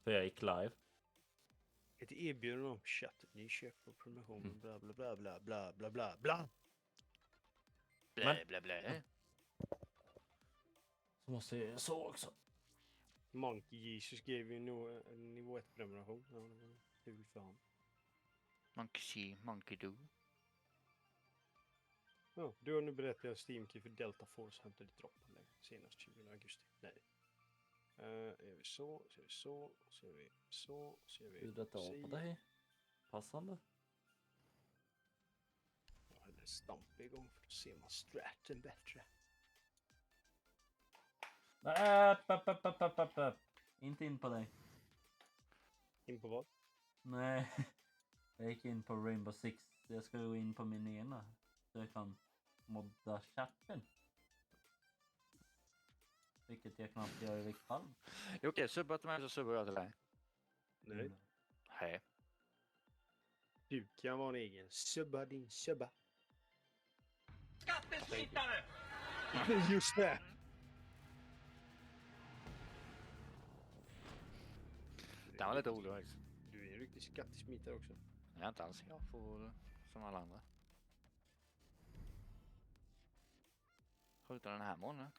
för jag gick live. Ett erbjudande om chatt, ny köp och promotion, bla bla bla bla bla bla bla bla. Blä, blä, blä. Så måste jag så också. Monkey Jesus skrev ju en nivå 1 prenumeration. Ja, det var kul för honom. Monkey see, monkey do. Ja, du har nu berättat en Steam-key för Delta Force hämtade droppen senast 20 augusti. Nej. Är vi så är vi så är vi så är vi Bjudet av på dig. Passande. Ja, eller stampa igång för att se man straten bättre. Nej, upp. Inte in på dig. In på vad? Nej. Jag gick in på Rainbow Six. Jag ska gå in på min ena. Så jag kan modda chatten. Vilket jag knappt gör i vilket fall. Okej, subba till mig så subbar jag till dig. Nej. Hej. Du kan vara en egen subba din subba. Skattesmitare! Just det! Den var lite rolig faktiskt. Du är en riktig skattesmitare också. Jag är inte alls. Jag får som alla andra. Skjuta den här månaden.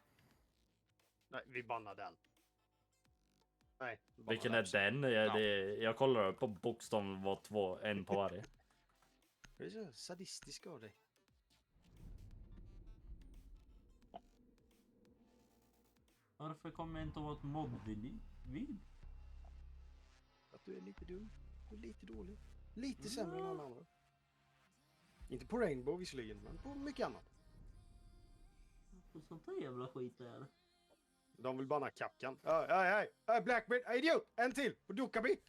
Nej, vi bannar den. Nej. vi bannar Vilken är också. den? Jag kollar på bokstaven var två, en på varje. Det är så sadistisk av dig. Varför kommer jag inte åt moddvid? Att du är lite dum. Du är lite dålig. Lite sämre än alla andra. Inte på Rainbow visserligen, men på mycket annat. För sånt där jävla skit är det. De vill banna Kapkan. Hej, Blackbeard, idiot! En till! På Dukabi!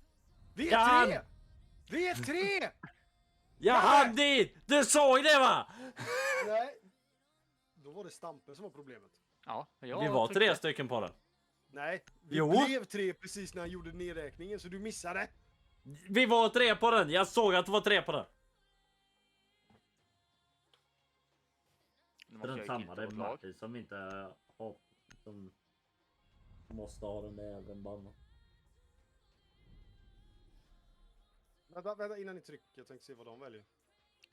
Vi är Kan! tre! Vi är tre! Jag hann dit! Du såg det va? Nej. Då var det Stampen som var problemet. Ja, Vi var tryckte. 3 stycken på den. Nej, vi Jo. blev tre precis när han gjorde nedräkningen, så du missade. Vi var 3 på den. Jag såg att det var 3 på den. Nu måste Den jag samma, det är kitta vårt lag. Martin som inte har... Som måste ha den där även banan. Vänta innan ni trycker, jag tänkte se vad de väljer.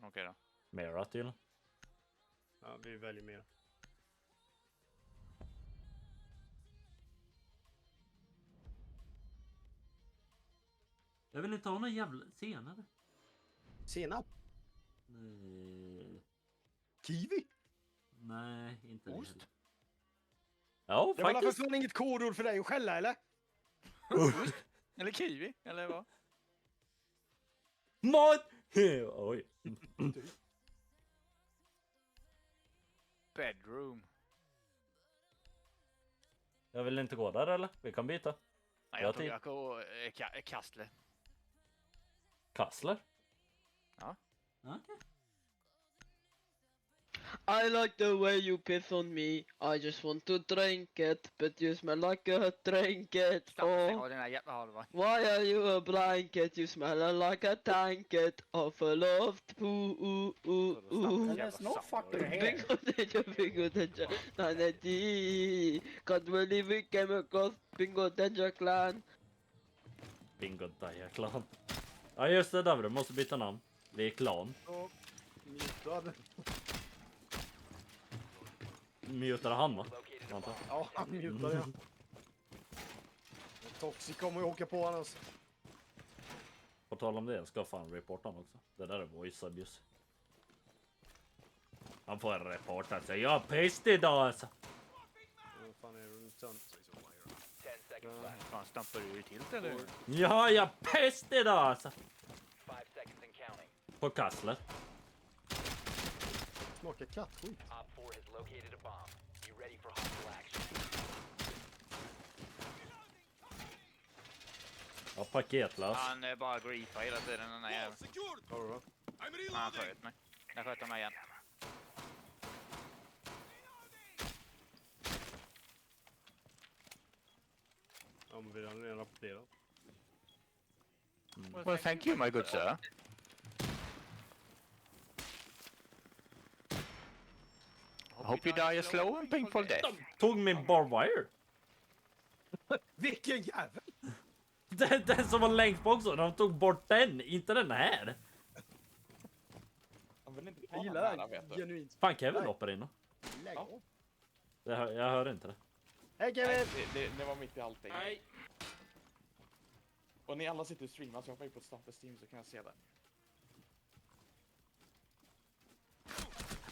Okej då. Mera till. Ja, vi väljer mer. Jag vill inte ha någon jävla... Senare. Senap? Nej. Kiwi? Nej, inte Ost? det heller. Ja, Det var väl faktiskt. för inget kodord för dig att skälla, eller? Eller kiwi, eller vad? Mat! Oj. Bedroom. Jag vill inte gå där eller? Vi kan byta. Nej, Jag jag tror till. jag går Kastle. Kassler? Ja. Okej. I like the way you piss on me. I just want to drink it, but you smell like a trinket. Stappar Oh, och den här jävla halva. why are you a blanket? You smell like a tanket of full of poo. There's no fucking Bingo danger, bingo danger. Naneti. Can't believe we came across bingo danger clan. Bingo Dia-klan. Ja just det, David, du måste byta namn. Vi är klan. Så, mutad. Mutade han va? Antar. Ja, han mutade ja. Toxic kommer ju åka på honom. Alltså. På tal om det, jag ska fan reporta honom också. Det där är voice abuse. Han får en report alltså. Jag är pissed idag alltså. Vad fan är det? En tönt. Fan, stampar du till det eller? Ja, jag är pissed idag alltså. På Kassler. Smakar kattskit. Ja, paketlös. Han bara griefar hela tiden den här jäveln. Har du då? Han sköt mig. Jag sköt mig igen. Ja, men vi har redan rapporterat. Well, thank you my good sir. Hope you die a slow and painful death. Tog min barbed wire. Vilken jävel! Den som var längst bak så, de tog bort den, inte den här. Han vill inte ta Jag den gillar här, vet det. du. Genuint. Fan, Kevin hoppar in då. Lägg Ja. av. Jag hör inte det. Hej Nej, Kevin! det var mitt i allting. Nej. Och ni alla sitter och streamar så jag hoppar in på Stampe Steam så kan jag se det.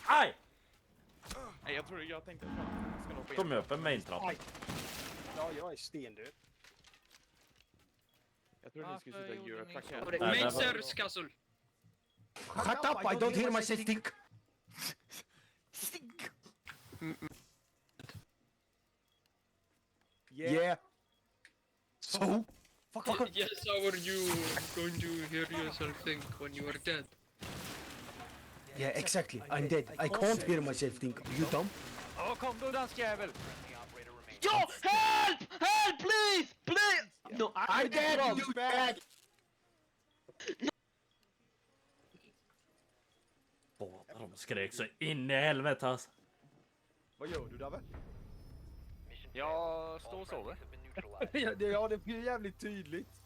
Aj! Nej, jag tänkte att jag ska hoppa in. Kom upp en main-trapp. Aj. Ja, jag är stendöd. Jag tror ni skulle sitta och göra track här. Nej, Main där var- stairs castle. Shut up! I don't hear myself think. Yeah. So? Fuck. Yes, how are you going to hear yourself think when you are dead? Yeah, exactly. I'm dead. I can't hear myself think. Are you dumb? Ja, kom då danskjävel! Yo, help! Help, please! Please! No, I'm dead, you douchebag! Båda de skrek så in i helvete alltså. Vad gör du Dabbe? Jag står och sover. Ja, det blir jävligt tydligt.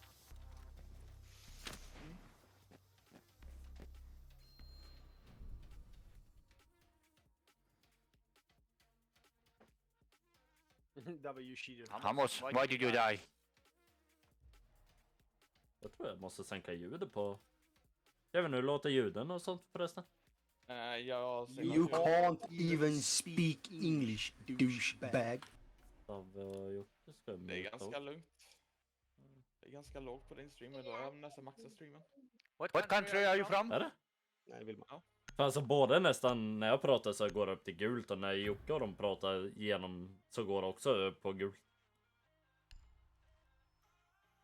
Dabbe, you cheated. Vamos, why did you die? Jag tror jag måste sänka ljudet på... Kevin, hur låter ljuden och sånt förresten? You can't even speak English, douchebag. David och Jocke ska Det är muta ganska upp. lugnt. Det är ganska lågt på din stream idag. Jag har nästan maxat streamen. What country are you from? Är det? Nej, det vill man. För alltså både nästan när jag pratar så går det upp till gult och när Jocke och de pratar igenom så går det också upp på gult.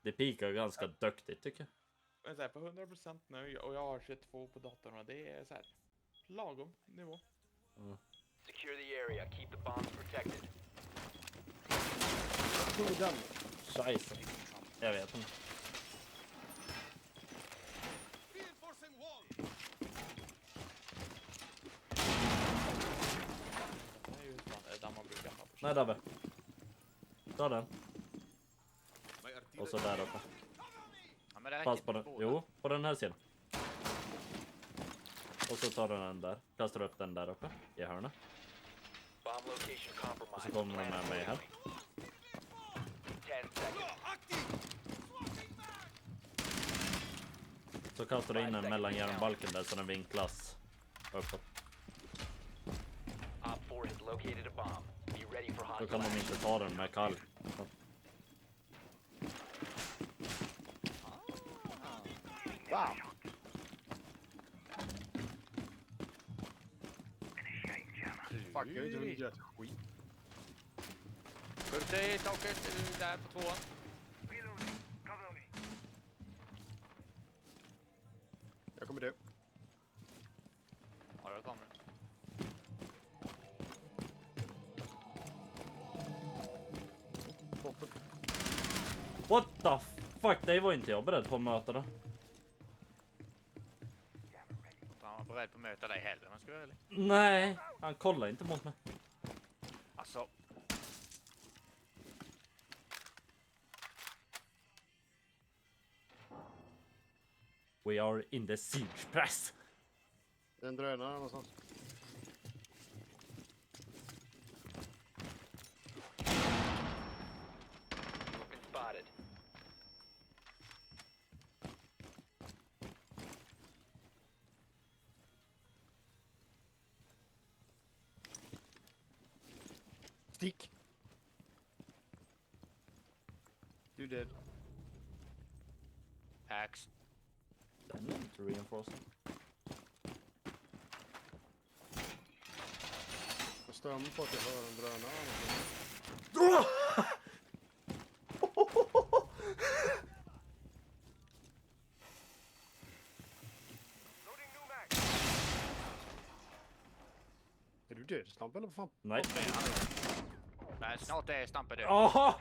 Det pikar ganska duktigt tycker jag. Men så här, på 100% nu och jag har 22 på datorn och det är så här lagom nivå. Secure the area. Keep the bombs protected. Tog den. Scheisse. Jag vet inte. Det är ju fan där man brukar ha på. Nej Dabbe. Ta den. Och så där uppe. Ja, men det räcker Fast inte på den. båda. Jo, på den här sidan. Och så tar du den där. Kastar upp den där uppe i hörnet. Bomb location Och så compromised. kommer den med mig här. 10 seconds. Så kastar du in den mellan järnbalken där så den vinklas uppåt. Op 4 has located a bomb. Be ready for Då hot kan de inte ta den med kall. Wow. Fuck, jag vet inte hur mycket jag skit. Kurse taket där på tvåan. Jag kommer dö. Ja, där kommer den. Toppen. What the fuck, det var inte jag beredd på att möta då. Han var beredd på att möta dig heller, man ska vara ärlig. Nej, han kollar inte mot mig. Alltså, We are in the siege press. Det är en drönare någonstans. You've been spotted. Stick. Du dead. Pax. Den är inte reinforced. Jag stör mig på att jag hör en drönare. Är du död, Stamp, eller vad fan? Nej. Nej, snart är Stampe död. Aha!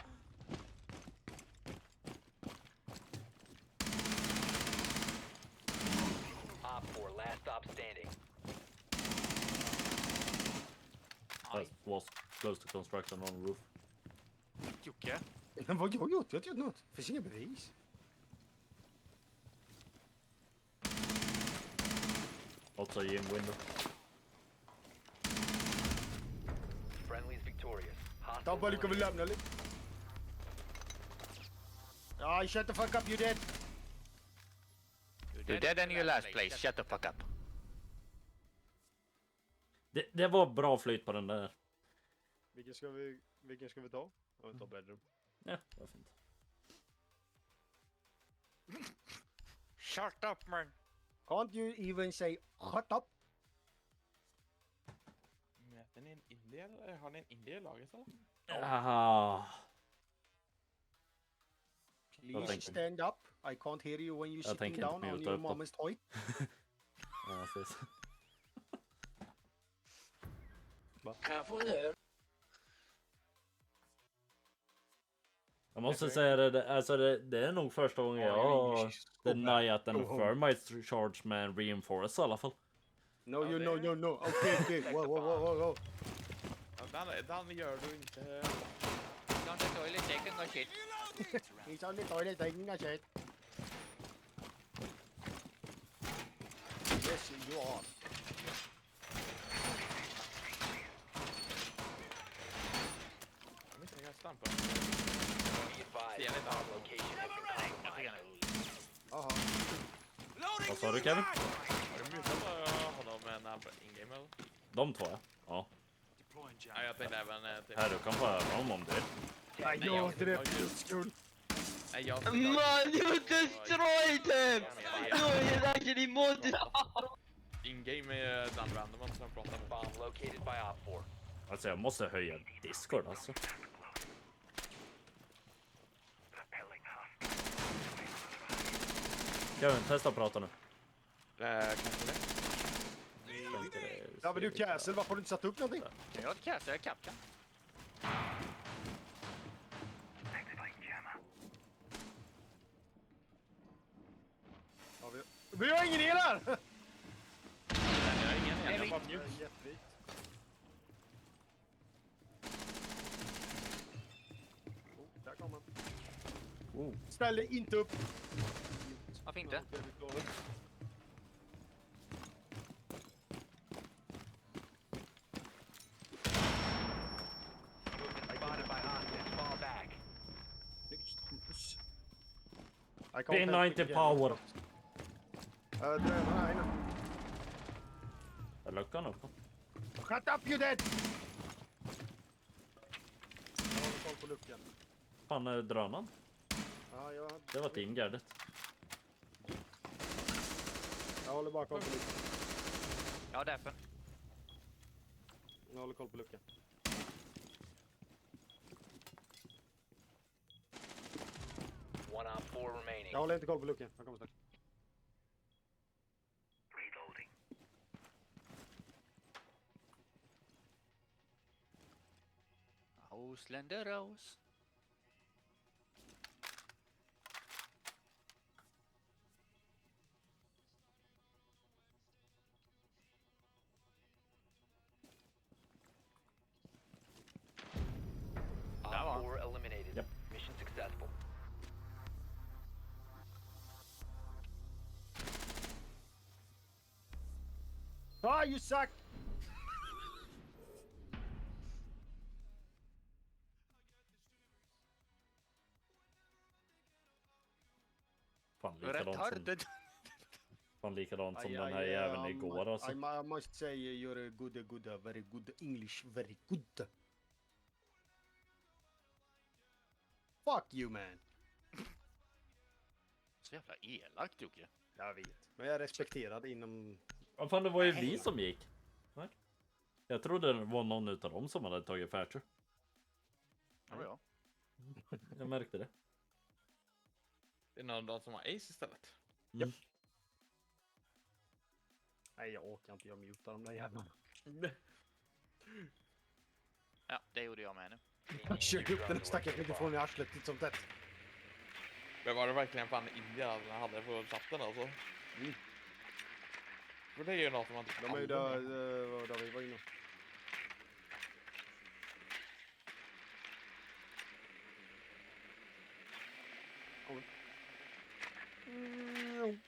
Op 4, last stop standing. That was close to construction on the roof. Jocke. Men vad har jag gjort? Jag har inte gjort något. Det finns inga bevis. Also in window. Friendly's victorious. Hostiles طب بالكم eliminated. بالله لي. Ah, shut the fuck up, you dead. You're dead in your last place. Shut the fuck up. Det var bra flyt på den där. Vilken ska vi ta? Ja, vi tar bedroom. Ja, det var fint. Shut up man. Can't you even say shut up? Möter ni en indier eller har ni en indier i laget eller? Aha. Please tänker- stand up. I can't hear you when you're Jag sitting tänker down inte on muta your upp då. mom's toy. Ja, precis. Jag måste säga det är nog första gången jag har deniat en thermite charge med en reinforce i alla fall. No, no. Okay. Whoa. Ja, den gör du inte. Don't the toilet taking a shit. He's on the toilet taking a shit. Yes, you are. Jag misstänker att stampa. Be advised, Yeah, they bomb location has been compromised. Aha. Vad sa du Kevin? Har du mutat honom med en in-game eller? De två ja. Ja. Ja, jag tänkte även till... Här, du kan få höra dem om du vill. Nej, jag dräpte skull. Nej, jag... Man, you destroyed him! No, he's actually more In-game är den randomen som pratar med. Bomb located by Op 4. Alltså jag måste höja Discord alltså. Kevin, testa att prata nu. Kanske det. Ja, men du Castle, varför har du inte satt upp någonting? Jag har ett cast, jag är kapten. Vi har ingen el här! Jag har ingen igen, jag bara mjuk. Jättefint. Där kommer han. Oh. Ställ dig inte upp. Varför inte? Spotted by hostiles. Fall back. I can't help P90 it, power. Drönarna här inne. Där luckar han upp. Shut up, you dead! Jag håller koll på luckan. Fan är drönaren? Ja, Det var Team Gardet. jag håller bara koll på luckan. Ja, därför. Jag håller koll på luckan. One Op 4 remaining. Jag håller inte koll på luckan. Jag kommer strax. Ausländer raus. Op 4 eliminated. Yep. Mission successful. Ah, you suck! Fan likadant som den här jäveln igår alltså. I must say you're a very good English, very good. Fuck you man. Så jävla elakt Jocke. Jag vet. Men jag respekterade inom... Vad fan, det var ju vi som gick. Nej. Jag trodde det var någon utav dem som hade tagit Fairtrue. Ja. Jag märkte det. Det är någon av dem som har Ace istället. Mm. Nej, jag orkar inte. Jag mutar de där jävlarna. Ja, det gjorde jag med nu. Jag kör upp den stackars mikrofonen i arslet titt som tätt. Men var det verkligen fan Indien han hade på chatten alltså? För det är ju något som man inte De är ju där vi var inne.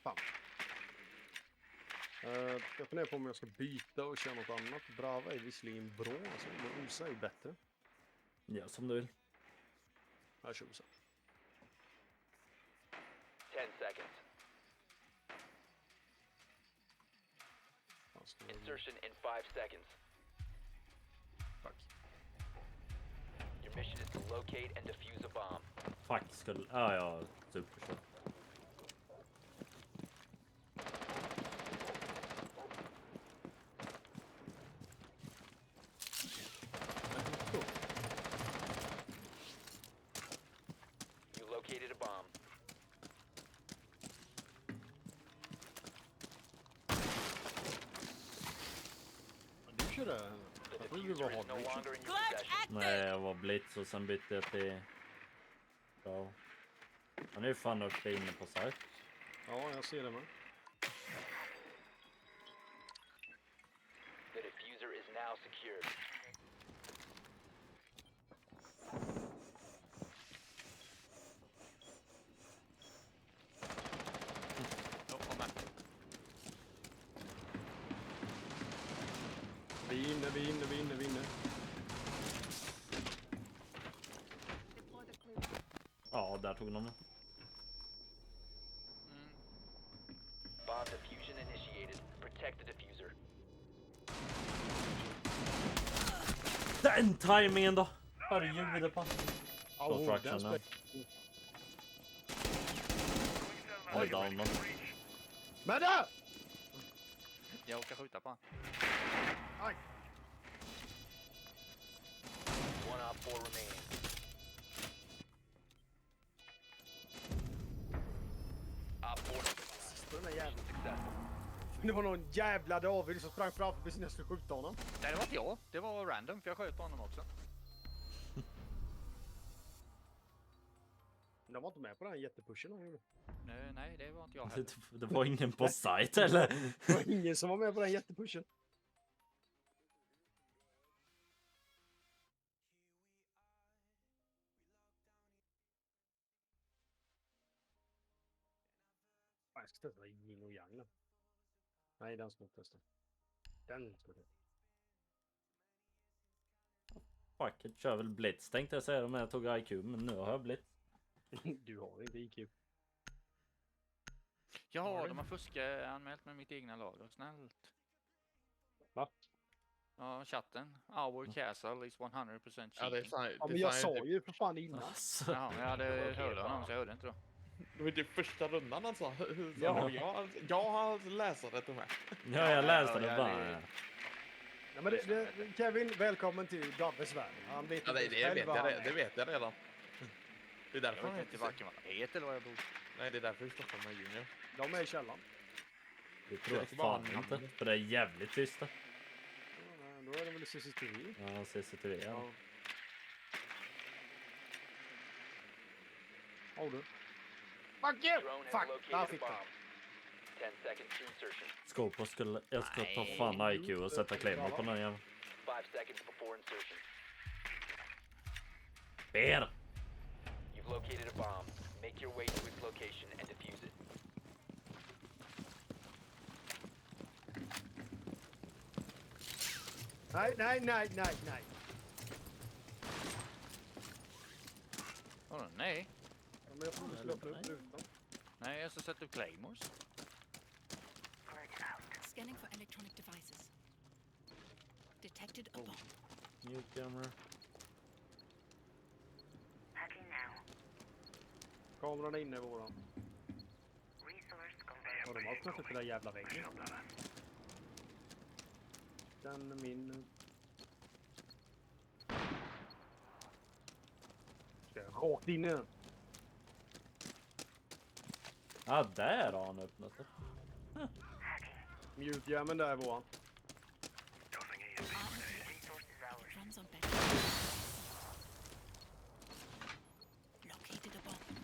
Fan. Jag funderar på om jag ska byta och köra något annat. Brava är visserligen bra, alltså, men Osa är ju bättre. Ja, som du vill. Jag kör Osa. 10 seconds. Insertion in 5 seconds. Fuck. Your mission is to locate and defuse a bomb. Fuck, skulle... Ah, ja, superkör. You located a bomb. Du kör det. The Jag trodde du diffuser var is no hardbreaker. longer in your possession. Nej, jag var blitz och sen bytte jag till... Ja. Han är ju fan uppe inne på site. Ja, jag ser det med. The diffuser is now secured. Jag kommer. Vi är inne, vi är inne, vi är inne, vi är inne. Ja, där tog de den. Bomb diffusion initiated. Protect the diffuser. Den timingen då! Herregud på. Construction den nu. Han är down då. Men där! Jag ska skjuta på han. One op 4 remaining. Op 4 Den där jävla... successful. Det var någon jävla David som sprang framför precis när jag skulle skjuta honom. Nej, det var inte jag. Det var random, för jag sköt på honom också. De var inte med på den här jättepushen han gjorde. Nej, det var inte jag heller. Det var ingen på site eller? Det var ingen som var med på den jättepushen. Fan, jag ska testa Yin och Yang då. Nej, den ska jag testa. Den ska jag testa. Fuck it, kör väl blitz tänkte jag säga men jag tog IQ men nu har jag blitz. Du har inte IQ. Ja, de har fuskanmält med mitt egna lag. Snällt. Va? Ja, chatten. Our castle is 100% cheating. Ja, det är fan, Ja, men jag sa ju för fan innan. Alltså, Jaha, jag hade hört honom så jag hörde inte då. det var typ första rundan alltså. Ja. Jag har läst det med. ja, jag läste det ja, bara. Ja, men Kevin, välkommen till Dabbes värld. Han vet Ja, det inte vet själv vad jag, han det är. vet jag redan. Det är därför Jag han vet inte heter varken vad jag heter eller vad jag bor. Nej, det är därför vi stoppar med Junior. De är i källaren. Det tror jag Det är bara fan namn. inte. För det är jävligt tyst där. Ja, då är det väl CCTV. Ja, CCTV. Ja. Ja. Har du? Fuck you! Drone has Fuck! Där located a fick bomb. du. 10 seconds to insertion. Skåpo skulle... Jag ska ta fan IQ och sätta claymore på den jäveln. 5 seconds before insertion. Ber! You've located a bomb. Make your way to its location and defuse it. Nej, nej, nej, nej, nej. Vadå, nej? Ja, men jag trodde du skulle öppna upp rutan. Nej, jag ska sätta upp claymores. Scanning for electronic devices. Detected a bomb. New camera. Kameran är inne i våran. Har de öppnat upp den där jävla väggen? Den är min. Ska jag rakt in i den? Ja, där har han öppnat det. Mute-jammen där är våran. It runs on battery. Located a bomb.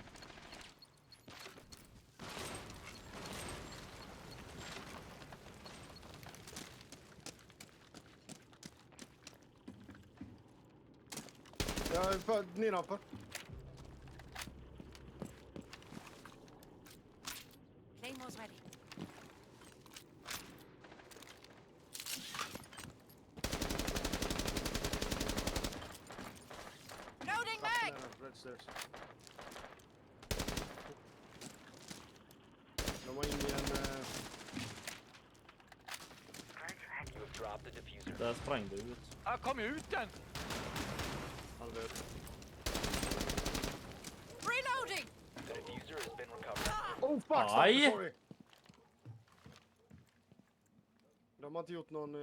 Jag är för nedanför. Claymore's ready. upstairs. De var inne i en... You have dropped the diffuser. Där sprang det ut. Ah, kom ut den! halvöd. Reloading! The diffuser has been recovered. Oh fuck! Aj! Sorry! De har inte gjort någon...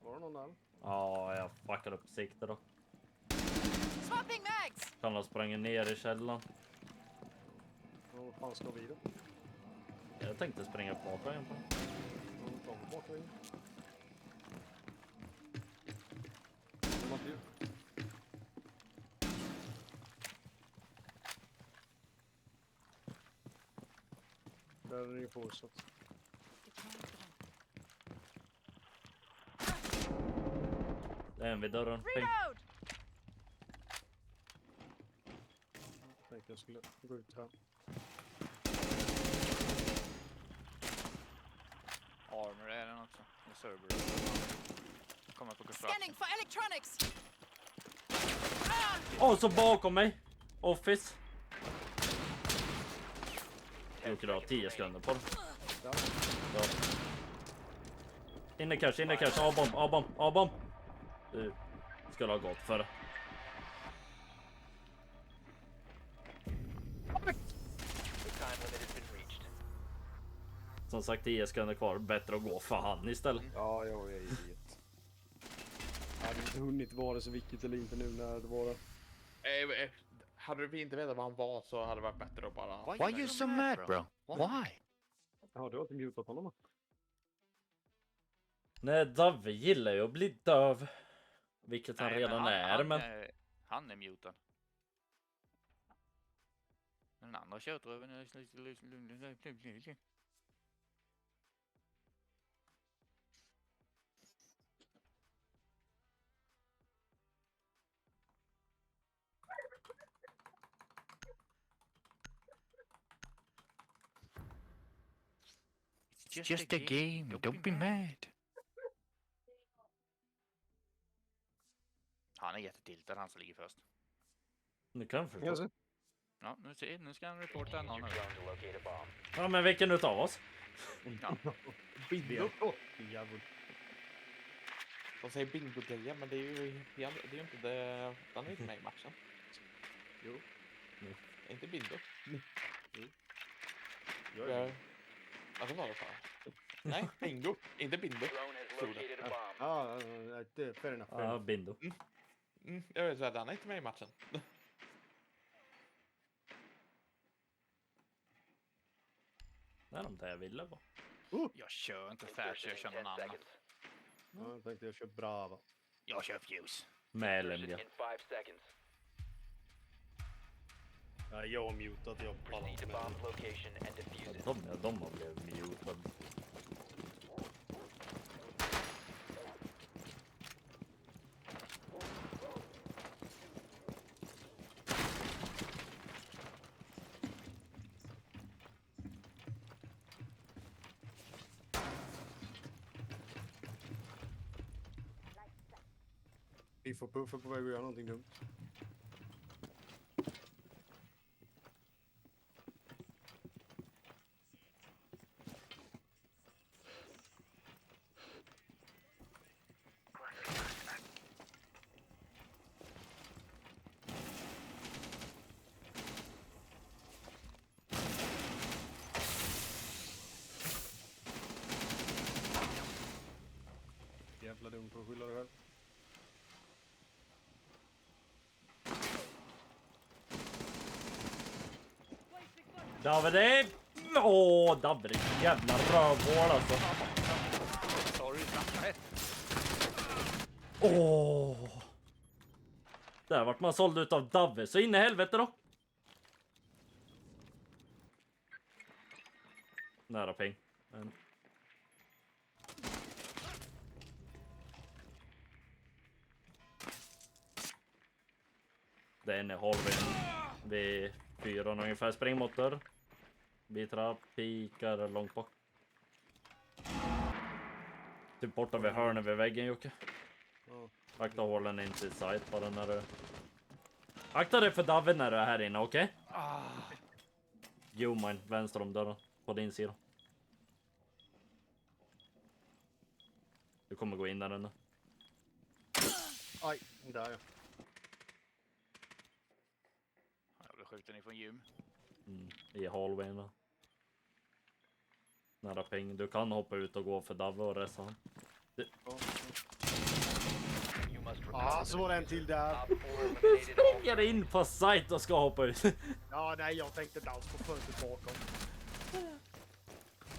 Var det någon där? Ja, jag fuckade upp siktet då. Swapping mags! Kan ha sprungit ner i källaren. Vad fan ska vi då? Jag tänkte springa bakvägen på den. De kommer bort in. De har inte gjort. Där är det ju fortsatt. Det är en vid dörren. Ping. Reload! Jag tänkte jag skulle gå ut här. Armor är den också. Och server. Kommer på Scanning for electronics! Åh, så bakom mig! Office. Jocke, du har 10 sekunder på det. Ja. Ja. Inne cash, A-bomb, A-bomb, A-bomb. Du skulle ha gått för det. The time limit has been reached. Som sagt, 10 sekunder kvar. Bättre att gå för han istället. Ja, jag vet. Jag hade inte hunnit vara så viktigt eller inte nu när det var det. Hade vi inte vetat vad han var så hade det varit bättre att bara... Why are you so mad, bro? Why? Ja, du har inte mutat honom då? Nej, Dave gillar ju att bli döv. Vilket han redan är, men... Han är mutad. Den andra köttröven är... It's just a game, don't be mad. Han är jättetiltad, han som ligger först. Nu kan jag förstå. Ja, nu ska han reporta någon. Use your drone to locate a bomb. Ja, men vilken utav oss? Bingo! Jävlar. De säger bingo-grejer, men det är ju inte det... Den är inte med i matchen. Jo. Inte bingo. Jag är Ja, det var det fan. Nej, bingo. Inte bingo. Drone has located a bomb. Ja, det är fair enough. Ja, bindo. Jag vet att den är inte med i matchen. Det är de där jag ville vara. Jag kör inte Thatcher, jag kör någon annan. Ja, jag tänkte jag kör Brava. Jag kör Fuse. Med Insertion LMG. in 5 seconds. Ja, jag har mutat, jag pallar Proceed inte to med bomb's det. location and defuse it. De har blivit mutad. Vi får Puff är på väg att göra någonting dumt. Jävla dumt på att skylla dig själv. David! Åh, David, jävla rövhål alltså. Sorry, Åh! Där vart man såld ut av David, så in i helvete då. Nära ping. Men... Den är halvvägen vid 4 ungefär. Spring mot dörr. Bitrapp, pikar långt bak. Typ borta vid hörnet vid väggen, Jocke. Ja. Akta hålen in till sight bara när du Akta dig för David när du är här inne, okej? Jo, man. Vänster om dörren. På din sida. Du kommer gå in där inne. Aj, där ja. Jag blev skjuten ifrån gym. I hallwayn då. Nära ping. Du kan hoppa ut och gå för David och resa han. You must Så var det en till där. Springer in på site och ska hoppa ut. Ja, nej, jag tänkte inte alls på fönstret bakom.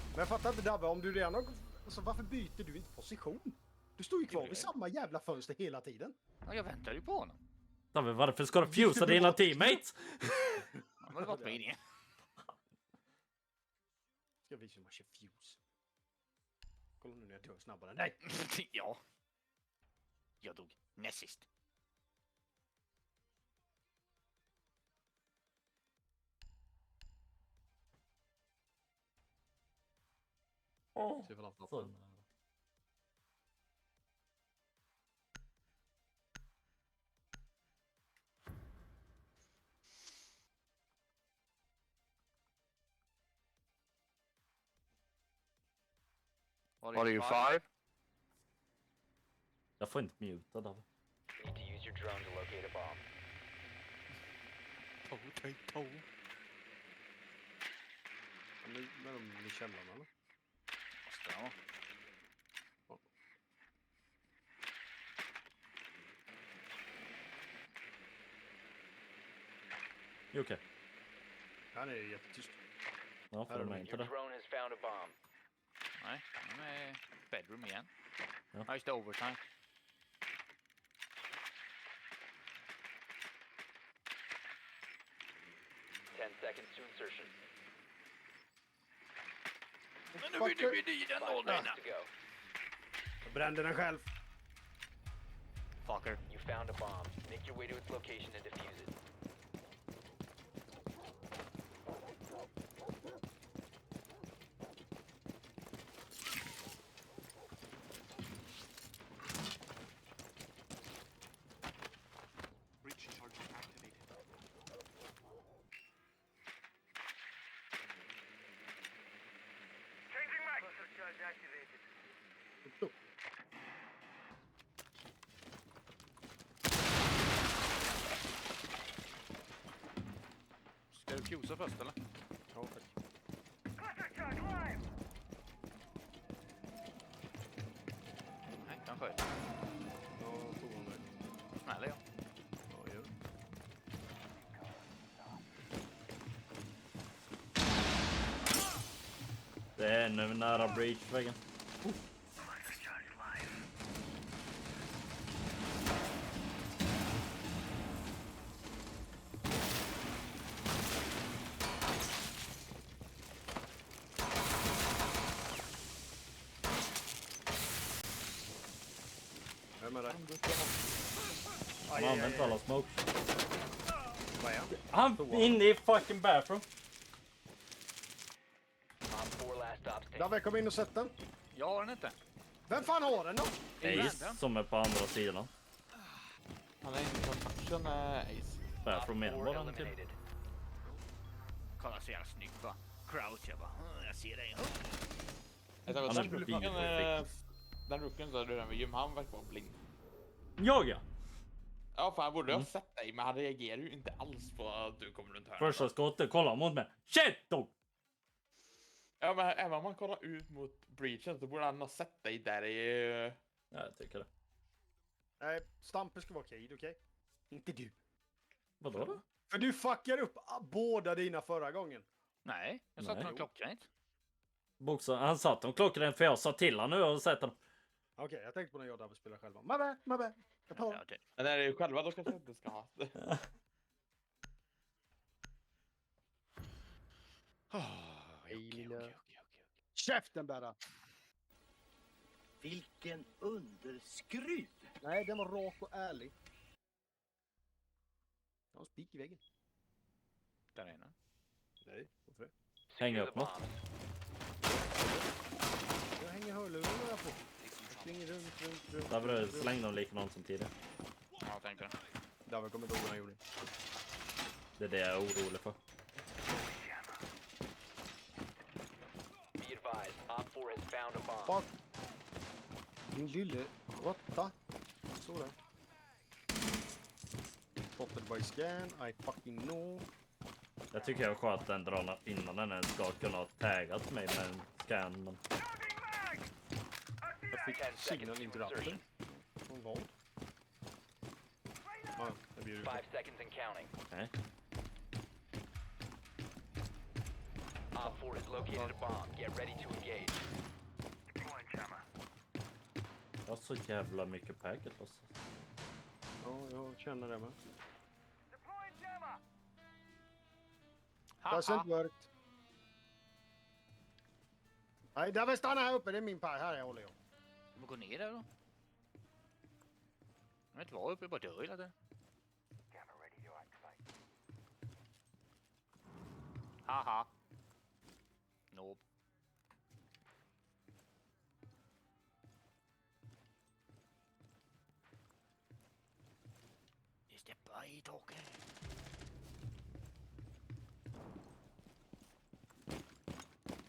Men jag fattar inte Dabbe, om du redan har... Alltså, varför byter du inte position? Du står ju kvar vid samma jävla fönster hela tiden. Ja, jag väntade ju på honom. David, varför ska du fusa dina teammates? Han var varit meningen. Ska visa hur man kör fuse. Kolla nu när jag dör snabbare. Nej! Ja. Jag dog näst sist. Se ifall han fattar. What are you, 5? Jag får inte muta David. Need to use your drone to locate a bomb. Men de i källaren eller? Måste han vara. Jo, okej. Han är jättetyst. Ja, för de är inte Your det. drone has found a bomb. Nej, han är bedroom igen. Ja. Ja, just det, overtime. Ten seconds to insertion. Men nu vill vi dit den 5 åldern. seconds to go. Jag brände den själv. Fucker. You found a bomb. Make your way to its location and defuse it. Ska du fusa först eller? Ja, tack. Nej, han sköt. Ja, tog hon det. Smäller jag. Ja, gör. Det är nu nära breach-väggen. Vem är det? Han har använt alla smoke. Vad är han? Han är inne i fucking bathroom. Bomb 4 last stop standing. Dabbe, kom in och sätt den. Jag har den inte. Vem fan har den då? Ace som är på andra sidan. Han är inte på touchen, Ace. Bathroom Op igen 4 var den till. eliminated. Kolla så jävla snyggt va. Crouch jag bara. Jag ser dig. Jag tar Han är den förbi rucken, på effekt. den rucken så du den vid gym, han verkar vara blind. Jag ja! Ja, fan borde jag ha sett dig, men han reagerar ju inte alls på att du kommer runt här. Första skottet, kolla mot mig. Shit dog! Ja, men även om man kollar ut mot breachen så borde han ha sett dig där i... Ja, jag tycker det. Nej, Stamper ska vara okej, okej? Inte du. Vadå då? För du fuckar upp båda dina förra gången. Nej, jag satte Nej. någon klockrent. Boxa, han satt om klockrent för jag sa till han nu och sett honom. Okej, jag tänkte på när jag och Dabbe spelar själva. My bad. Jag tar Ja, det. Men när det är själva då kanske jag inte ska ha. Käften bara! Vilken underskruv! Nej, den var rak och ärlig. Jag har en spik i väggen. Där är den. Nej, varför det? Hänga Secure upp the något. bomb. Jag hänger hörlurarna på. Jag springer runt. Där var det släng dem likadant som tidigare. Ja, jag tänkte det. Dabbe kommer inte ihåg vad han gjorde. Det är det jag är orolig för. Be advised, Op 4 has found a bomb. Fuck. Din lille råtta. Så där. Spotted by scan, I fucking know. Jag tycker jag sköt den drönaren innan den ens ska kunna ha taggat mig med en scan. Men... Jag fick signal interrupter. Från vad? Ja, det blir 5 seconds and counting. Nej. Op 4 has located a bomb. Get ready to engage. Jag har så jävla mycket packet alltså. Ja, jag känner det med. Doesn't work. Nej, där vill stanna här uppe. Det är min paj. Här jag håller jag. Men gå ner där då. Jag vet inte vad uppe, bara dör hela tiden. Haha. Nope. Is the boy talking?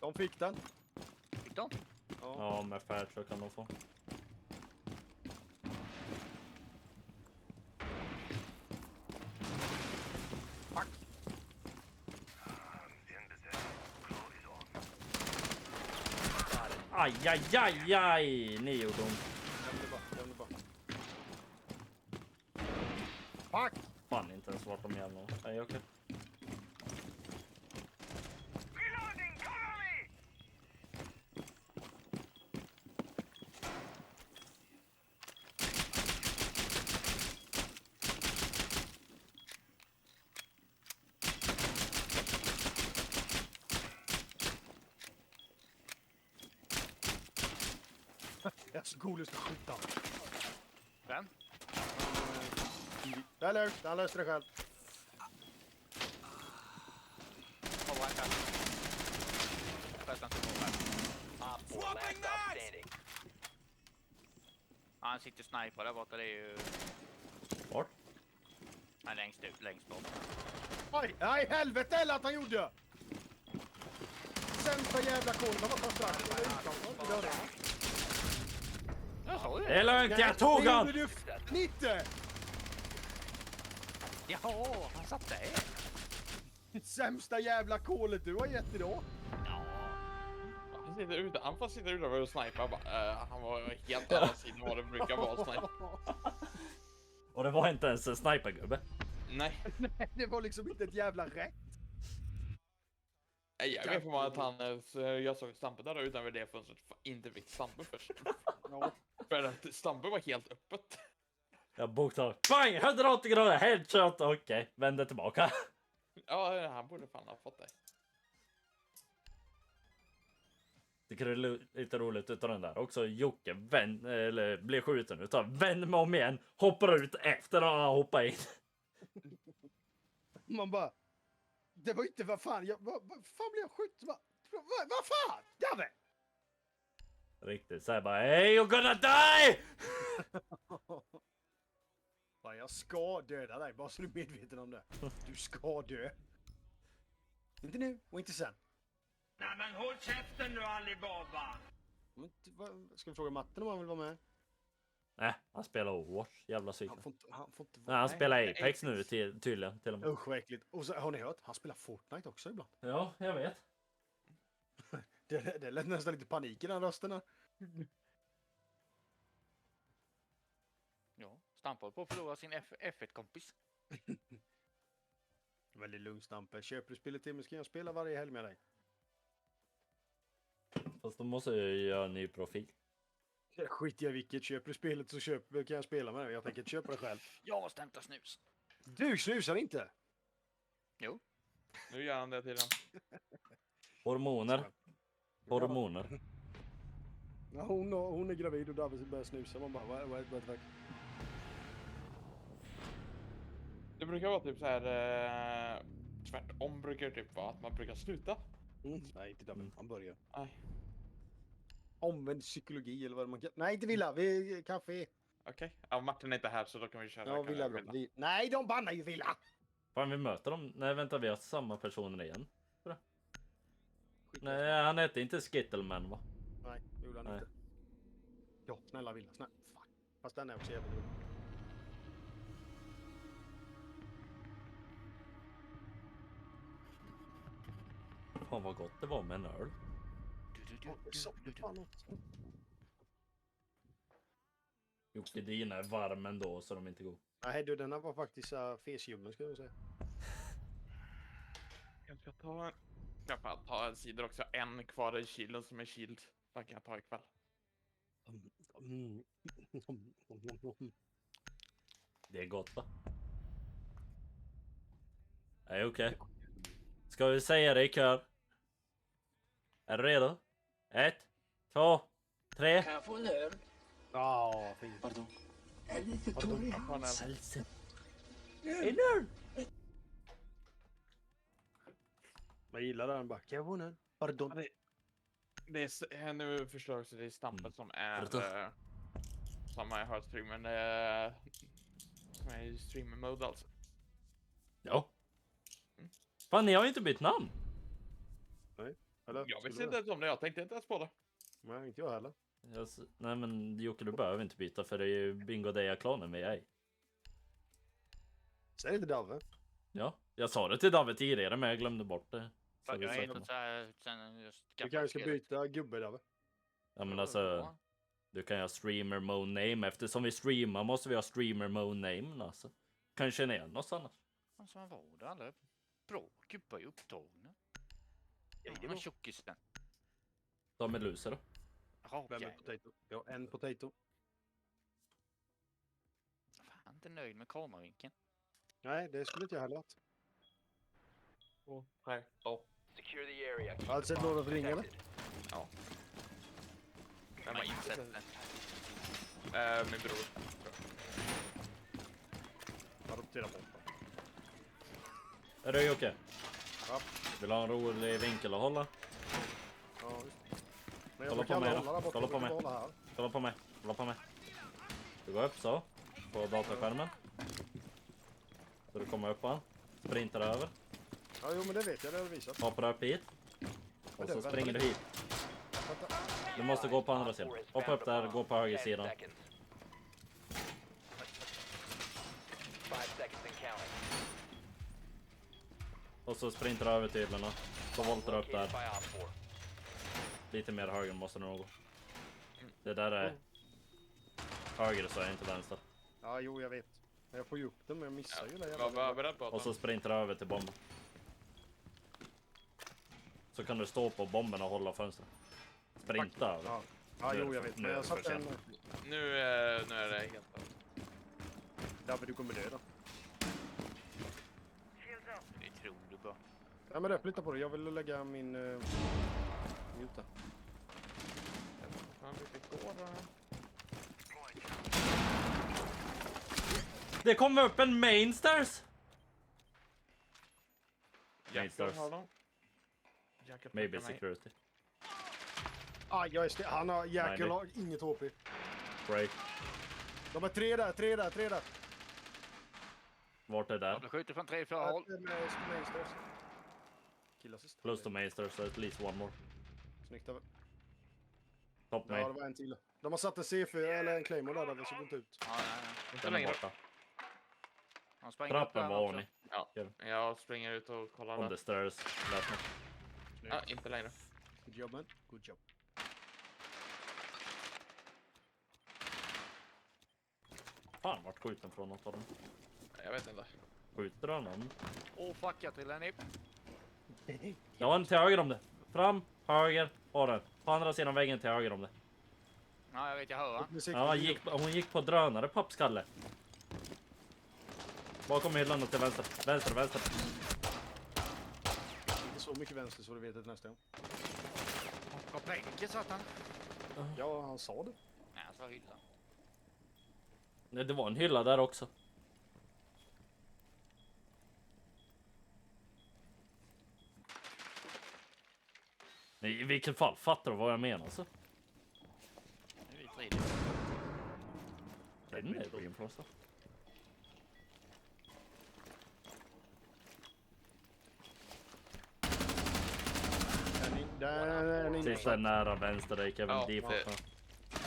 De fick den. Fick de? Ja, med färd så kan de få. Fuck. Aj, aj, aj, aj! Ni gjorde hon. Lämna bara. Fuck! Fan, inte ens vart de jävlarna. Nej, okej. Jag är så coolast att skjuta. Vem? Det är lugnt. Han löste det själv. Vad var han kan? Op 4 last stop standing. Han sitter sniper där borta, det är ju... Vart? Han är längst ut, längst bort. Oj, nej helvete eller att han gjorde! Sämsta jävla koden, han var på strax. Jag sa ju Det det. är lugnt, jag tog han! Det gjorde du 90! Jaha, han satt där. Sämsta jävla kolet du har gett idag. Han sitter ute, han får sitta utanför och snipa bara. Han var helt annan sidan vad det brukar vara snipa. Och det var inte ens en snipergubbe. Nej, Nej, det var liksom inte ett jävla rätt. jag vet för att han, jag såg Stampe där utanför det fönstret, inte fick Stampe först. Ja. För att Stampe var helt öppet. Jag bokstavligt. Bang! 180 grader headshot. Okej, vände tillbaka. Ja, han borde fan ha fått det. Tycker det är lite roligt utav den där. Också Jocke blir skjuten utav vänder mig om igen. Hoppar ut efter att ha hoppat in. Man bara... Det var inte vad fan... vad fan blev jag skjuten? Vad fan? Gabbe! Riktigt såhär bara hey you're gonna die! Fan, jag ska döda dig, bara så du är medveten om det. Du ska dö. Inte nu och inte sen. Nej men håll käften nu Alibaba! Ska vi fråga Matten om han vill vara med? Nej, han spelar Overwatch. Jävla psyk. Han får inte Nej, han spelar Apex nu tydligen till och med. Usch vad äckligt. Och så, har ni hört? Han spelar Fortnite också ibland. Ja, jag vet. Det lät nästan lite panik i den rösten här. Ja, Stampe på att förlora sin F1-kompis. Väldigt lugn Stampe. Köper du spelet till mig ska jag spela varje helg med dig. Fast då måste jag göra en ny profil. Skit i vilket. Köper du spelet så kan jag spela med dig. Jag tänker inte köpa det själv. Jag måste hämta snus. Du snusar inte! Jo. Nu gör han det till den. Hormoner. Hormoner. Ja, hon är gravid och David börjar snusa. Man bara, vad Det brukar vara typ så här tvärtom brukar det typ vara att man brukar sluta. Nej, inte David. Han börjar. Nej. Omvänd psykologi eller vad man kan... Nej, inte Villa. Vi kaffe. Okej. Ja, Martin är inte här så då kan vi köra. Ja, Villa är bra. Nej, de bannar ju Villa! Fan, vi möter dem. Nej, vänta, vi har samma personer igen. Bra. Nej, han hette inte Skittleman, va? Nej, det gjorde han Nej. inte. Ja, snälla Villa. Snälla. Fuck. Fast den är också jävligt rolig. Fan vad gott det var med en öl. Jocke, dina är varm ändå så de inte går. Nej du, denna var faktiskt fesljummen skulle jag säga. Jag ska ta en... Jag får ta en sida också. En kvar i kylen som är kyld. Den kan jag ta ikväll. Det är gott, va? Nej, okej. Ska vi säga det i kör? Är du redo? 1, 2, 3. Kan jag få en öl? Ja, fint. Pardon. Jag är lite torr. En öl! Jag gillar den bara. Kan jag få en öl? Pardon. Det är nu förstår jag också det är stampen som är som jag har streamen som är i streamer mode alltså. Ja. Fan, ni har ju inte bytt namn. Eller? Jag Skulle visste inte du? ens om det, jag tänkte inte ens på det. Nej, inte jag heller. Nej men Jocke, du behöver inte byta för det är ju Bingo Deja-klanen vi är i. Säg det till Dave. Ja, jag sa det till David tidigare men jag glömde bort det. Så Jag det är sa inte jag. så här sen just Du kanske ska byta gubbe Dave. Ja men alltså, du kan ju ha streamer mode name. Eftersom vi streamar måste vi ha streamer mode name alltså. Kan känna igen oss annars. Alltså vad var det? Alla bra gubbar är upptagna. Ja, det var- tjockisen. Ta med luser då. Vem är potato? Ja, en potato. Fan, inte nöjd med kameravinkeln. Nej, det skulle inte jag heller varit. Nej. Secure the area. Keep Har du the sett bomb Lord of the Ring, eller? protected. Vem har insett det? Min bror. Adoptera bort. Är du Jocke? Ja. Vill du ha en rolig vinkel att hålla? Ja, visst. Men Kolla brukar på mig aldrig då. hålla där borta, Kolla jag på brukar mig. hålla här. Kolla på mig. Kolla på mig. Du går upp så. På dataskärmen. Så du kommer upp va? Sprintar över. Ja, jo men det vet jag, det har du visat. Hoppar upp hit. Och så vänta springer du lite. hit. Du måste gå på andra sidan. Hoppa upp där, gå på höger 10 sidan. seconds. 5 seconds and counting. Och så sprintar du över till hyllorna. Så voltar du upp Located där. by Op 4. Lite mer höger måste du nog gå. Det där är höger så är inte vänster. Ja, jo jag vet. Men jag får ju upp den men jag missar ju det. Vad var beredd på Och att så sprintar du över till bomben. Så kan du stå på bomben och hålla fönstret. Sprinta över. Ja, ja jo jag vet. Nu Men är jag det satte för en... nu är det helt Därför du kommer dö då. Det tror du bara. Ja men flytta på det. Jag vill lägga min... Mute. Det kommer upp en main stairs! Main stairs. Maybe security. Ah, han har jäkel Nej, har inget HP. Break. De är tre där. Vart är det? De skjuter från 3-4 håll. Killassist. Plus to main stairs, so at least one more. Snyggt över. Top Ja, main. det var en till. De har satt en C4 eller en Claymore där det såg inte ut. Ja, nej. Inte Den är längre. borta. Han sprang upp Trappen där var också. ordning. Ja, jag springer ut och kollar On där. the stairs. Last one. Ja, inte längre. Good job man. Good job. Fan, vart skjuten från något av dem? Jag vet inte. Skjuter han någon? Åh fuck, jag trillade ner. Det var en till höger om det. Fram, höger, har den. På andra sidan väggen till höger om det. Ja, jag vet, jag hör va? Ja, hon gick på drönare, pappskalle. Bakom hyllan och till vänster. Vänster. Inte så mycket vänster så du vet det nästa gång. På bänken satt han. Ja, han sa det. Nej, han sa hyllan. Nej, det var en hylla där också. Nej, i vilket fall fattar du vad jag menar så? Nu är vi 3D. Den är reinforced. Där är en Sista är nära vänster, det är Kevin Ja, Default.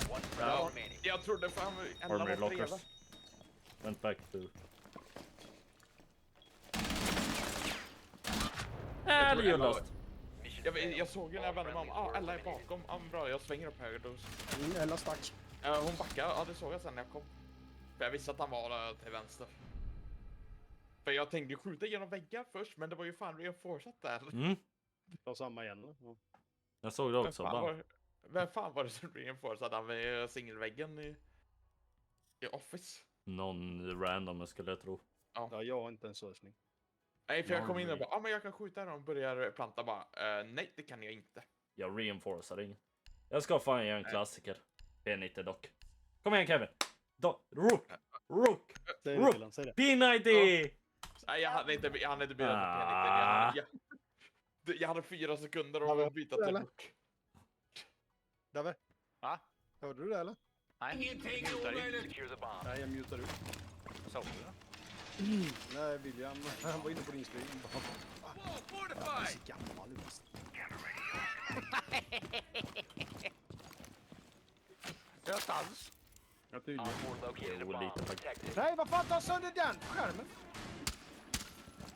One friendly Ja, remaining. jag trodde fan alla Armory var breda. lockers. Went back to... tror you Ella- lost. Mission failed. Jag såg ju när jag vände mig om. All friendlies were Ella är eliminated. bakom. Bra, jag svänger upp höger då. Ella stack. Hon backade, ja det såg jag sen när jag kom. För jag visste att han var där till vänster. För jag tänkte skjuta genom väggar först, men det var ju fan reinforcat där. Mm, Ta samma igen eller? Ja. jag såg det också. Bara. Vem fan var det som reinforcade han med singelväggen i Office? Någon random skulle jag tro. Ja, jag har inte en sösning. Nej, för jag kom in och bara, men jag kan skjuta när de börjar planta bara. Nej, det kan jag inte. Jag reinforcar inget. Jag ska fan göra en klassiker. P90 dock. Kom igen Kevin. Rook! Säg det till honom, säg det. P90! Nej, jag hade inte bytt på Ah. P90. Jag hade 4 sekunder att byta till Eller? Rook. Dave? Va? Hörde du det eller? Nej, mutar ju. Secure the bomb. Nej, jag mutar ut. Såg du det? Nej, William, han var inne på din stream. Han är så gammal nu. Jag stans. Ja, tydligen. Op 4 located a Jo, bomb. lite faktiskt. Protect it. Nej, vad fan, ta sönder den skärmen!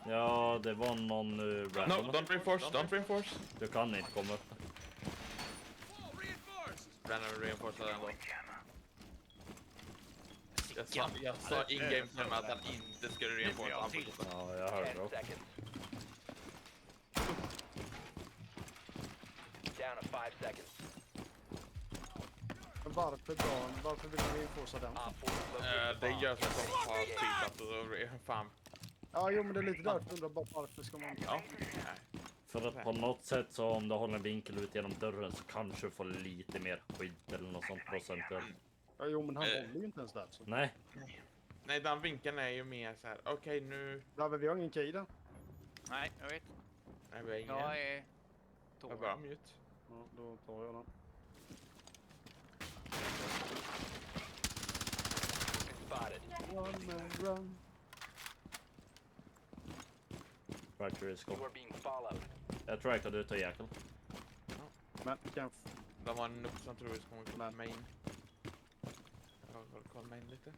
Ja, det var någon No, random. don't reinforce. Du kan inte komma upp. Random reinforce ändå. Jag sa in-game till mig att han inte skulle reinforce. Han fortsatte. Ja, jag hörde 10 det också. seconds. Down to 5 seconds. Men varför vill han reinforca den? Op 4 located Det bomb. gör så att de har typ att fan. Ja, jo, men det är lite därför. Undrar bara varför ska man... Ja. För att på något sätt så om du håller en vinkel ut genom dörren så kanske du får lite mer skydd eller något sånt procentuellt. Ja, jo, men han håller ju inte ens där. Så. Nej, Nej, den vinkeln är ju mer så här. Okej, nu. Dave, vi har ingen key där. Nej, jag vet. Nej, vi har ingen. Jag är... Jag är bara mute. Ja, då tar jag den. Spotted. Run. Fracture is You gone. are being followed. Jag trackade ut och jäkel. Men vi kan... Det var en nubb som tror vi ska komma Nej. på main. Jag har kollat main lite.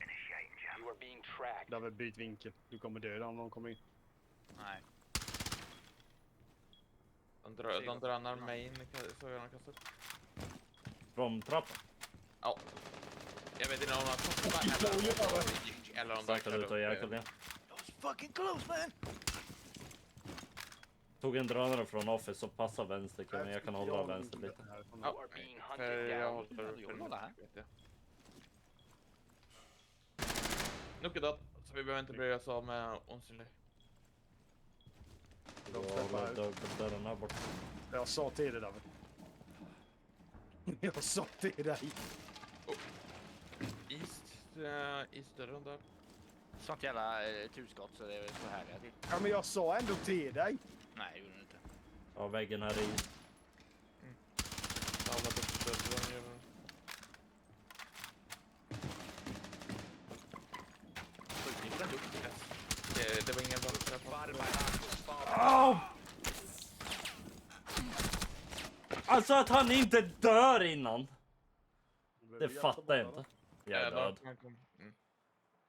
You are being tracked. Dave, byt vinkel. Du kommer döda om de kommer in. Nej. De drönar main, så jag har kastat. Från trappan. Ja. Jag vet inte om de har kastat eller om de Trackade ut och jäkel, ja. Fucking close man! Tog en drönare från office och passar vänster Kevin. Jag kan hålla vänster lite. You Ja, are being för hunted jag down. håller Jag håller här. vet jag. Nukedat, så vi behöver inte bry oss om Onsynlig. Då håller dörren här borta. Jag sa till dig, David. Jag sa till dig. East-dörren där. Sånt jävla turskott så det är så härliga till. Ja, men jag sa ändå till dig. Nej, det gjorde du inte. Ja, väggen här i. Alla dörren gör det. Skjutning den upp. Det var ingen bra träff. Spotted by hostiles. Follow Oh! Alltså att han inte dör innan. Det fattar jag inte. Jag är död.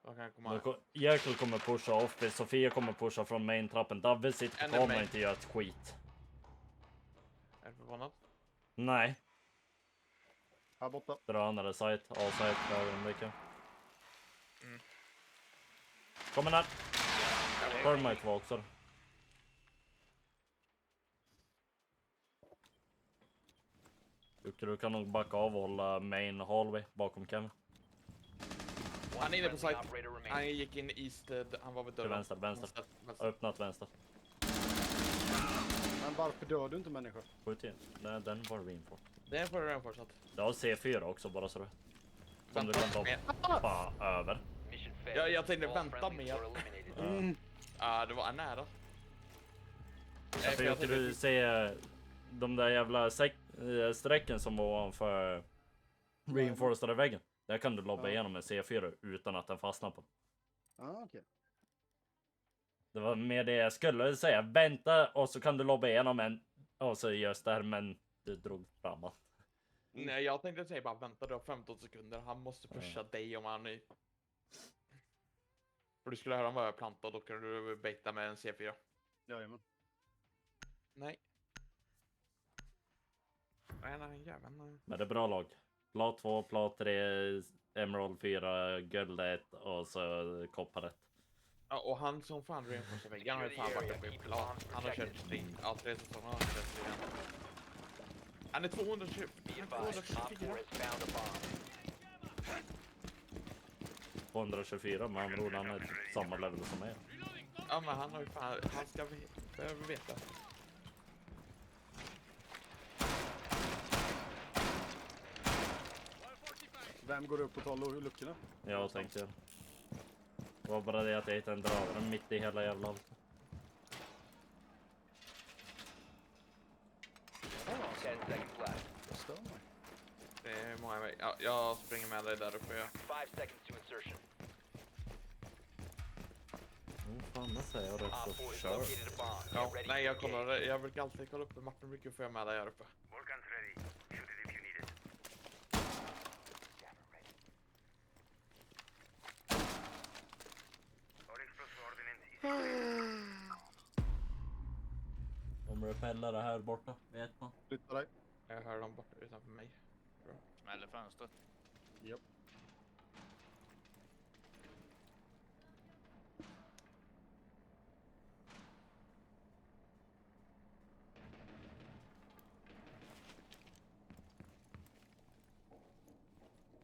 Då kan jag komma. Jekyll kommer pusha office, Sofia kommer pusha från main trappen. Davve sitter på En är kommer main. inte göra ett skit. Är du förvånad? Nej, Här borta. drönare site, all site, ögonblicken. Mm. Kommer här. Thermite var också. Du kan nog backa av och hålla main hallway bakom Kevin. Han är inne på friendly site. operator remaining. Han gick in i East, han var vid Till dörren. vänster. Öppnat vänster. Men varför dör du inte människor? Skjut in. Nej, den var reinfor. Det får du redan fortsatt. Det har C4 också bara så det. Som du kan hoppa över. Mission failed. Ja, jag tänkte All vänta friendlies mer. were eliminated. Det var nära. För jag du se de där jävla strecken som var ovanför reinforcade väggen. Där kan du lobba igenom en C4 utan att den fastnar på. Ja, okej. Det var mer det jag skulle säga. Vänta och så kan du lobba igenom en Ja, seriöst där, men du drog framåt. Nej, jag tänkte säga bara vänta, du har 15 sekunder. Han måste pusha dig om han är... För du skulle höra om vad jag plantade, då kan du baita med en C4. Jajamän. Nej. Nej, jäveln. Men det är bra lag. Plat 2, plat 3, Emerald 4, guld 1 och så koppar 1. Ja, och han som fan reinforcerar väggen har ju fan varit uppe i plat. Han har kört string. Ja, 3 säsonger har han kört string. Han är 220. Be advised, Op 4 has found a bomb. 224, men han tror han är samma level som mig. Ja, men han har ju fan... Han ska behöver veta. Vem går upp och tar luckorna? Jag tänkte. Det var bara det att jag hittade en dragare mitt i hela jävla allt. 10 seconds left. Jag stör mig. Det är många väg. Ja, jag springer med dig där uppe. 5 seconds to insertion. Fan, det säger jag rätt Op så 4 has kör. located a bomb. Ja, Get ready nej, to jag engage. kollar. Jag brukar alltid kolla upp. Martin brukar få med dig här uppe. De repellare här borta, vet man. Flytta dig. Jag hör dem borta utanför mig. Smäller fönstret. Japp.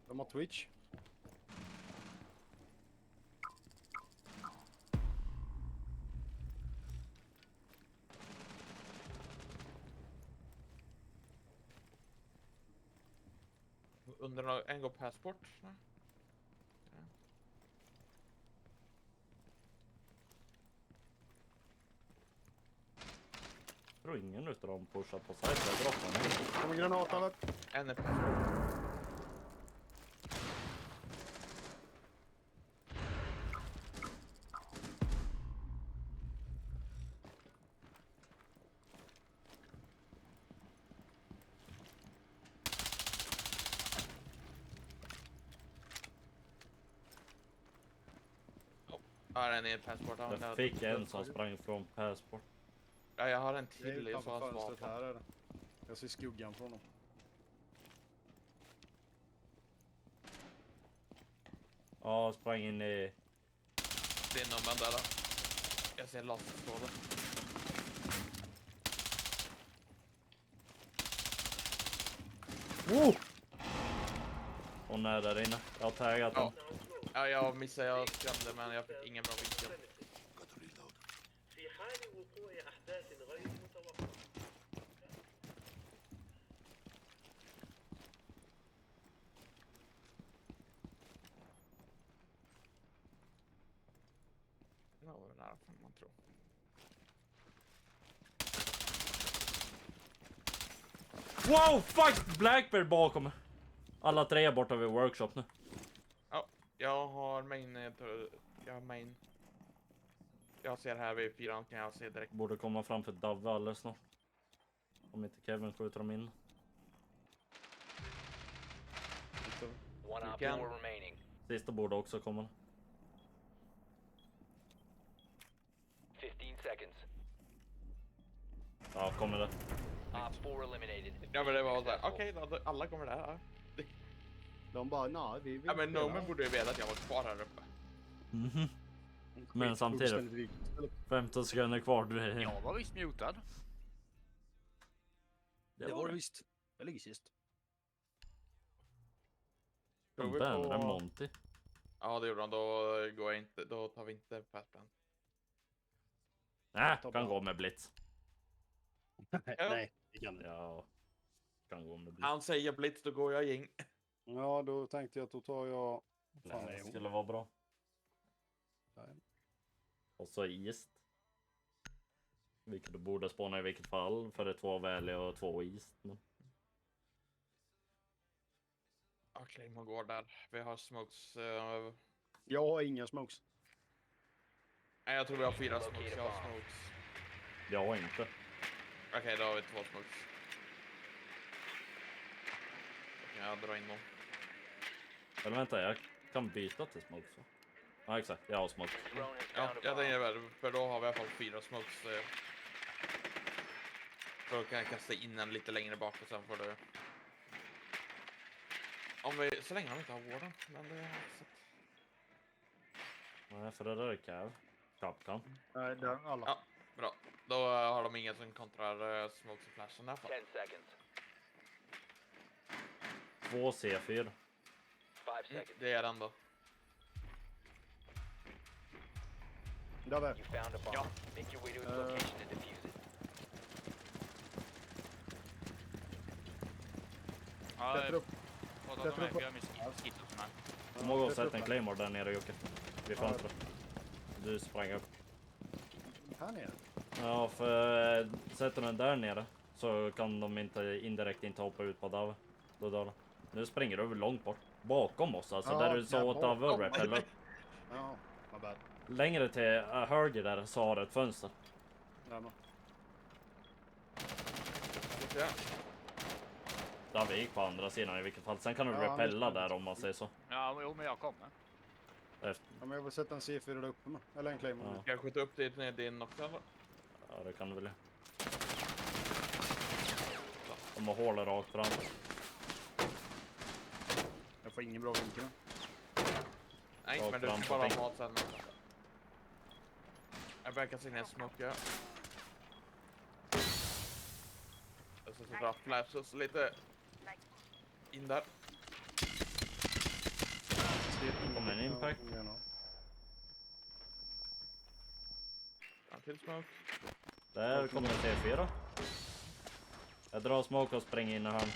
De har Twitch. Under en gång passport. Ja. Jag tror ingen utav dem pushar på site. Jag droppar mig. Kommer granat eller? En är passport. Ja, den är passport. Jag fick en som sprang från passport. Ja, jag har en Det är till. Jag sa utanför fönstret vapen. här är det. Jag ser skuggan från dem. Ja, sprang in i... Det är nummer där då. Jag ser laserstrålen. Hon är där inne. Jag har taggat Ja. den. Ja, jag missade. Jag skrämde, men jag fick ingen bra vinkel. Det var väl nära, får man tro. Wow, fuck! Blackbeard bakom. Alla tre är borta vid workshop nu. Jag har main... Jag har main. Jag ser här vid 4 kan jag se direkt. Borde komma fram för Dave alldeles snart. Om inte Kevin skjuter dem in. One Op 4 Again. remaining. Sista borde också komma. 15 seconds. Ja, kommer det. Op 4 eliminated. Ja, men det var såhär, Successful. okej, alla kommer där. Ja. De bara, nej vi vill Ja, men spela." Nomen borde ju veta att jag var kvar här uppe. Mhm. Men samtidigt, Fullständigt riktigt. 15 sekunder kvar. Du är... Jag var visst mutad. Det var det visst. Jag ligger sist. Tror vi Den är på- Monty. Ja, det gjorde han. Då går jag inte. Då tar vi inte fastplan. Kan gå med blitz. Nej, det kan det. Ja, kan gå med blitz. Han säger blitz, då går jag in. Ja, då tänkte jag att då tar jag... Vad fan är Det hon? skulle vara bra. Nej. Och så East. Vilket du borde spåna i vilket fall. För det är 2 Valley och 2 East. Men... Ja, Claymore går där. Vi har smokes. Jag har inga smokes. Nej, jag tror vi har 4 smokes. Jag har smokes. Jag har inte. Okej, då har vi 2 smokes. Då kan jag dra in dem. Eller vänta, jag kan byta till smokes va? Ja exakt, jag har smokes. Ja, jag tänker väl, för då har vi i alla fall 4 smokes. Då kan jag kasta in en lite längre bak och sen får du... Så länge de inte har vården, men det har jag sett. Nej, för det där är Cav. Capcom. Nej, det är alla. Ja, bra. Då har de ingen som kontrar smokes och flashen i alla fall. 10 seconds. 2 C4. 5 seconds. Det är den då. Där. You found a bomb. Make your way to its location and defuse it. Ja, Sätter upp. vad sätter de är, upp. för jag har skit och sån här. Kom ihåg att sätta en claymore där nere Jocke. Vid fönstret. Du sprang upp. Här nere. Ja, för sätter den där nere så kan de indirekt inte hoppa ut på Dave. Då dör de. Nu springer du över långt bort. Bakom oss alltså, Ja, där du sa åt Dave och Rappel. Ja, vad bad. Längre till höger där så har du ett fönster. Där med. Dave gick på andra sidan i vilket fall. Sen kan du Ja, rappella han är där om man säger så. Ja, jo, men jag kommer. Efter. Ja, men jag vill sätta en C4 där uppe med. Eller en claymore. Ja. Ska jag skjuta upp det ner din också eller? Ja, det kan du väl. De har hål rakt fram. Jag får ingen bra vinkel. Nej, Rakt men du fram får på bara ping. mat sen. Jag börjar kasta in en smoke. Jag ska dra flashes lite in där. Kommer en impact. En till smoke. Där kommer en T4. Jag drar smoke och springer in i hörn.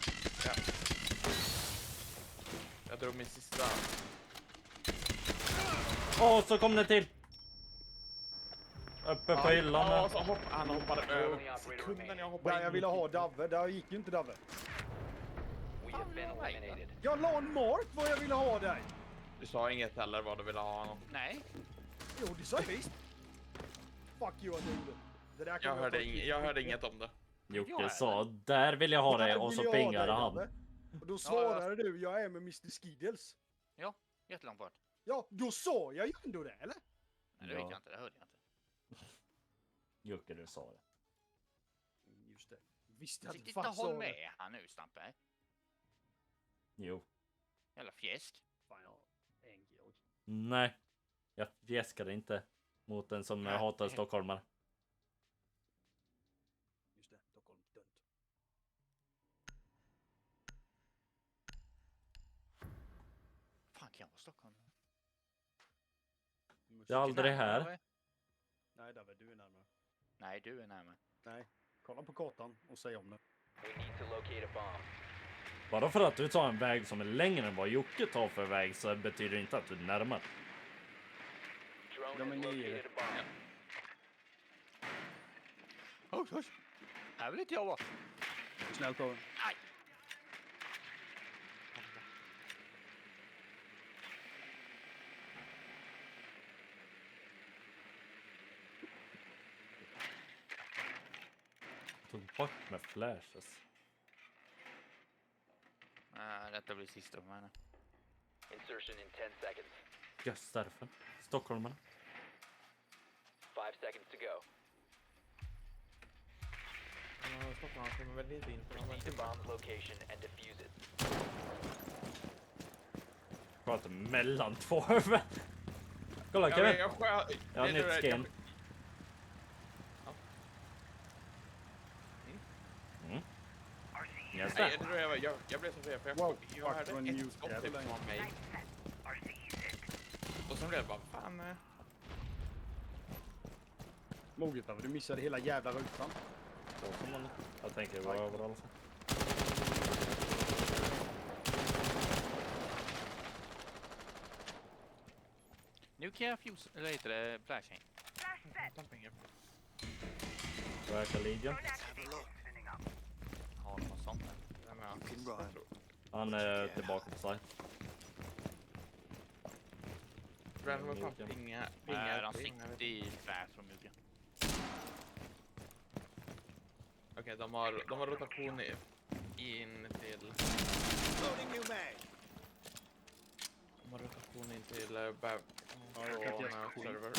Ja. Jag drog min sista. Åh, så kom det till! Uppe på hyllan Ja, där. så han hoppade över sekunden jag hoppade Där in. jag ville ha Dave. Där gick ju inte Dave. We have been eliminated. Jag la en mark vad jag ville ha dig. Du sa inget heller vad du ville ha honom. Nej. Jo, det sa jag visst. Fuck you, att jag gjorde. Det där kan Jag hörde inget om det. Jocke sa, där vill jag ha dig och så pingade han. Och då svarade du, jag är med Mr. Skiddles. Ja, jättelångt bort. Ja, då sa jag ju ändå det, eller? Nej, det vet jag inte, det hörde jag inte. Jocke, du sa det. Just det. Visst Sitt att inte fan och sa håll det. med han nu, Stampe. Jo. Jävla fjäsk. Fan, jag är en Georg. Nej. Jag fjäskade inte mot den som hatar stockholmare. Just det, Stockholm dömt. Fan, kan jag vara Stockholm? Jag är aldrig här. Nej, David, du är närmare. Nej, du är närmare. Nej, kolla på kartan och säg om det. We need to locate a bomb. Bara för att du tar en väg som är längre än vad Jocke tar för väg så betyder det inte att du är närmare. Drone Ja, has men ni är located a bomb. Här vill inte jag vara. Snällt av er. Tog bort med flashes. Detta blir sista för henne. Insertion in 10 seconds. Just därför. Stockholmarna. 5 seconds to go. Stockholm kommer väl inte in på någon Proceed to bomb's location and defuse it. Pratar mellan två huvuden. Kolla Kevin. Jag har nytt skin. Yes, Nej, jag blev så fel för Wow, jag hörde fuck, ett news skott jävla från mig. Och sen blev det bara, fan. Moget David, du missade hela jävla rutan. Jag tänker det var över i alla fall. Nu kan jag fuse, eller heter det, flashing. Verkar Legion. Har de något sånt där? Han är tillbaka på site. Random fan pinga. De sitter i bathroom, Jocke. Okej, Okej, de har rotation in till... De har rotation in till back från server.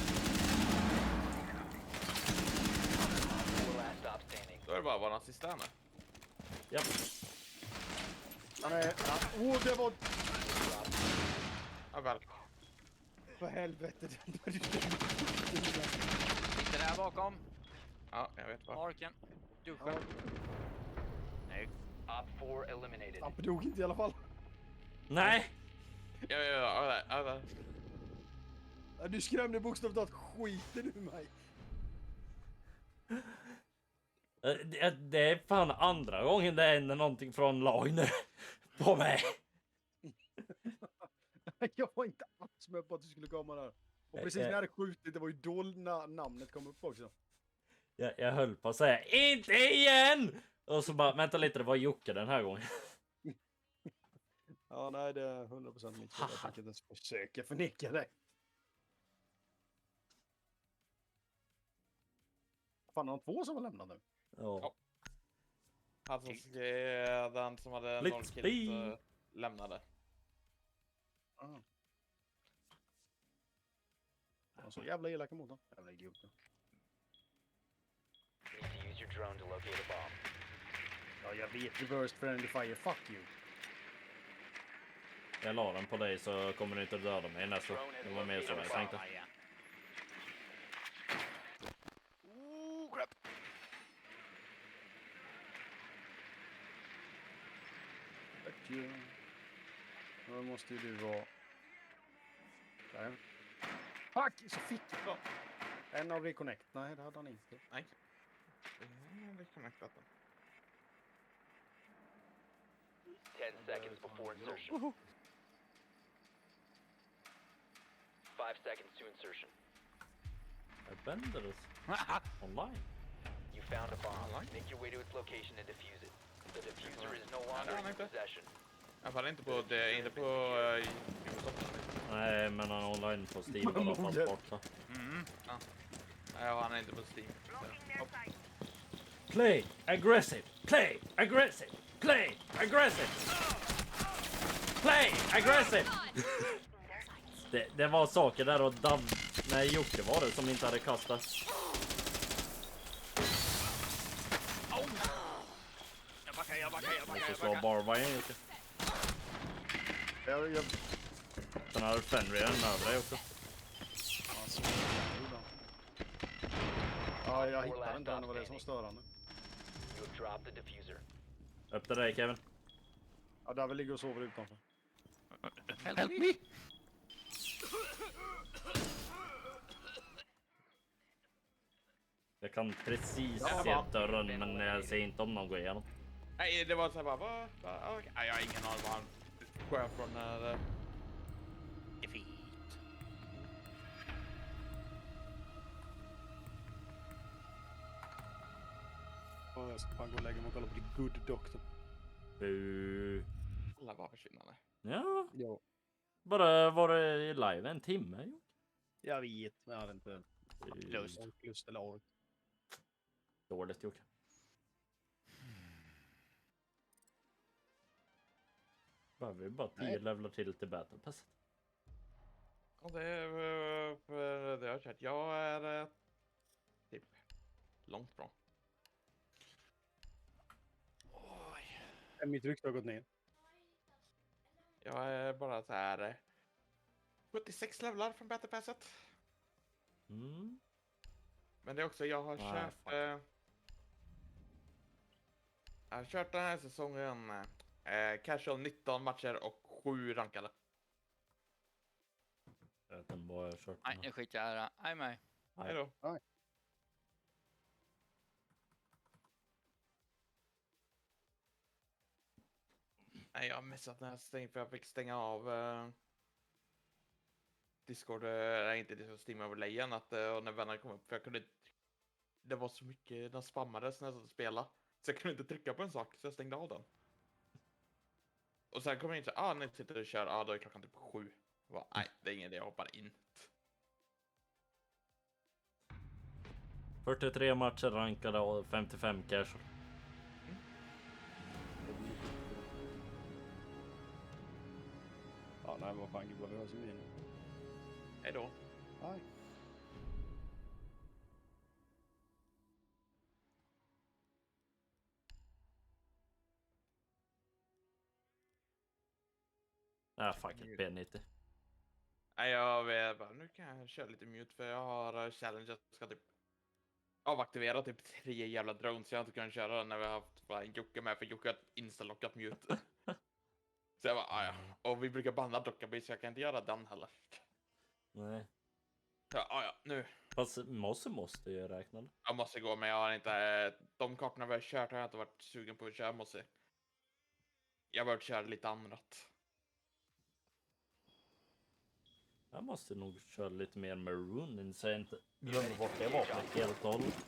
Last stop standing. Då är det bara våran cisterner. Japp. Han är... det var... Ja, väl. För helvete. Sitter där bakom. Ja, jag vet vad. Arken. Duschen. Nej. Op 4 eliminated. Han dog inte i alla fall. Nej! Ja. Ja, du skrämde bokstavligt talat skiten ur mig. Det är fan andra gången det händer någonting från lag nu. På mig. Jag var inte alls med på att du skulle komma där. Och precis när jag hade skjutit, det var ju då namnet kom upp också. Jag höll på att säga inte igen! Och så bara, vänta lite, det var Jocke den här gången. Ja, nej, det är 100% mitt fel. Jag tänker inte ens försöka förneka det. Fan, har de två som har lämnat nu? Ja. Alltså, den som hade Let's 0 kills lämnade. Jag så jävla elaka mot dem. Jävla idioter. Need to use your drone to locate a bomb. Ja, jag vet. Reversed friendly fire. Fuck you. Jag la den på dig så kommer du inte döda mig nästa. Det var mer så jag tänkte. Crap. Fuck you. Då måste ju du vara... Där. Fuck! Så fick jag. En av reconnect. Nej, det hade han inte. Nej. Reconnectat den. 10 seconds before insertion. 5 seconds to insertion. Avengers online. You found a bomb. Make your way to its location and defuse it. The diffuser is no longer in your possession. Jag faller inte på det, inte på Ubisoft. Nej, men han är online på Steam i alla fall borta. Ja. Nej, han är inte på Steam. Play aggressive! Play aggressive! Play aggressive! Play aggressive! det var saker där och när Jocke var det som inte hade kastat. Jag backar. Och så slår barvajern Jocke. Sen hade Fenrir den över dig också. Ja, jag hittade inte den. Det var det som var störande. You have dropped the diffuser. Öppna dig Kevin. Ja, där vi ligger och sover utanför. Help me! Jag kan precis se dörren men jag ser inte om någon går igenom. Nej, det var så här bara, va? Okay. Nej, jag har ingen aning vad han sköt från det. Defeat. Jag ska fan gå och lägga mig och kolla på The Good Doctor. Alla var försvinnande. Ja, Ja. bara var det i live en timme Jocke. Jag vet, men jag hade inte Lust. lust eller ork. Dåligt Jocke. Behöver vi bara 10 levlar till Battle Pass. Ja, det är det jag har kört. Jag är typ långt bra. Mitt rykte har gått ner. Jag är bara så här 76 levlar från Battle Passet. Men det är också, jag har kört den här säsongen casual 19 matcher och 7 rankade. Jag vet inte vad jag har kört. Nej, nu skiter jag i det. Nej, nej. Hej då. Nej, jag har missat när jag stängde för jag fick stänga av Discord, inte Discord, Steam överlayen och när vännerna kom upp för jag kunde. Det var så mycket, den spammades när jag satt och spelade. Så jag kunde inte trycka på en sak så jag stängde av den. Och sen kom jag in så när jag sitter och kör, då är klockan typ 7. Nej, det är ingen idé, jag hoppar in. 43 matcher rankade och 55 cash. nej vad fan, gud vad vi har som vinner. Hej då. Nej. Fuck it, P90. Nej, jag vet bara, nu kan jag köra lite mute för jag har challenge. Jag ska typ avaktivera typ 3 jävla drones. Jag har inte kunnat köra den när vi har haft bara en Jocke med, för Jocke har instalockat mute. Så jag bara, ja. Och vi brukar banna Dockaby, så jag kan inte göra den heller. Nej. Ja, nu. Fast måste ju räkna det. Jag måste gå, men jag har inte... De kartorna vi har kört har jag inte varit sugen på att köra, måste. Jag har börjat köra lite annat. Jag måste nog köra lite mer Maroon, så jag inte glömmer bort det vapnet helt och hållet.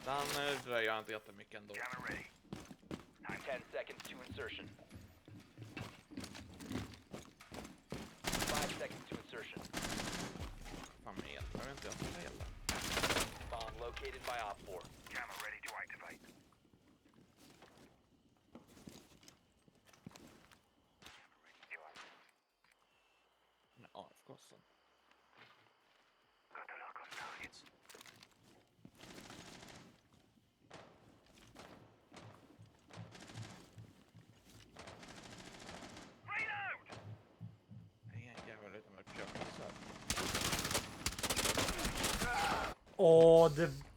Den dröjer inte jättemycket ändå. 10 seconds to insertion. 5 seconds to insertion. Fan med, jag vet inte, jag ska hela. Bomb located by Op 4. Camera ready to activate. Ja, of course. Got a lock on targets. Åh,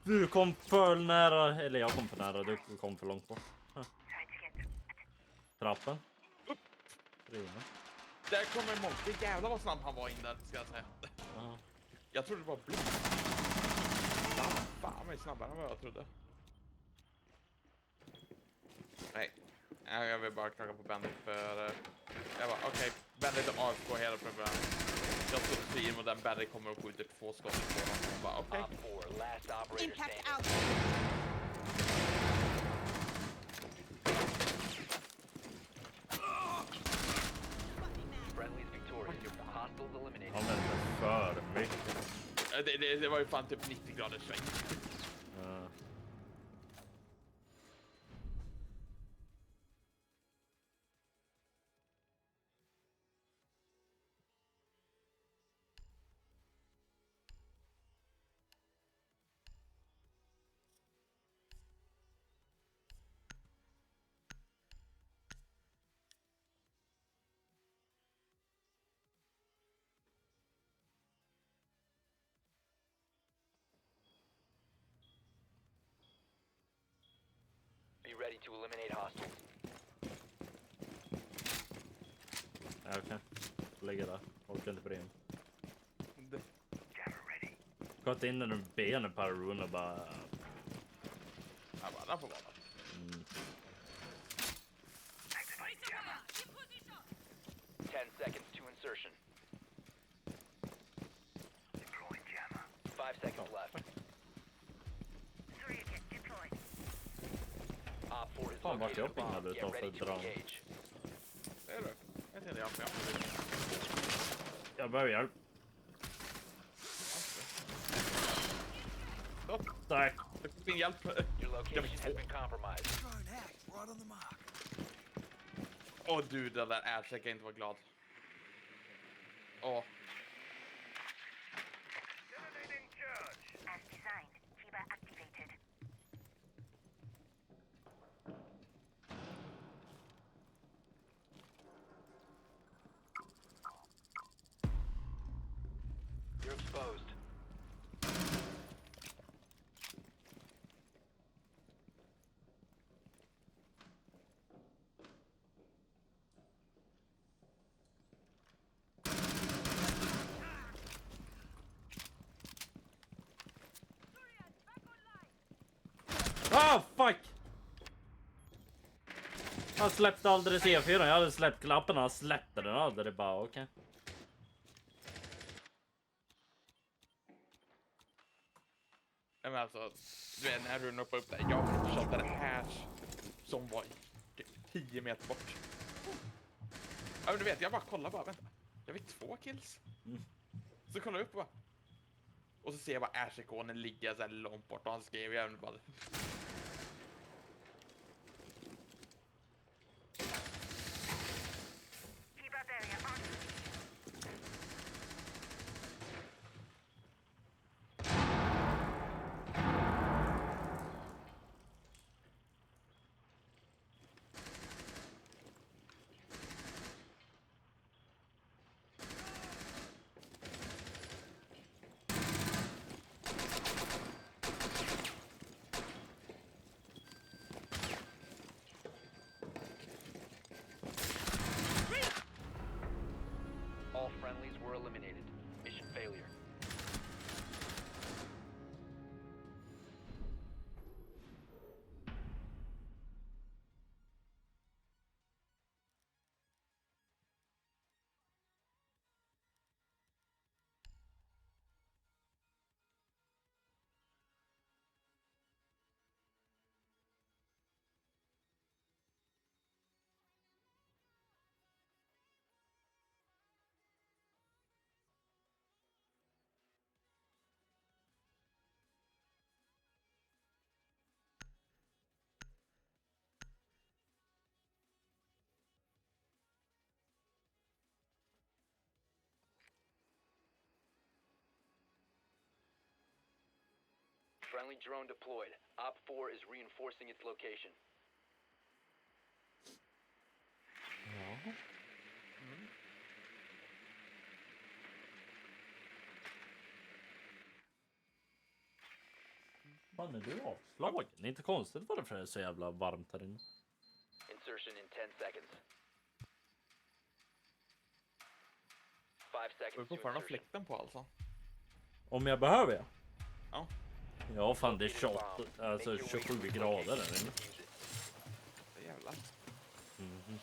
du kom för nära. Eller jag kom för nära, du kom för långt bort. Trappen. Riven. Där kommer Monty. Jävlar vad snabb han var in där, ska jag säga. Jag trodde det var blod. Fan, vad snabbare än vad jag trodde. Nej, jag vill bara klaga på Bandit för... jag bara, okej, Bandit är AFK hela problemet. Jag står stream och den Bandit kommer och skjuter 2 skott på honom. Jag bara, okej. Impact out. Friendly's victorious. Hostiles eliminated. Han är för mycket. Det var ju fan typ 90 graders sväng. Be ready to eliminate hostiles. Okej. Lägger där. Orkar inte bry mig. Gått in den ur benen på Arun och bara... Jag bara, där får vara. 10 seconds to insertion. 5 seconds left. Op 4 is Fan, vart located jag a bomb. pingade Get utanför ready to dran. engage. Det är det. Jag tänkte jag får. Jag behöver hjälp. Tack. Jag fick min hjälp. Your location has been compromised. Åh du, den där Aircheck kan inte vara glad. Åh. You're exposed. Ah, fuck! Han släppte aldrig C4. Jag hade släppt klappen och han släppte den aldrig. Det bara okej. Men alltså, du vet när du uppe upp där. Jag shotade en hash som var 10 meter bort. Ja men du vet, jag bara kollar bara, vänta. Jag fick 2 kills. Mm. Så kollar jag upp bara. Och så ser jag bara Ash-ikonen ligga så här långt bort och han skrev ju även bara. All friendlies were eliminated. Mission failure. Friendly drone deployed. Op 4 is reinforcing its location. Ja. Fan, är du avslagen? Det är inte konstigt varför det är så jävla varmt här inne. Insertion in 10 seconds. 5 Du seconds får to fortfarande ha insertion. fläkten på alltså. Om jag behöver jag? Ja. Ja, fan det är 28, alltså 27 grader där inne. Jävlar. Mhm.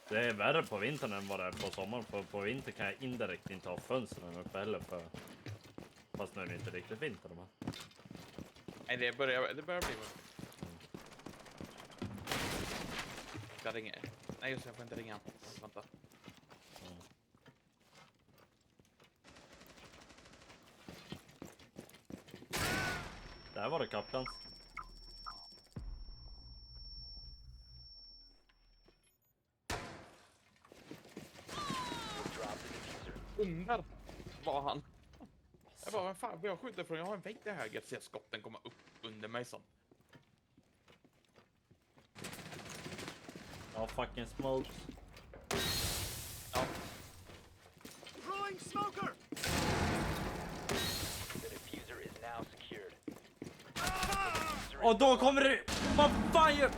Det är värre på vintern än vad det är på sommaren. På vintern kan jag indirekt inte ha fönstren uppe heller för... Fast nu är det inte riktigt vinter de här. Nej, det börjar bli mörkt. Jag ringer. Nej, just det, jag får inte ringa. Vänta. Där var det kaptens. Undrar var han. Jag bara, vad fan, jag skjuter från, jag har en vägg till höger, ser skotten komma upp under mig som. Ja, fucking smokes. Ja. The diffuser is now secured. Och då kommer det... Vad fan gör...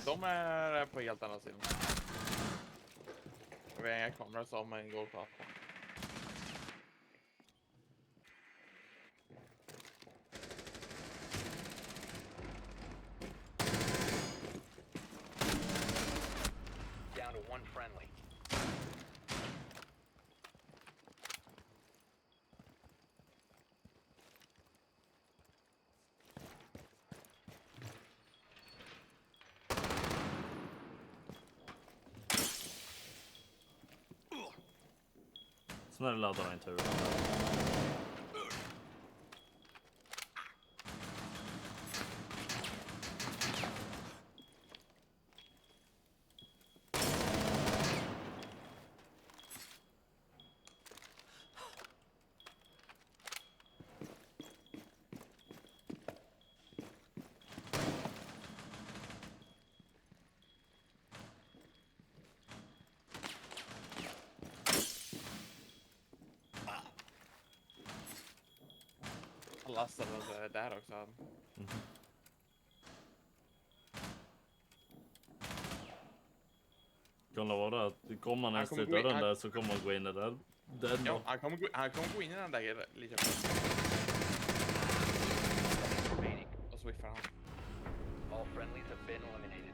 De är på helt andra sidan. Vi har inga kameror som man går på. Down to 1 friendly. Snälla ladda inte hur. Alla ställer sig där också. Kan lova att kommer man ens till dörren där så kommer man gå in i den. Ja, han kommer gå in i den där lite. Och så swiffar han. All friendlies have been eliminated.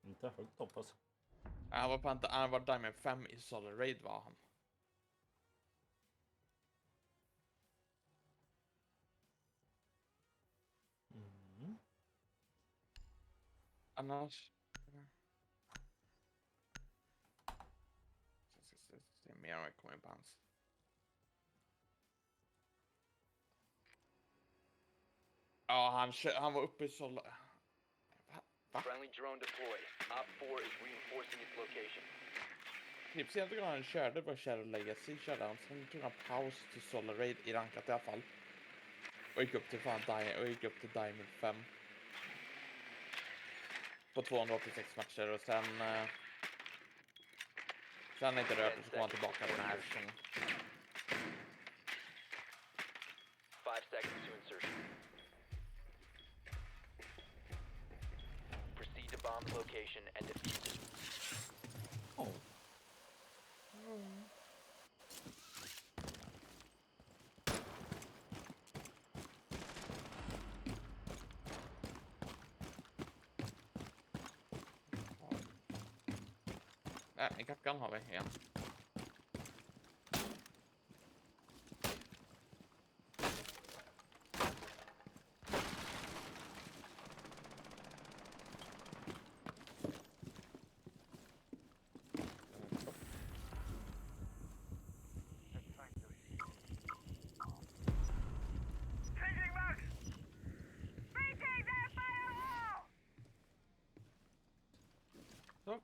Inte högt hoppas. Han var Diamond 5 i Solid Raid var han. Annars... Se mer om jag kommer in på hans. Ja, han var uppe i Sola... Va? Friendly drone deployed. Op 4 is reinforcing its location. Knipsen tycker han körde på Shadow Legacy, körde han. Sen tog han paus till Solar Raid i rankat i alla fall. Och gick upp till Diamond 5. På 286 matcher och sen... Sen han inte rört och så kom han tillbaka den här säsongen. 5 seconds to insertion. Proceed to bomb's location and defuse it. Oh. En kapkan har vi igen. Så.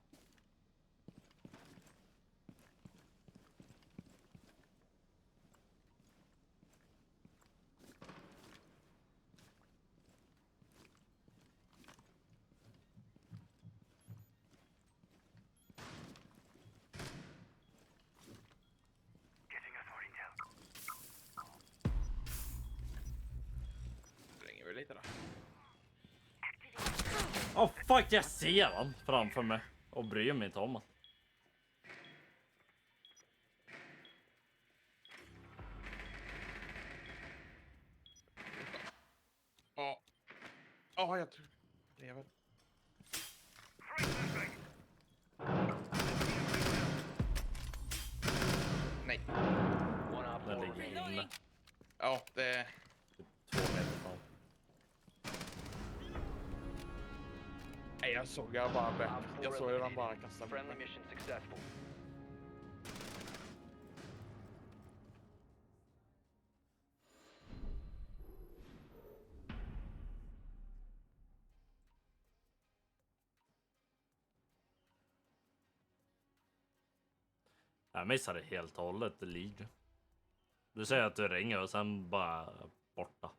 Ringer vi lite då. Oh fuck, jag ser han framför mig och bryr mig inte om han. Ja. Ja, jag tror jag lever. Nej. One op Den 4 ligger remaining. inne. Ja, det... 2 meter från. Nej, jag såg hur han bara kastade Friendly mig. mission successful. Jag missade helt och hållet League. Du säger att du ringer och sen bara borta.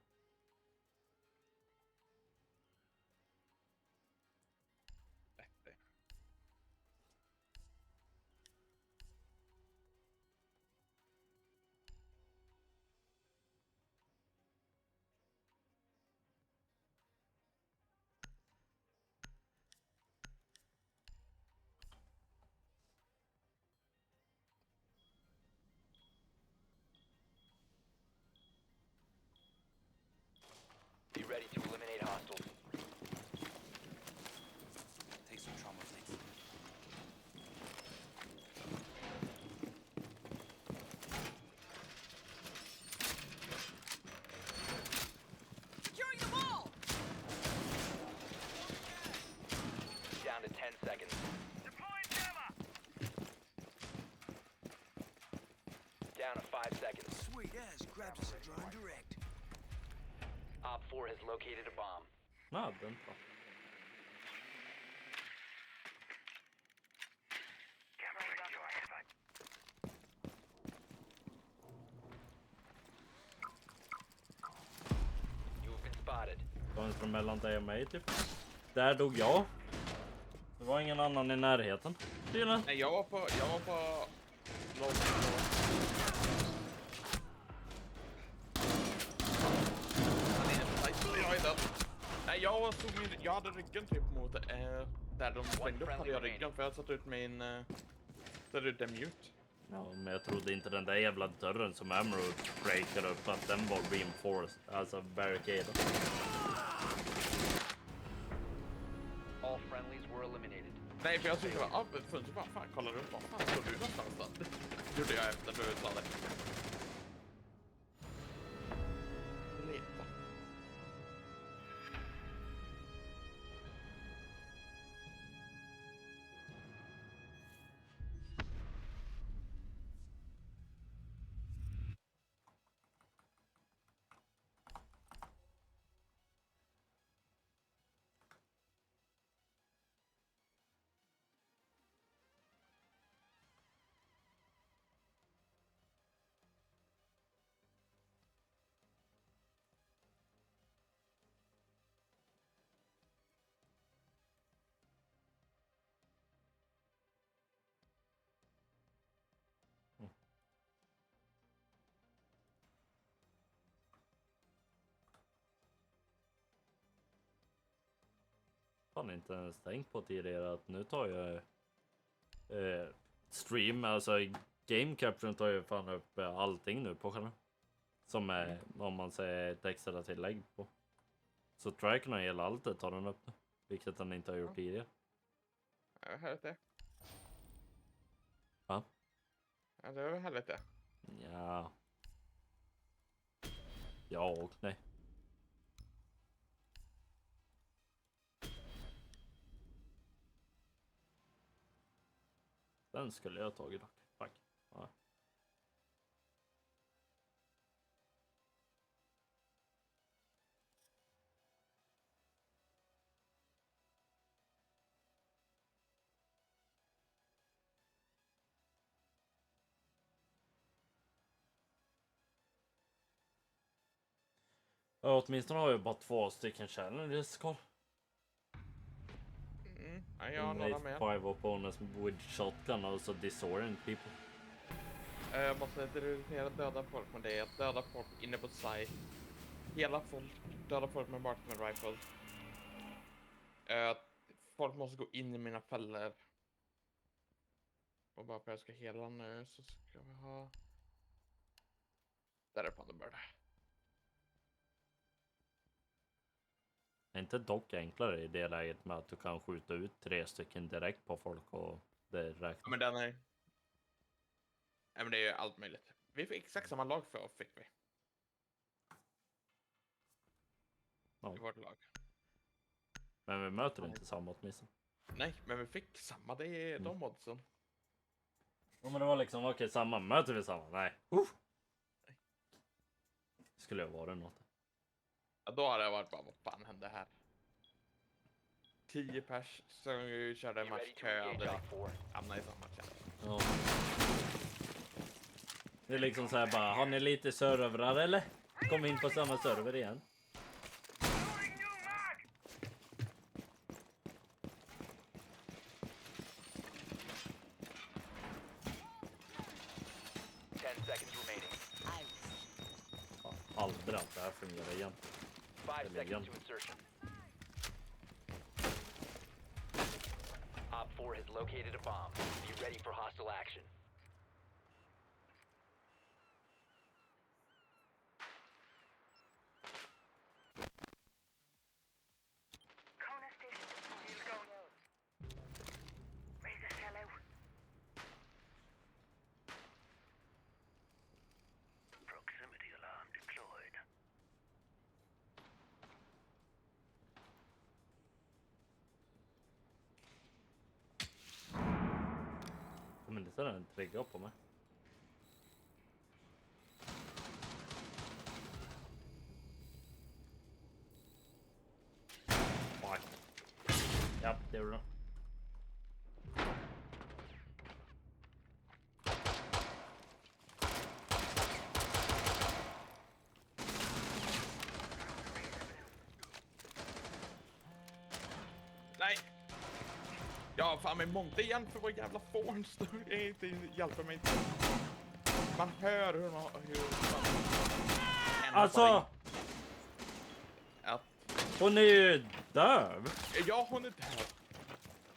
Be ready to eliminate hostiles. Take some trauma, please. Securing the wall! Down to 10 seconds. Down to 5 seconds. Sweet ass grabs us a drone direct. Op 4 has located a bomb. Nej, vänta. You have been spotted. Fönster mellan dig och mig typ. Där dog jag. Det var ingen annan i närheten. Tydligen. Nej, jag var på långt. Jag hade ryggen typ mot där de sprängde upp hade jag ryggen för jag satt ut min en mute. Ja, men jag trodde inte den där jävla dörren som Emerald breakade upp att den var reinforced, alltså barricaded. All friendlies were eliminated. Nej, för jag tyckte det var fullt bara fan kollar upp vad fan står du någonstans då? Det gjorde jag efter du sa det. Leta. fan inte ens tänkt på tidigare att nu tar jag stream, alltså game capture tar ju fan upp allting nu på skärmen. Som är, om man säger ett extra tillägg på. Så tracken och hela allt det tar den upp nu. Vilket den inte har gjort tidigare. Ja, härligt det. Va? Ja, det var härligt det. Ja. Ja och nej. Den skulle jag ha tagit dock. Tack. Ja. Ja, åtminstone har jag bara 2 stycken challenges kvar. Ja, jag har några med. 5 opponents with shotgun och så disorient people. Jag måste prioritera döda folk med det. Döda folk inne på site. Hela folk. Döda folk med marksman rifle. Folk måste gå in i mina fällor. Och bara för att jag ska hela nu så ska vi ha... Där är Thunderbird. Det är inte dock enklare i det läget med att du kan skjuta ut 3 stycken direkt på folk och det räknas. Ja, men den är... Ja, men det är ju allt möjligt. Vi fick exakt samma lag för fick vi. Ja. I vårt lag. Men vi möter inte samma åtminstone. Nej, men vi fick samma. Det är de oddsen. Ja, men det var liksom okej, samma. Möter vi samma? Nej. Skulle jag vara något. Ja, då hade jag varit bara, vad fan hände här? 10 pers som körde en match köade hamnade i samma match. Ja. Det är liksom så här bara, har ni lite servrar eller? Kom in på samma server igen. Aldrig att det här fungerar igen. 5 seconds to insertion. Op 4 has located a bomb. Be ready for hostile action. Men det är en trigger på mig. Fuck. Ja, det gjorde den. Nej! Ja, fan med Monte igen för vad jävla fåns. Det hjälper mig inte. Man hör hur man... Alltså! Att... Hon är ju döv! Ja, hon är död.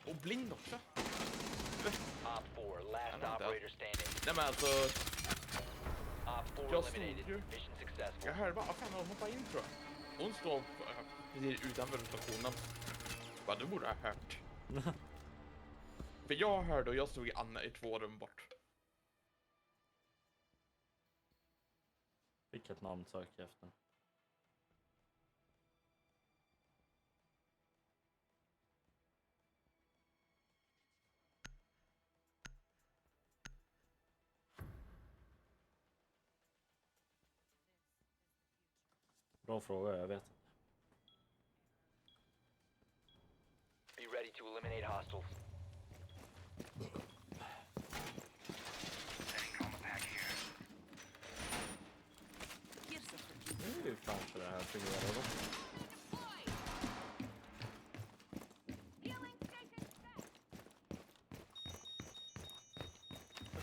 Och blind också. Op 4, last operator standing. Nej men alltså... Op 4 Jag stod eliminated. ju... Mission successful. Jag hörde bara, fan hon hoppade in tror jag. Hon står precis utanför stationen. Bara, du borde ha hört. För jag hörde och jag stod i Anna i 2 rum bort. Vilket namn söker jag efter? Bra fråga, jag vet. Be ready to eliminate hostiles. Nu kanske det här fungerar då.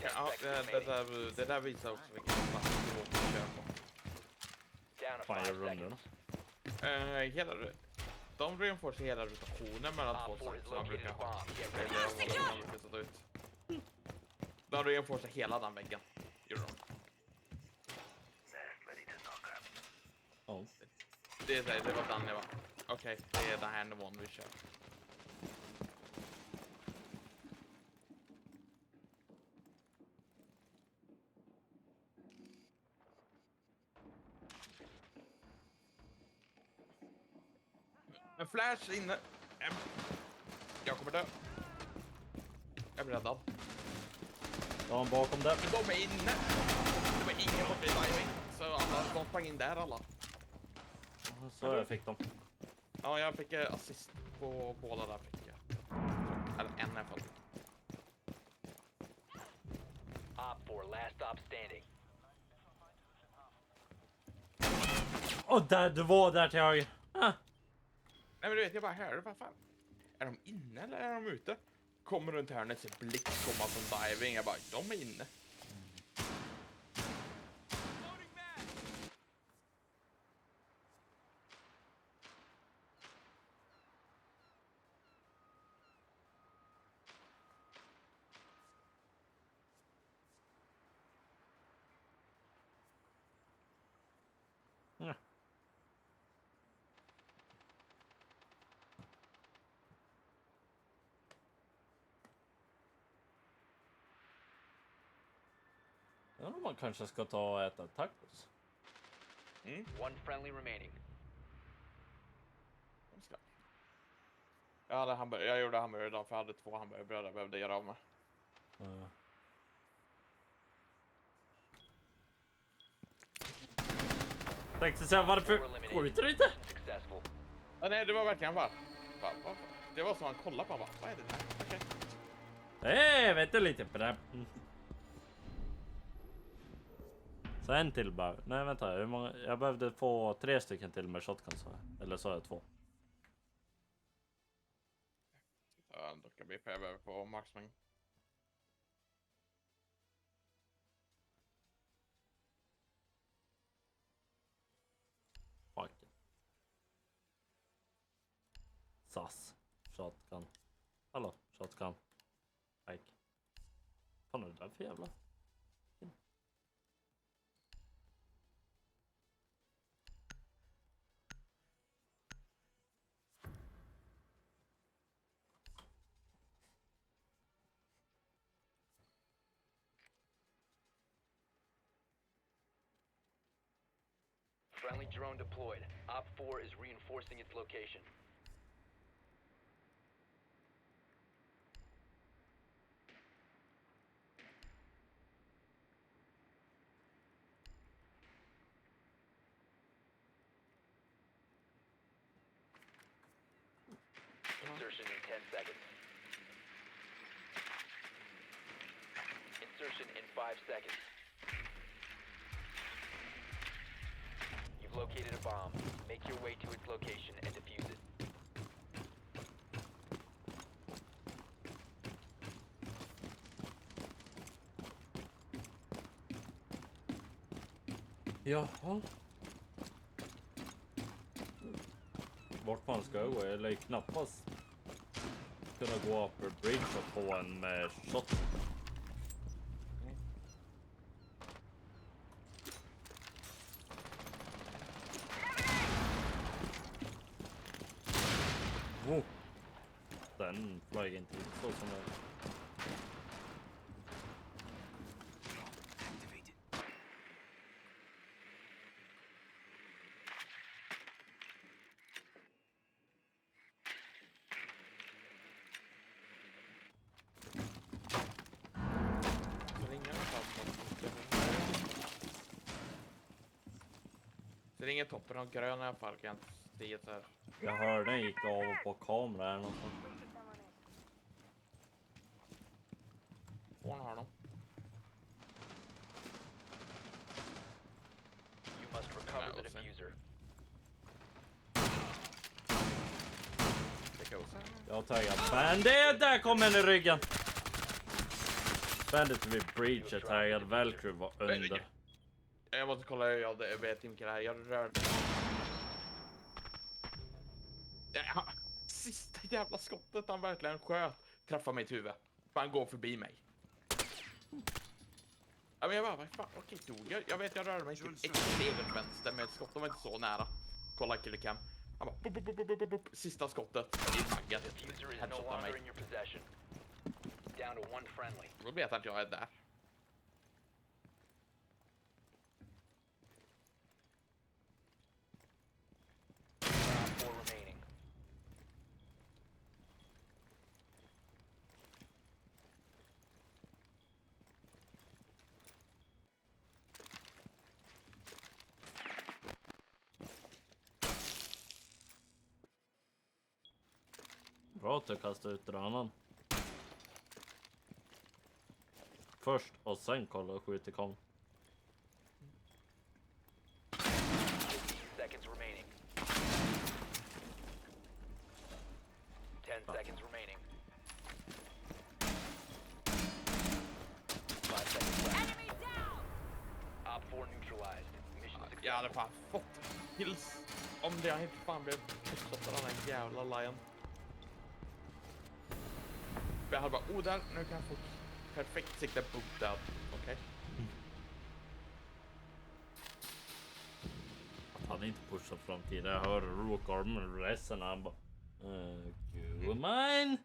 Ja, det där visar också vilken plats vi åker köra på. Down to Fan, 5 jag rundar. seconds. Hela de reinforcerar hela rotationen mellan två saker som man brukar ha. De reinforcerar hela den väggen. Gjorde de. Ja. Det var den nivån. Okej, det är den här nivån vi kör. En flash inne. Jag kommer dö. Jag blir räddad. Ja, bakom där. De är inne. Det var ingen borta i diving. Så de sprang in där alla. Så jag fick dem. Ja, jag fick assist på båda där fick jag. Eller en i alla fall. Op 4, last stop standing. Där, du var där till höger. Ah. Nej men du vet, jag bara hörde, vad fan. Är de inne eller är de ute? Kommer runt hörnet, ser blixt komma från diving. Jag bara, de är inne. Ja. Ja, man kanske ska ta och äta tacos. One friendly remaining. Jag gjorde hamburgare idag för jag hade 2 hamburgerbröd jag behövde göra av med. Tänkte säga, varför skjuter du inte? Successful. Ja, nej, det var verkligen bara det var som man kollade på, bara, vad är det där? Okej. Vänta lite på det. Så en till bara. Nej, vänta. Hur många? Jag behövde få 3 stycken till med shotgun, så jag. Eller så är det 2. Då kan vi pröva över på marksman. Fuck. SAS. Shotgun. Hallå, shotgun. Pike. Fan är det där för jävla? Friendly drone deployed. Op 4 is reinforcing its location. Insertion in 10 seconds. Insertion in 5 seconds. You've located a bomb. Make your way to its location and defuse it. Jaha. Vart man ska gå? Jag lär knappast kunna gå upper bridge och få en med shot. Oh. Den flög inte så som det. Så det är ingen toppen av grön i alla fall, kan jag inte se här. Jag hörde den gick av på kamera eller något sånt. Hon har dem. You must recover the diffuser. Jag taggar Bandit, där kom en i ryggen. Bandit vid breach är taggad, Valkyrie var under. Jag måste kolla, jag vet inte vilka det är. Jag rörde. vilket jävla skottet han verkligen sköt träffar mig i huvudet. För han går förbi mig. Ja, men jag bara, vad fan, okej, dog jag vet, jag rörde mig inte extremt vänster, men skottet var inte så nära. Kolla killcam. Han bara, bup. Sista skottet i baggat. Diffuser is no Headshotade mig. longer in your possession. Down to one friendly. Då vet jag att jag är där. Round 4 remaining. Bra att du kastade ut drönaren. Först och sen kolla och skjuta kom. 15 seconds remaining. 10 seconds remaining. 5 seconds left. Op 4 neutralized. Mission Jag successful. hade fan fått kills om det jag inte fan blev pussat av den här jävla lion. Jag hade bara, där, nu kan jag få perfekt sikte på död. Okej. Han inte pushat fram till det. Jag hör Rook Armor resten han bara you mine.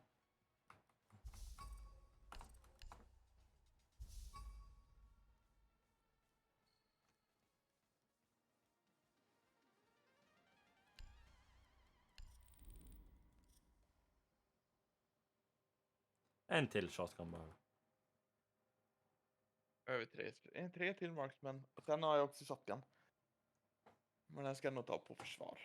En till shotgun bara. Över 3 till marksman. Och sen har jag också shotgun. Men den ska jag nog ta på försvar.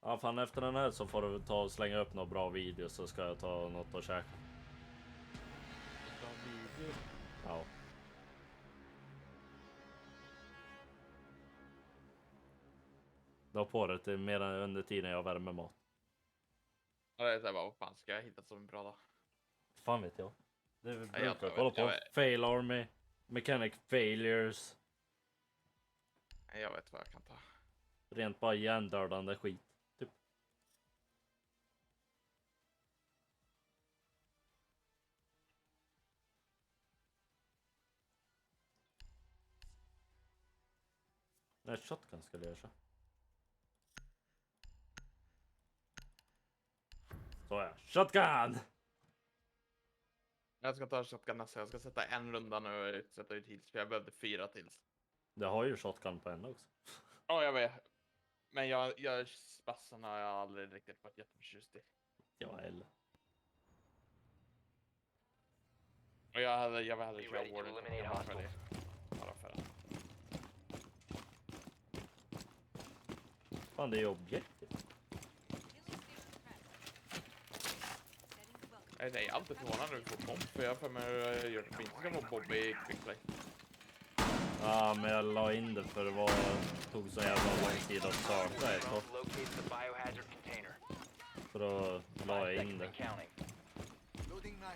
Ja fan, efter den här så får du ta och slänga upp några bra videos så ska jag ta något att käka. Ja. Du har på det till mer än under tiden jag värmer mat. Ja, det är så här, vad fan ska jag hitta som bra då? Fan vet jag. Det är Ja, jag brukar kolla på. Fail Army, Mechanic Failures. Jag vet vad jag kan ta. Rent bara hjärndödande skit. Typ. Nej, shotgun ska det göra så. Så ja, shotgun! Jag ska ta shotgun nästa. Jag ska sätta en runda nu och sätta ut hits. För jag behövde 4 tills. Det har ju shotgun på en också. Ja, jag vet. Men jag spassen har jag aldrig riktigt varit jätteförtjust i. Ja, eller. Och jag hade Be ready kört to Warden. eliminate hostiles. Bara för det. Fan, det är objektiv. Jag är alltid förvånad när du får bomb. För jag för mig gör det inte ska få bomb i quickplay. Ja, men jag la in det för det tog så jävla lång tid att starta ett tag. Locate the biohazard container. Så då la 5 jag in seconds det. and counting.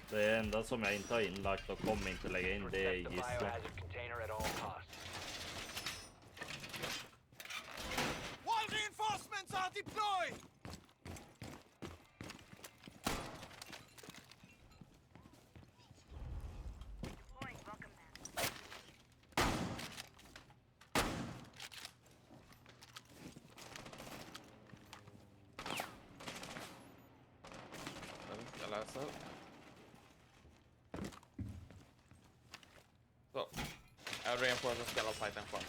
Det enda som jag inte har inlagt och kommer inte lägga in det är Protect the gisslan. biohazard container at all costs. Wall reinforcements are deployed! Jag läser. Så. Jag reinforcerar skall fighten kvar.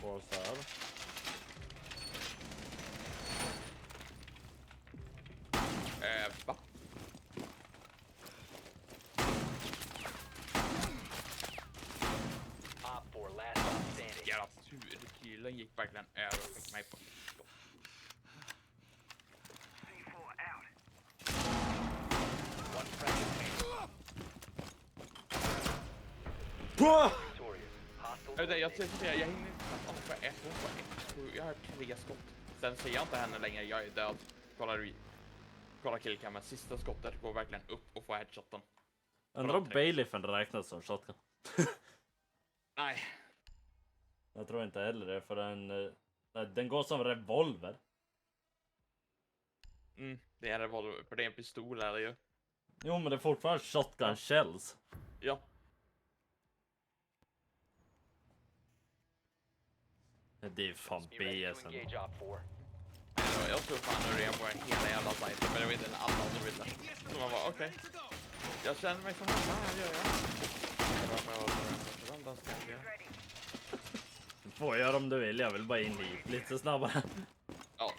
Forcar. Va? Op 4, last stop standing. Jävla tur. Kylen gick verkligen över och fick mig på. One friendly remaining. Victorious. Hostiles Jag eliminated. hinner inte. Jag har 3 skott. Sen ser jag inte henne längre. Jag är död. Kolla killkammen. Sista skottet går verkligen upp och får headshoten. Undrar om Bailiffen räknas som shotgun. Nej. Jag tror inte heller det, för den går som revolver. Det är en revolver, för det är en pistol är det ju. Jo, men det är fortfarande shotgun shells. Ja. Det är fan Be ready to BS. engage Op 4. Jag tror fan nu är jag på hela jävla sajten, men det var inte alla som ville. Så man bara okej. Jag känner mig som här gör jag. Du får göra om du vill, jag vill bara in hit lite snabbare. Ja,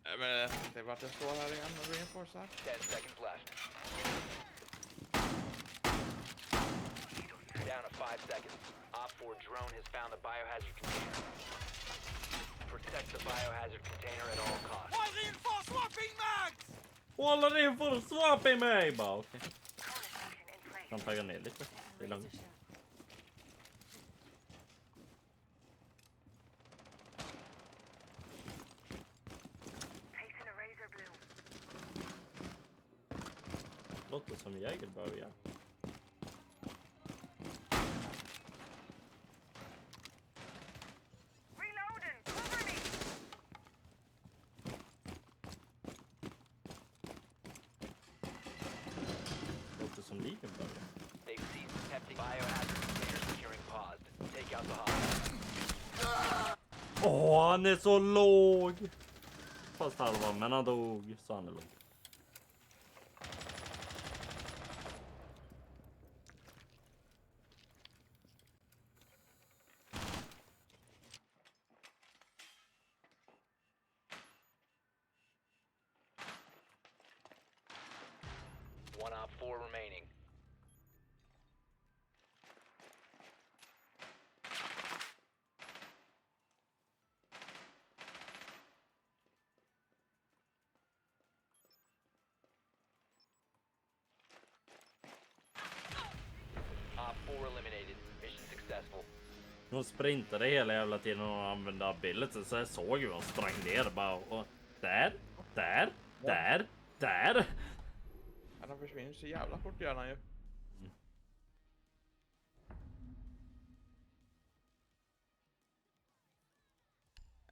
men det är vart jag står här igen och reinforcerar. 10 seconds left. Down to 5 seconds. Op 4 drone has found the biohazard container. Protect the biohazard container at all costs. Håller in för swap i mig! Bara okej. Kan tagga ner lite. Det är lugnt. Låter som Jäger börjar. Låter som Ligen börjar. They've ceased detecting biohazard container securing paused. Take out the hostage. Åh, han är så låg! Fast halva, men han dog, så han är låg. One Op 4 remaining. Op 4 eliminated. Mission successful. De sprintade hela jävla tiden och använde ability, så jag såg ju hon sprang ner bara och där. Han försvinner så jävla fort gör han ju.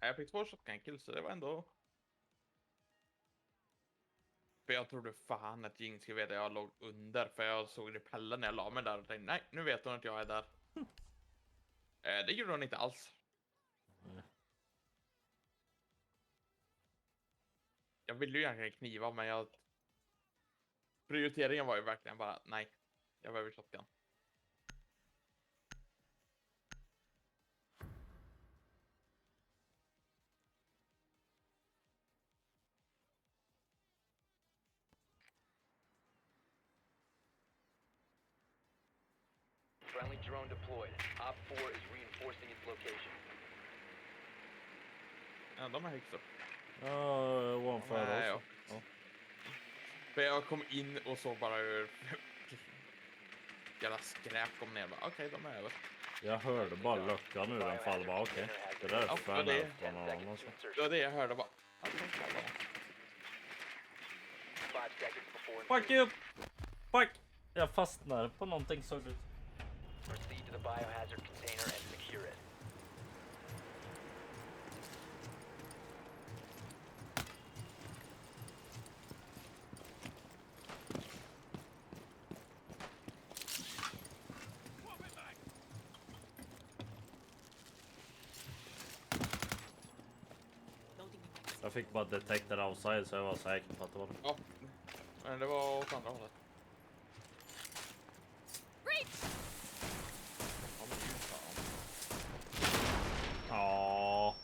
Jag fick 2 shotgun kills, så det var ändå... För jag trodde fan att Jing skulle veta att jag låg under, för jag såg repellen när jag la mig där och tänkte nej, nu vet hon att jag är där. Det gjorde hon inte alls. Jag ville ju egentligen kniva, men prioriteringen var ju verkligen bara nej, jag behöver shotgun. Friendly drone deployed. Op 4 is reinforcing its location. Ja, de är högst upp. Ja, ovanför Nej, oss. ja. För jag kom in och såg bara hur jävla skräp kom ner. Okej, de är över. Jag hörde bara luckan ur den fall, bara okej. Det där är Ja, fan det- från någon annan. Det var det jag hörde bara. 5 seconds before Fuck you! Fuck! Jag fastnar på någonting, såg du. proceed to the biohazard container and secure it. Loading the Jag fick bara detected outside så jag var säker på att det var det. Ja, men det var åt andra hållet. Ja, men gud fan. Ja.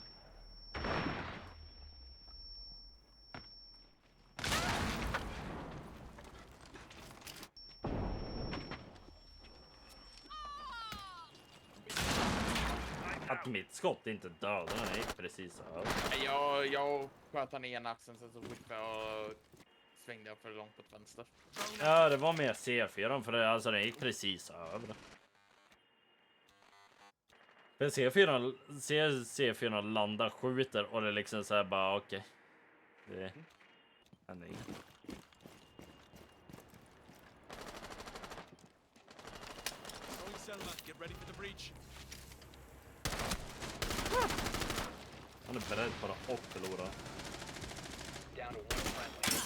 Att mitt skott inte dödade den gick precis över. Jag sköt han i ena axeln, sen så whippade jag och svängde jag för långt åt vänster. Ja, det var mer C4 för det, alltså den gick precis över. För C4 landar, skjuter och det är liksom så här bara okej. Det händer inget. Han är beredd på det och förlora. Down to one friendly.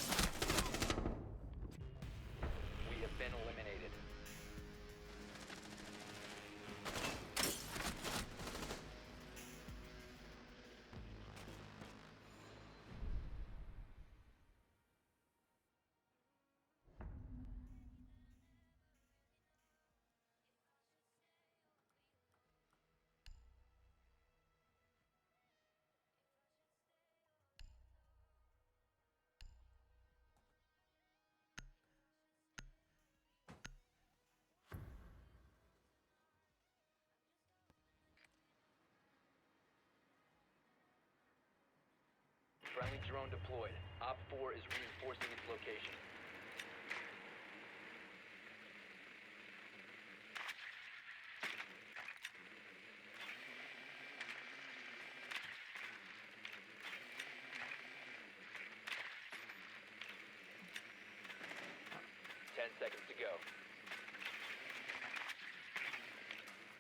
We have been eliminated. Friendly drone deployed. Op 4 is reinforcing its location. Ten seconds to go.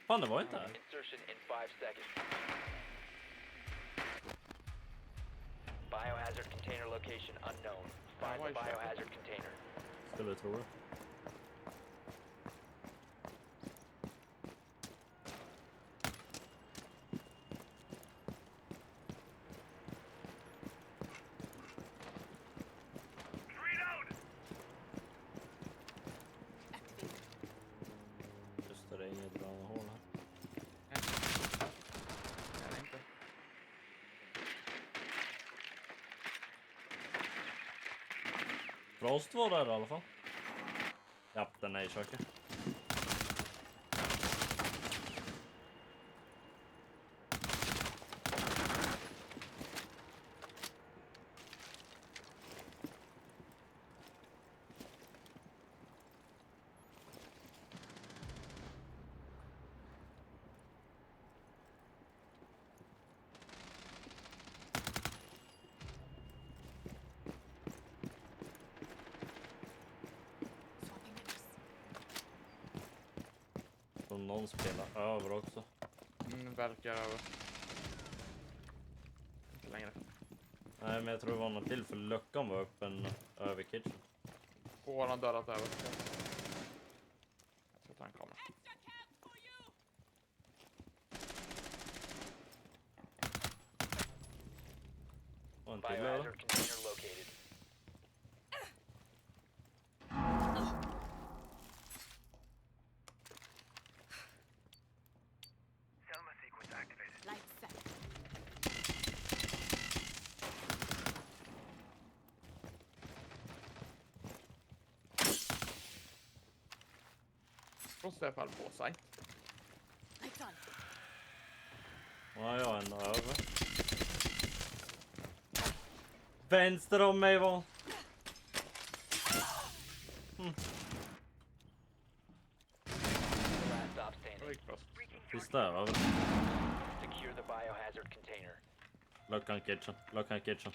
Fan, det var inte här. Insertion in 5 seconds. Biohazard container location unknown. Find the biohazard container. Skulle tro det. Just det, det är inget bra hål här. Jag inte. Frost var där i alla fall. Ja, den är i köket. Som någon spelar över också. Verkar över. Inte längre. Nej, men jag tror det var något till för luckan var öppen över kitchen. Och har han dödat över. Jag tror att han kommer. Och en till över. Biohazard container located. Light set. Frost är i alla fall på sig. Lights on. Ja, jag är en över. Vänster om mig var. Last stop standing. Oj, Frost. Sista över. Secure the biohazard container. Luckan kitchen. Luckan kitchen.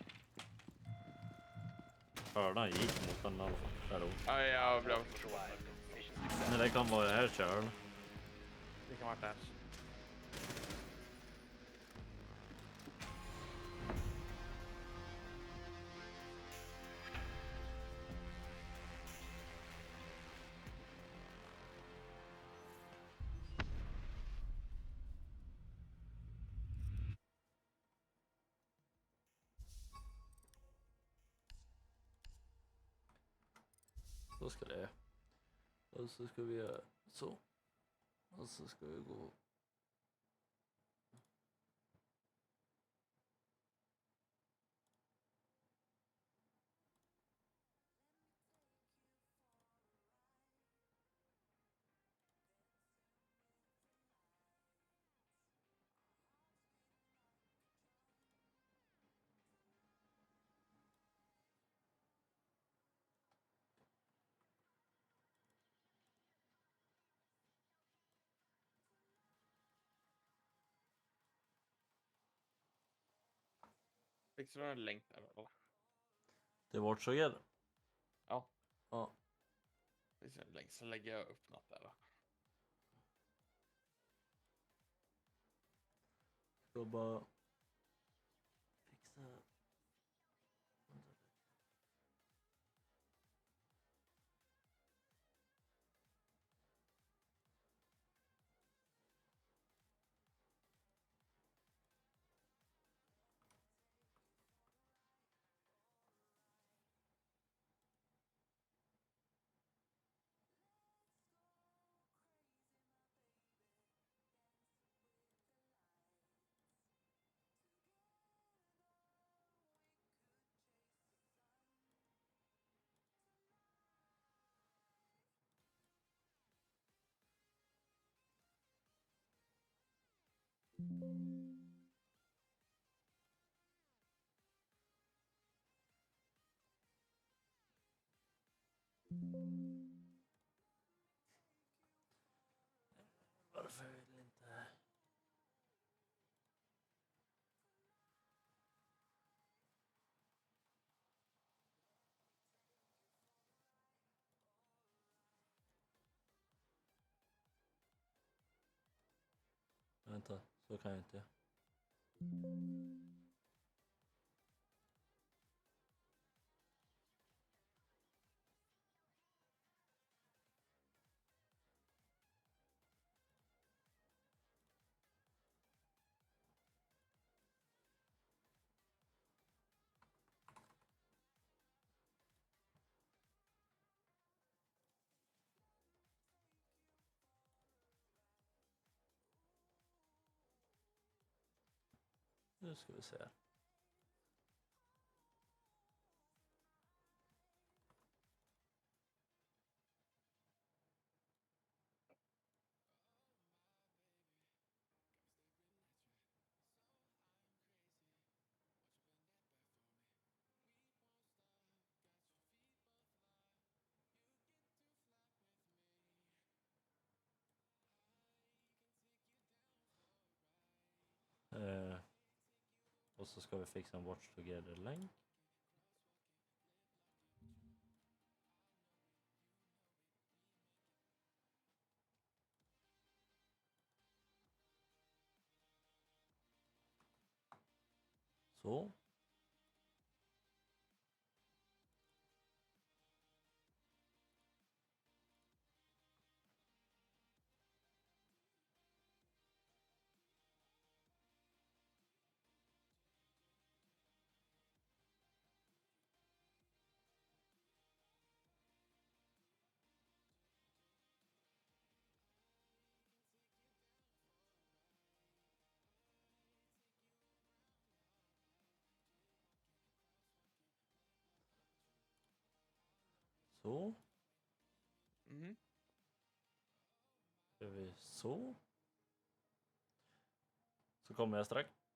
Hörde han gick mot den i alla fall. Där då. Ja, jag blev... Neutralized. Mission success. Men det kan vara här kör. Det kan vara där. Så ska det. Och så ska vi göra så. Och så ska vi gå. Fixar du en länk där eller? Det vart så gäller. Ja. Ja. Fixar en länk så lägger jag upp något där då. Ska bara fixa. Varför vill inte? Vänta, så kan jag inte. Nu ska vi se. Och så ska vi fixa en Watch Together-länk. Så. Så. Mhm. Gör vi så. Så kommer jag strax.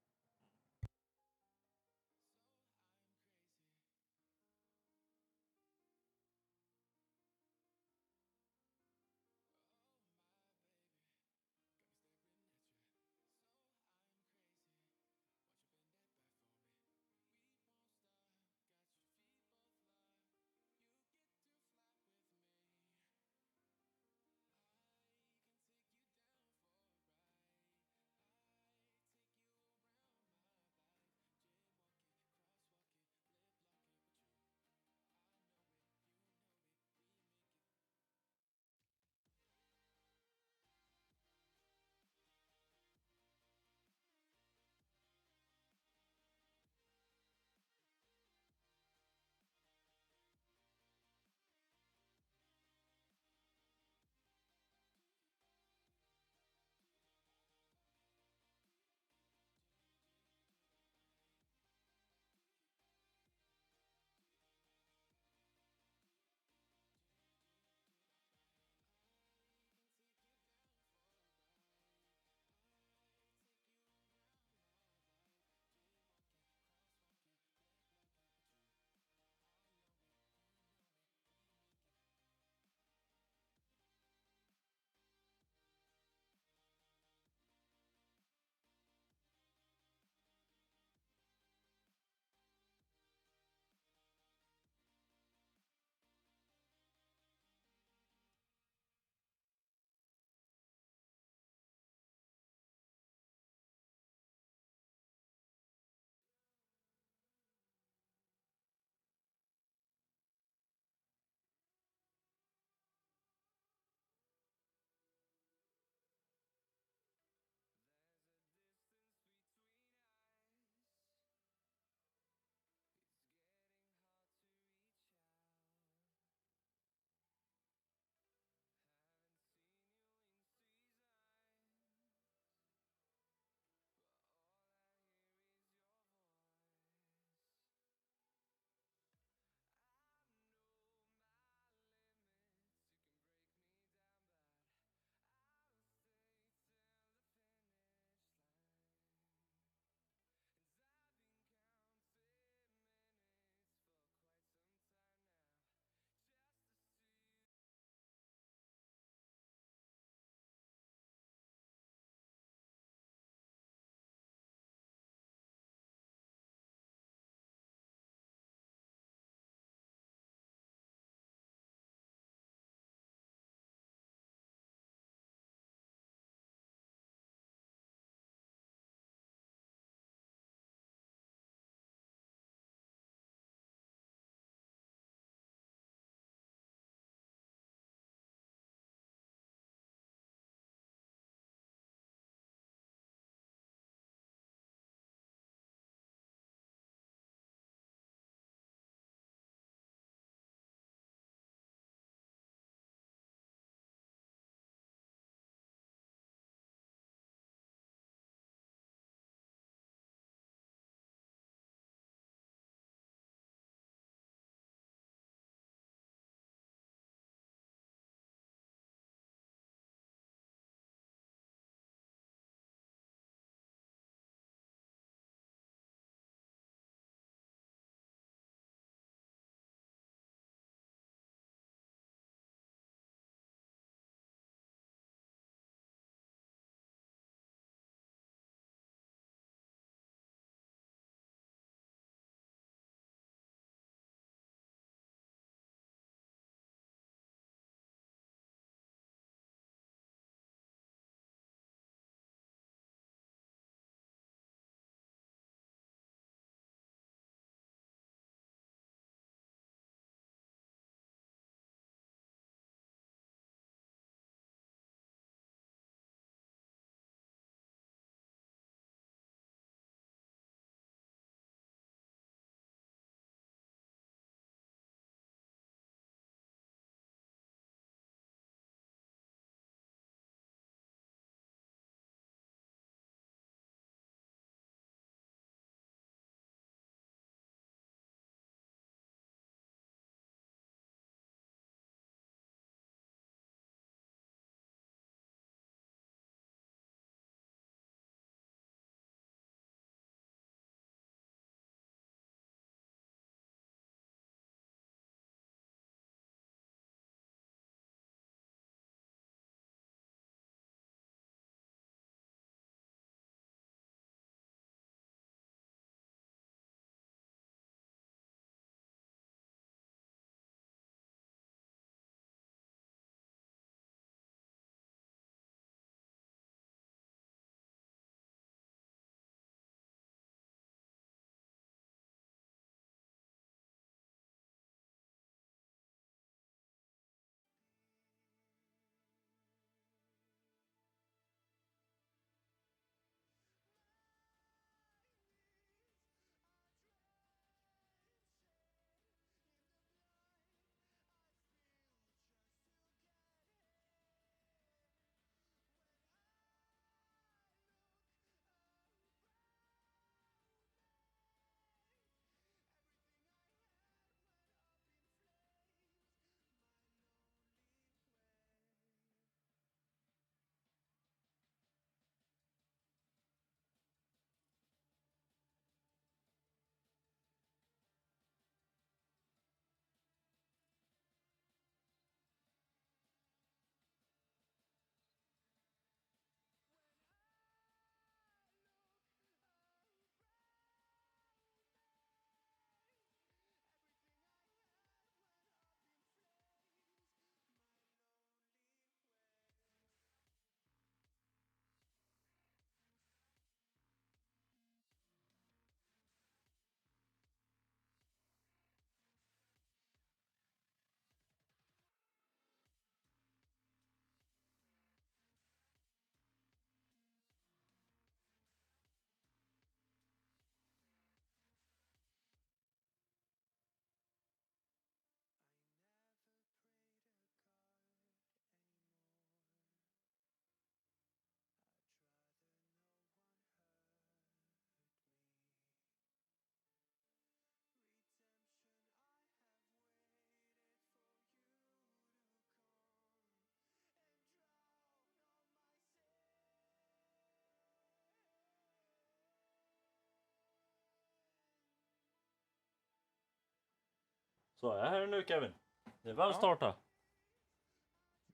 Så är jag här nu Kevin. Det är väl Ja. starta.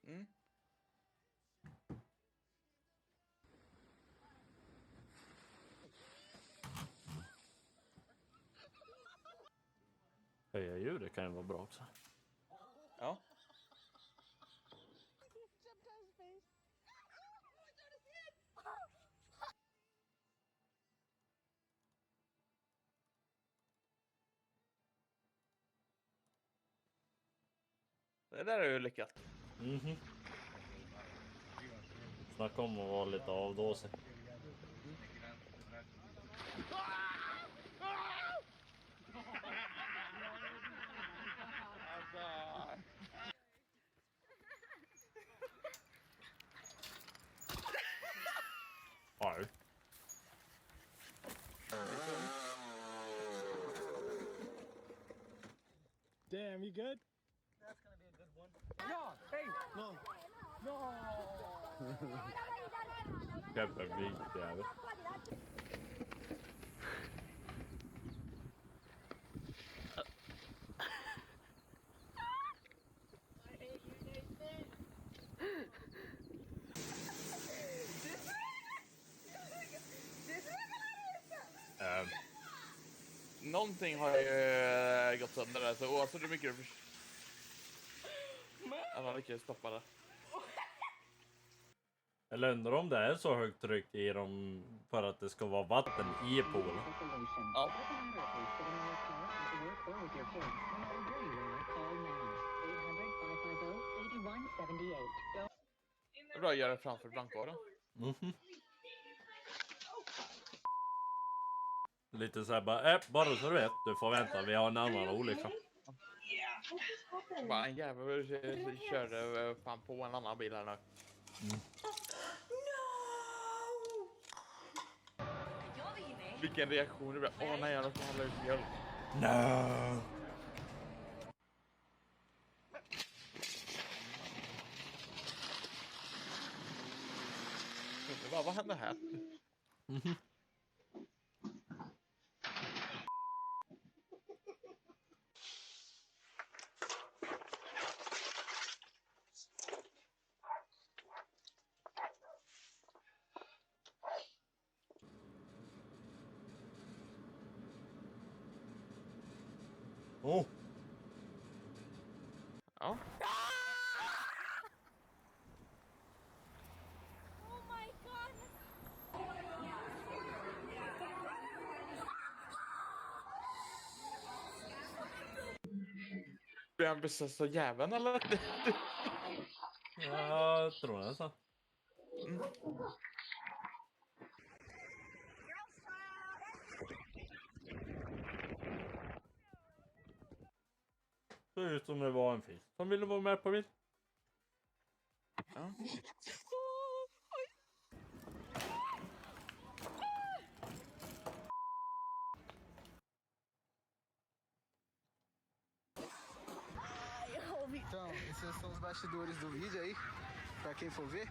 Mm. Höja ljudet kan ju vara bra också. Ja. Det där är ju lyckat. Mhm. Snacka om att vara lite avdåsig. Aj. Damn, you good? That's gonna be a good one. Yeah, hey, no. No. Jävla vit jävel. Någonting har ju gått sönder där, så oavsett hur mycket du alla lyckades stoppa det. Eller undrar om det är så högt tryck i dem för att det ska vara vatten i poolen. Ja. Det är bra att göra framför blankvara. Mhm. Lite såhär bara, bara så du vet, du får vänta, vi har en annan olycka. Bara en jävel körde fan på en annan bil här nu. Vilken reaktion det blev. Åh nej, jag har hålla ut mjölk. No. Vad hände här? Mhm. Oh. Ja. Blir han besatt av jäveln eller? Jag tror det så. Ser ut som det var en fisk som ville vara med på bild. Ja. Então, esses são os bastidores do vídeo aí, pra quem for ver.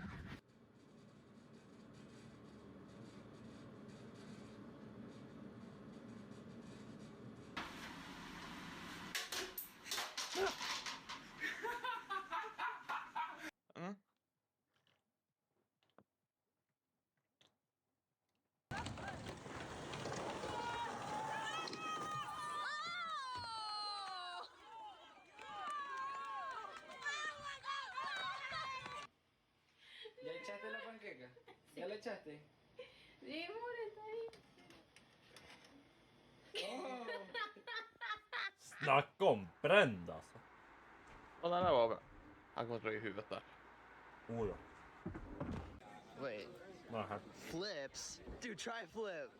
Mm. ¿Ya echaste la panqueca? ¿Ya la echaste? Sí, amor, está ahí. Snacka om bränd alltså. Och den där var bra. Han kommer dra i huvudet där. Oh ja. Wait, Nähä. flips? Dude, try a flip.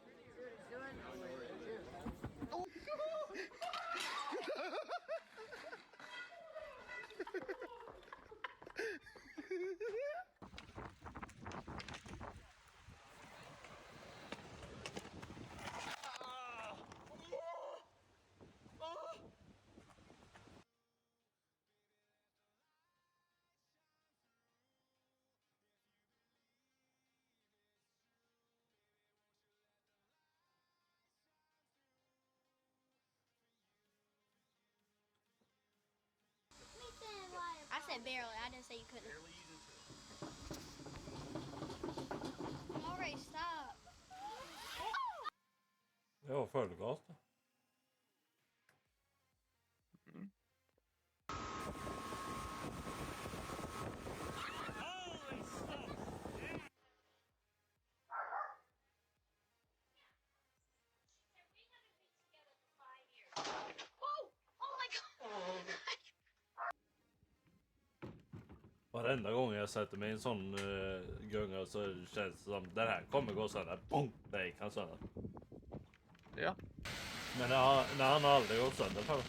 said barely. I didn't say you couldn't. Alright, stop. Det var fullgas då. Varenda gång jag sätter mig i en sån gunga så känns det som den här kommer gå sönder. Boom! Där gick han sönder. Ja. Men när han har aldrig gått sönder för.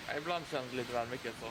Ja, ibland känns det lite väl mycket så.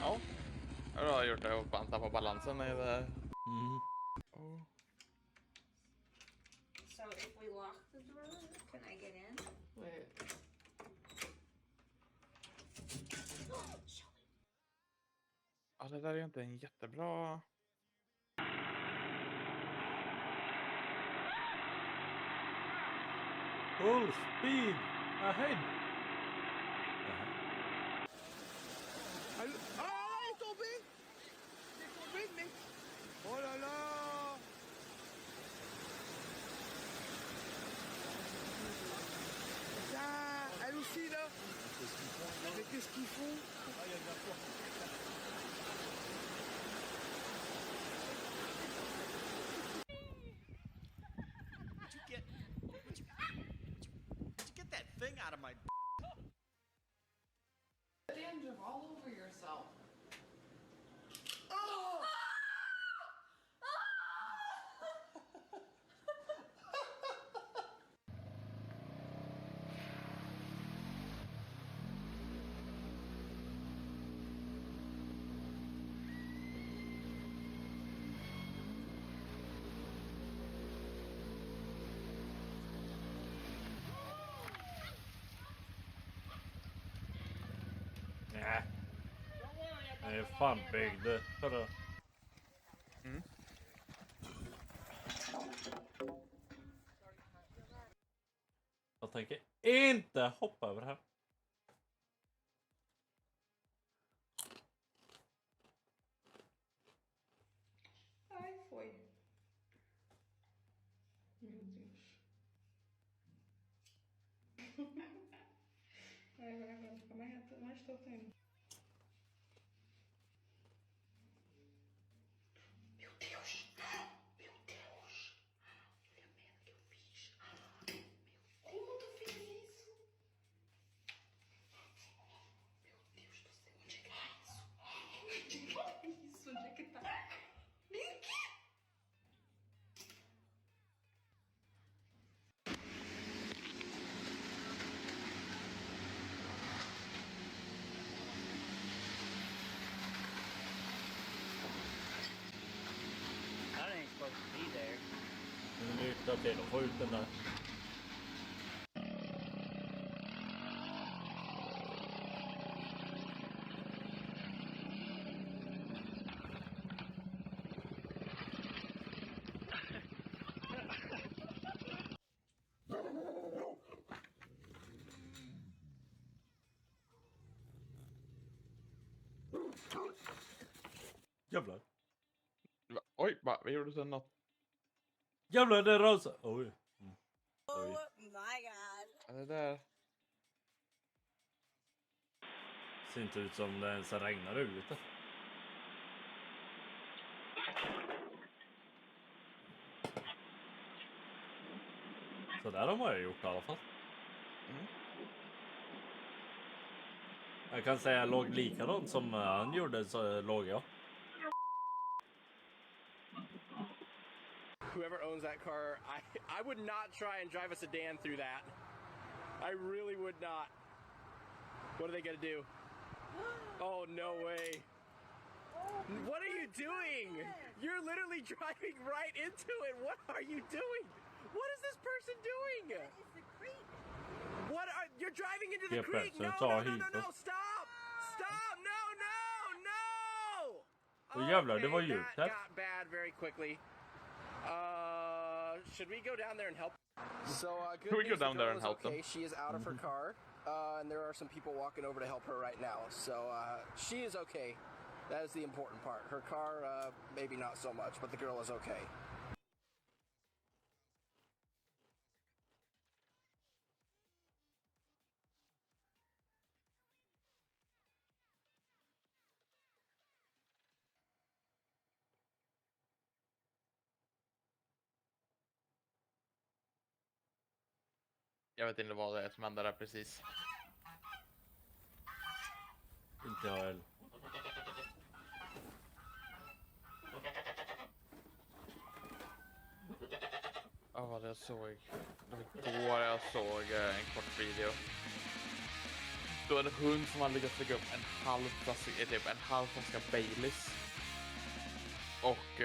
Ja, jag har gjort det och fan tappa balansen i det. Oh. So if we lock the door, can I get in? Wait. Ja, det där är inte en jättebra... Full speed ahead! Arrête, tombé! T'es tombé, mec! Oh là là! Ça, elle aussi, là! Mais qu'est-ce qu'ils font? Ah, il y a de la porte. Get that thing out of my... Dandruff all over yourself. Nej. Jag är fan byggd för det. Jag tänker inte hoppa över det här. Ai, foi. Meu Deus. Ai, agora vai ficar mais torto ainda. Meu Deus! Meu Deus! Olha a merda que eu fiz. Como tu fez isso? Meu Deus do céu, onde é que tá isso? Onde é que tá isso? Onde é que tá? Nick! That ain't supposed to be there. Lycka till att få ut den där. Jävlar. Oj, vad gjorde du sen något? Jävlar, det rasar. Oj. Oh my god. Ja, det där. Ser inte ut som det ens regnar ute. Så där har man ju gjort i alla fall. Jag kan säga jag låg likadant som han gjorde, så låg jag. Whoever owns that car, I would not try and drive a sedan through that. I really would not. What are they gonna do? Oh, no way. What are you doing? You're literally driving right into it. What are you doing? What is this person doing? What are you're driving into the creek? No, stop! Stop! No! Oh, jävlar, det var that djupt här. got bad very quickly. Should we go down there and help? So, good Can we go news, the down there girl and is help them? okay. She is out of her car, and there are some people walking over to help her right now. So, she is okay. That is the important part. Her car, maybe not so much, but the girl is okay. Jag vet inte vad det är som hände där precis. Inte jag heller. Ja, vad jag såg. Det var igår jag såg en kort video. Då en hund som hade lyckats lägga upp en halv flaska Baileys. Och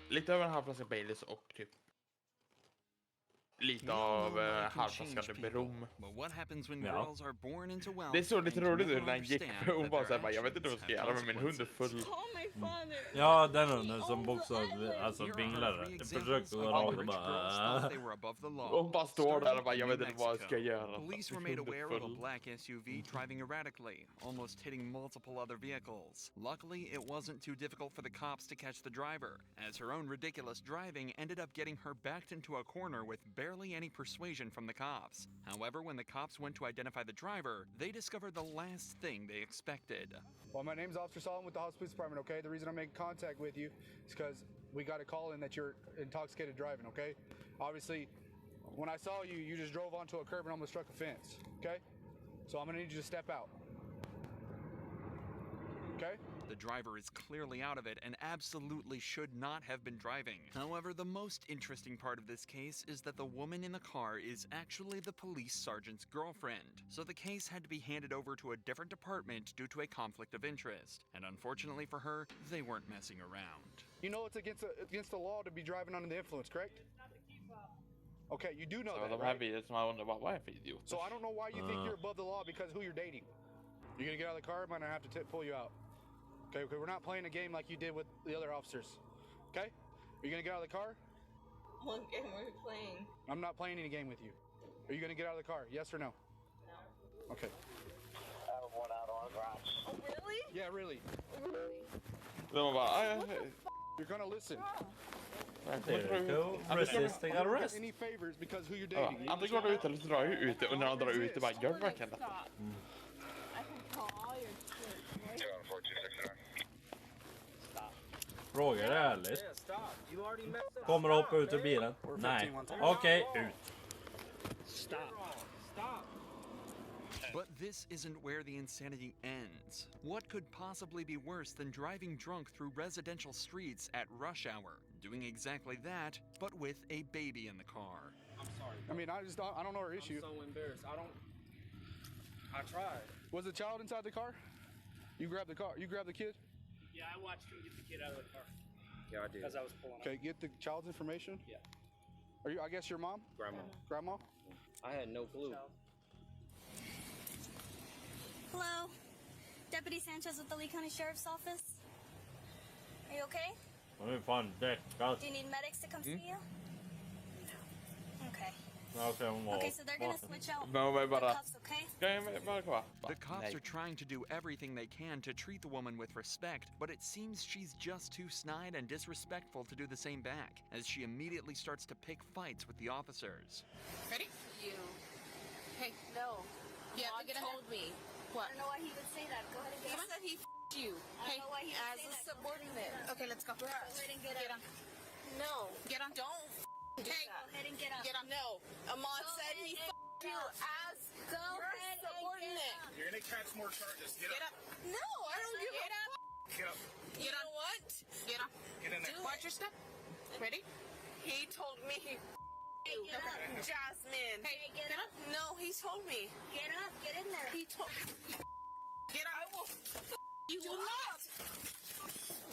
lite över en halv flaska Baileys och typ lite av halvflaskad rom. Ja. Det såg lite roligt ut när han gick, för hon bara såhär, jag vet inte vad jag ska göra men min hund är full. Ja, den hunden som bokstavligt alltså vinglade. Jag försökte gå rakt och bara... Hon bara står där och bara, jag vet inte vad jag ska göra. Police were made aware of a black SUV driving erratically, almost hitting multiple other vehicles. Luckily, it wasn't too difficult for the cops to catch the driver, as her own ridiculous driving ended up getting her backed into a corner with barely any persuasion from the cops. However, when the cops went to identify the driver, they discovered the last thing they expected. Well, my name's Officer Solomon with the House Police Department, okay? The reason I'm making contact with you is because we got a call in that you're intoxicated driving, okay? Obviously, when I saw you, you just drove onto a curb and almost struck a fence, okay? So I'm gonna need you to step out. Okay? The driver is clearly out of it and absolutely should not have been driving. However, the most interesting part of this case is that the woman in the car is actually the police sergeant's girlfriend. So the case had to be handed over to a different department due to a conflict of interest. And unfortunately for her, they weren't messing around. You know it's against the law to be driving under the influence, correct? Okay, you do know Så that, de här right? videos som man undrar bara, vad är det för idiot? So I don't know why you think you're above the law because who you're dating. You're gonna get out of the car, I'm gonna have to pull you out. Okay, we're not playing a game like you did with the other officers. Okay? Are you gonna get out of the car? What game are we playing? I'm not playing any game with you. Are you gonna get out of the car? Yes or no? No. Okay. I have one out on rocks. Oh, really? Yeah, really. De bara, You're gonna listen. There you go. Resisting arrest. Any favors because who you're ja, dating. antingen går du ut eller så drar jag ut det, och när de drar ut det bara, gör du verkligen detta? I can call all your shit, right? Roger, det är ärligt. Kommer att hoppa ut ur bilen? Nej. Okej, ut. Stop. But this isn't where the insanity ends. What could possibly be worse than driving drunk through residential streets at rush hour? Doing exactly that, but with a baby in the car. I'm sorry. I mean, I don't know her issue. I'm so embarrassed. I tried. Was the child inside the car? You grabbed the car. You grabbed the kid? Yeah, I watched him get the kid out of the car. Yeah, I did. Because I was pulling up. Okay, get the child's information? Yeah. Are you, I guess your mom? Grandma. Grandma? I had no clue. Hello, Deputy Sanchez with the Lee County Sheriff's Office. Are you okay? De är fan däckad. Do you need medics to come see you? Okay. Okay, Okay, so they're gonna switch out Men the bara, cuffs, okay? The cops are trying to do everything they can to treat the woman with respect, but it seems she's just too snide and disrespectful to do the same back, as she immediately starts to pick fights with the officers. Ready? You. Hey, no. Yeah, Mom told me. I What? don't know why he would say that. Go ahead and get He up. said he f***ed you. I don't know why he would As say a that. subordinate. Okay, let's go. Go ahead and get up. No. Get on. Don't Go ahead and get up. get on. No. Ahmad Go said ahead he and f***ed get you up. as Go your ahead and get subordinate. up. You're gonna catch more charges. Get Get up. up. No, I don't give a f***. Get up. You know what? Get on. Get in there. Watch your step. Ready? He told me he Hey, get up. Jasmine. Hey, get up. No, he told me. Get up. Get in there. He told Get up. I will you will not.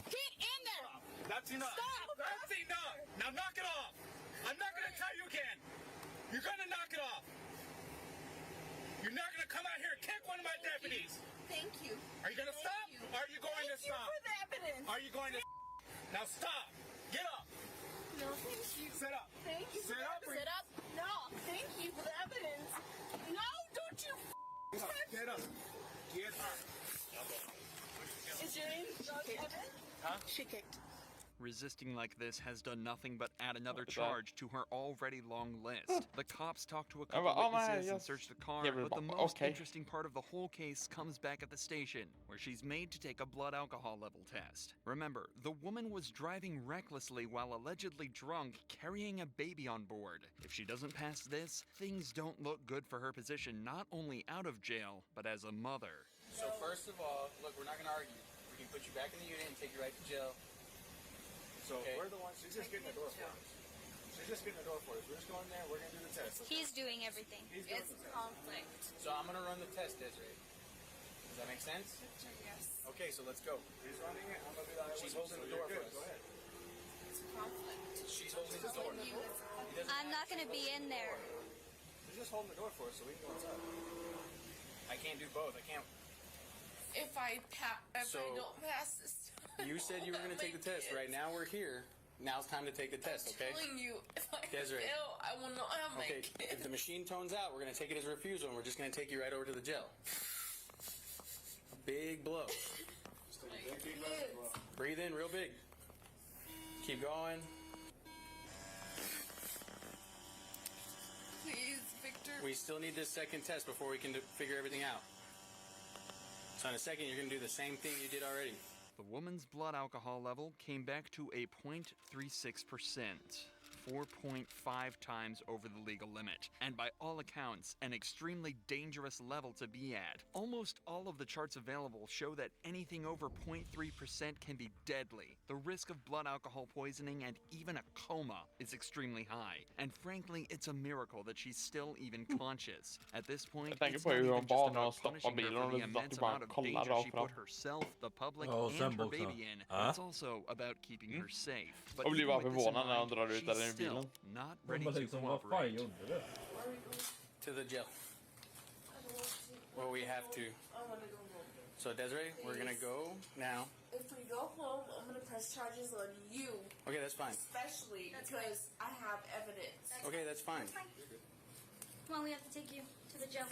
Get in there. That's enough. Stop. That's enough. Now knock it off. I'm not gonna tell you again. You're gonna knock it off. You're not gonna come out here and kick one of my deputies. Thank you. Are you gonna stop? Or are you going to Thank you stop? for the evidence. Are you going to now stop? Get up. No, thank you. Sit up. Thank you. Sit up. Sit up. No, thank you for the evidence. No, don't you Get up. Get up. Is your name Doug Evans? Huh? She kicked. Resisting like this has done nothing but add another charge to her already long list. The cops talked to a couple witnesses and searched the car, but the most interesting part of the whole case comes back at the station, where she's made to take a blood alcohol level test. Remember, the woman was driving recklessly while allegedly drunk, carrying a baby on board. If she doesn't pass this, things don't look good for her position not only out of jail, but as a mother. So first of all, look, we're not going to argue. We can put you back in the unit and take you right to jail. So we're the ones. She's just getting the door for us. She's just getting the door for us. We're just going there. We're gonna do the test. He's doing everything. He's doing It's the test. conflict. So I'm going to run the test, Desiree. Does that make sense? Yes. Okay, so let's go. He's running it. I'm gonna be the She's holding the door for us. Go ahead. It's conflict. She's holding the door. I'm not going to be in there. She's just holding the door for us so we can go inside. I can't do both. I can't. If I So- don't pass this time, You said you were going to take the test. Right now we're here. Now it's time to take the test, okay? I'm telling you, if I Desiree. fail, I will not have my Okay, kid. if the machine tones out, we're going to take it as a refusal and we're just going to take you right over to the jail. A big blow. Breathe in real big. Keep going. Please, Victor. We still need this second test before we can figure everything out. So in a second, you're going to do the same thing you did already. The woman's blood alcohol level came back to a 0.36%, 4.5 times over the legal limit, and by all accounts, an extremely dangerous level to be at. Almost all of the charts available show that anything over 0.3% can be deadly. The risk of blood alcohol poisoning and even a coma is extremely high, and frankly, it's a miracle that she's still even conscious. At this point, tänker it's på not hur even hon just var när about hon stoppade punishing her bilen for och the satt immense och bara amount of kollade danger av she fram. put herself, the public, Ja, och and sen her boxar. baby in. Ja. It's also about keeping her safe. But Och blir even bara with this in förvånad när mind, de drar ut she's den i still bilen. not De ready bara to liksom, vad fan cooperate. gjorde du? To the jail. Well, we have to. I want to go home. So Desiree, we're going to go now. If we go home, I'm going to press charges on you. Okay, that's fine. Especially because I have evidence. Okay, that's fine. Come on, we have to take you to the jail.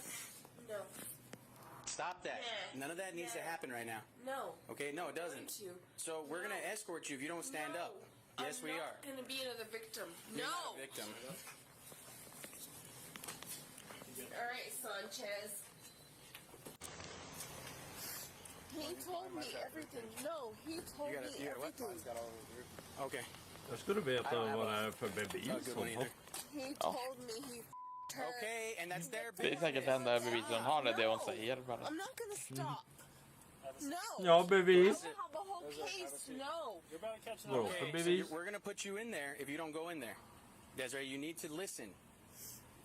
No. Stop that. Yeah. None of that needs to happen right now. No. Okay, no, it doesn't. So we're going to escort you if you don't stand up. Yes, we are. I'm not going to be another victim. You're No. not a victim. All right, Sanchez. He told me everything. No, he told me everything. Okay. Jag skulle veta vad det är för bevis hon har. He told me he her. Okay, and that's their Det är säkert det enda beviset hon har, det är det hon säger bara. I'm not gonna stop. No. Ja, bevis. I will have a whole case. No. Okay, so we're going to put you in there if you don't go in there. Desiree, you need to listen.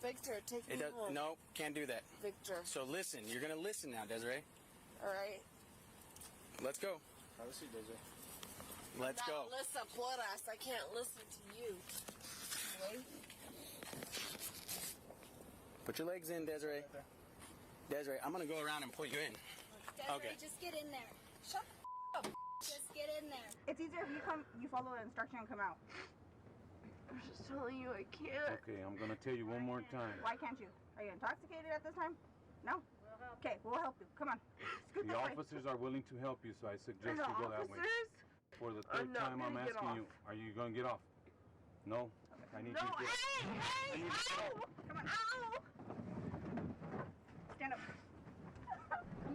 Victor, take me home. No, can't do that. Victor. So listen, you're going to listen now, Desiree. All right. Let's go. Let's go. Now, listen, blood ass. I can't listen to you. Wait. Put your legs in, Desiree. Desiree, I'm going to go around and pull you in. Desiree, Okay. just get in there. Shut up. Just get in there. It's easier if you follow the instruction and come out. I'm just telling you, I can't. Okay, I'm gonna tell you one more time. Why can't you? Are you intoxicated at this time? No? Okay, we'll help you. Come on. Scoot The that way. officers are willing to help you, so I suggest The you go that way. officers? For the I'm third not time, I'm gonna get asking you, off. are you gonna get off? No? I need No, you to get hey, ow! Come on, ow! Stand up. Come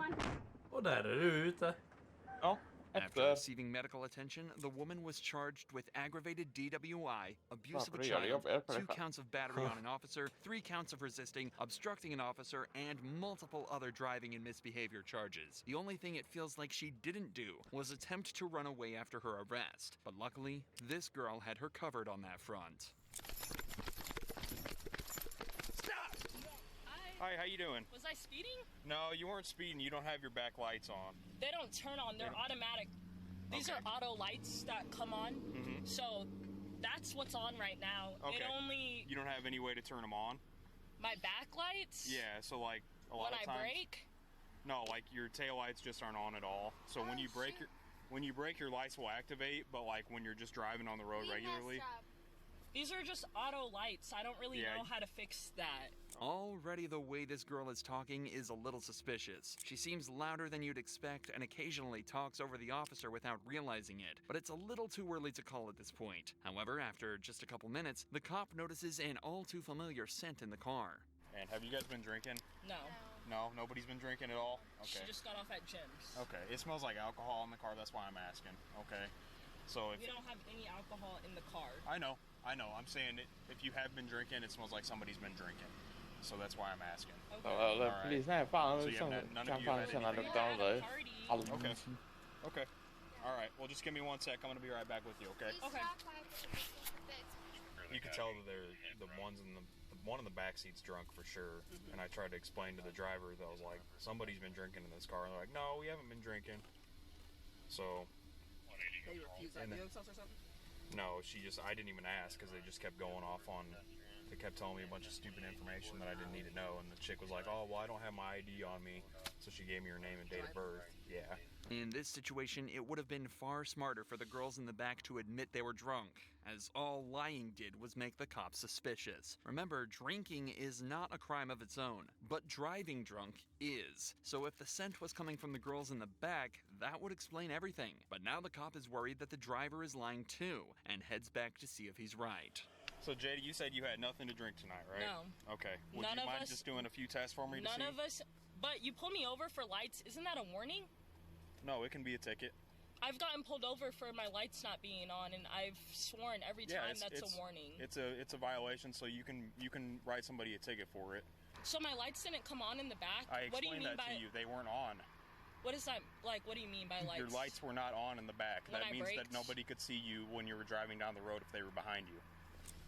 Och där är du ute. Ja, After receiving medical attention, the woman was charged with aggravated DWI, abuse of a child, 2 counts of battery on an officer, 3 counts of resisting, obstructing an officer, and multiple other driving and misbehavior charges. The only thing it feels like she didn't do was attempt to run away after her arrest. But luckily, this girl had her covered on that front. Hi, how you doing? Was I speeding? No, you weren't speeding. You don't have your back lights on. They don't turn on. They're automatic. These are auto lights that come on. Mhm. So that's what's on right now. Okay. It only You don't have any way to turn them on? my back lights. Yeah, so like a lot When of I times. brake. No, like your tail lights just aren't on at all. So when you brake your lights will activate, but like when you're just driving on the road regularly. These are just auto lights. I don't really Yeah. know how to fix that. Already the way this girl is talking is a little suspicious. She seems louder than you'd expect and occasionally talks over the officer without realizing it, but it's a little too early to call at this point. However, after just a couple minutes, the cop notices an all too familiar scent in the car. And have you guys been drinking? No. No, nobody's been drinking at all? She Okay. just got off at Jim's. Okay, it smells like alcohol in the car, that's why I'm asking. Okay. So if We don't have any alcohol in the car. I know. I'm saying if you have been drinking, it smells like somebody's been drinking. So that's why I'm asking. Polisen är fan So you som have none kan of you fan have känna anything? lukten av dig. Okay. Okay. All right. Well, just give me 1 sec. I'm gonna be right back with you. Okay. Okay. You could tell that they're the ones in the one in the back seat's drunk for sure. And I tried to explain to the driver that I was like, somebody's been drinking in this car. And they're like, no, we haven't been drinking. So. They refuse And then- ideal sauce or something? No, I didn't even ask because they just kept going off on. They kept telling me a bunch of stupid information that I didn't need to know. And the chick was like, oh, well, I don't have my ID on me. So she gave me her name and date of birth. Yeah. In this situation, it would have been far smarter for the girls in the back to admit they were drunk, as all lying did was make the cops suspicious. Remember, drinking is not a crime of its own, but driving drunk is. So if the scent was coming from the girls in the back, that would explain everything. But now the cop is worried that the driver is lying too, and heads back to see if he's right. So, JD, you said you had nothing to drink tonight, right? No. Okay. Would None you of mind us- just doing a few tests for me to see? None of us. But you pulled me over for lights. Isn't that a warning? No, it can be a ticket. I've gotten pulled over for my lights not being on, and I've sworn every time that's a warning. It's a violation, so you can write somebody a ticket for it. So my lights didn't come on in the back. I What do you explained mean that by? to you. They weren't on. What is that like? What do you mean by lights? Your lights were not on in the back. When That I means that braked? nobody could see you when you were driving down the road if they were behind you.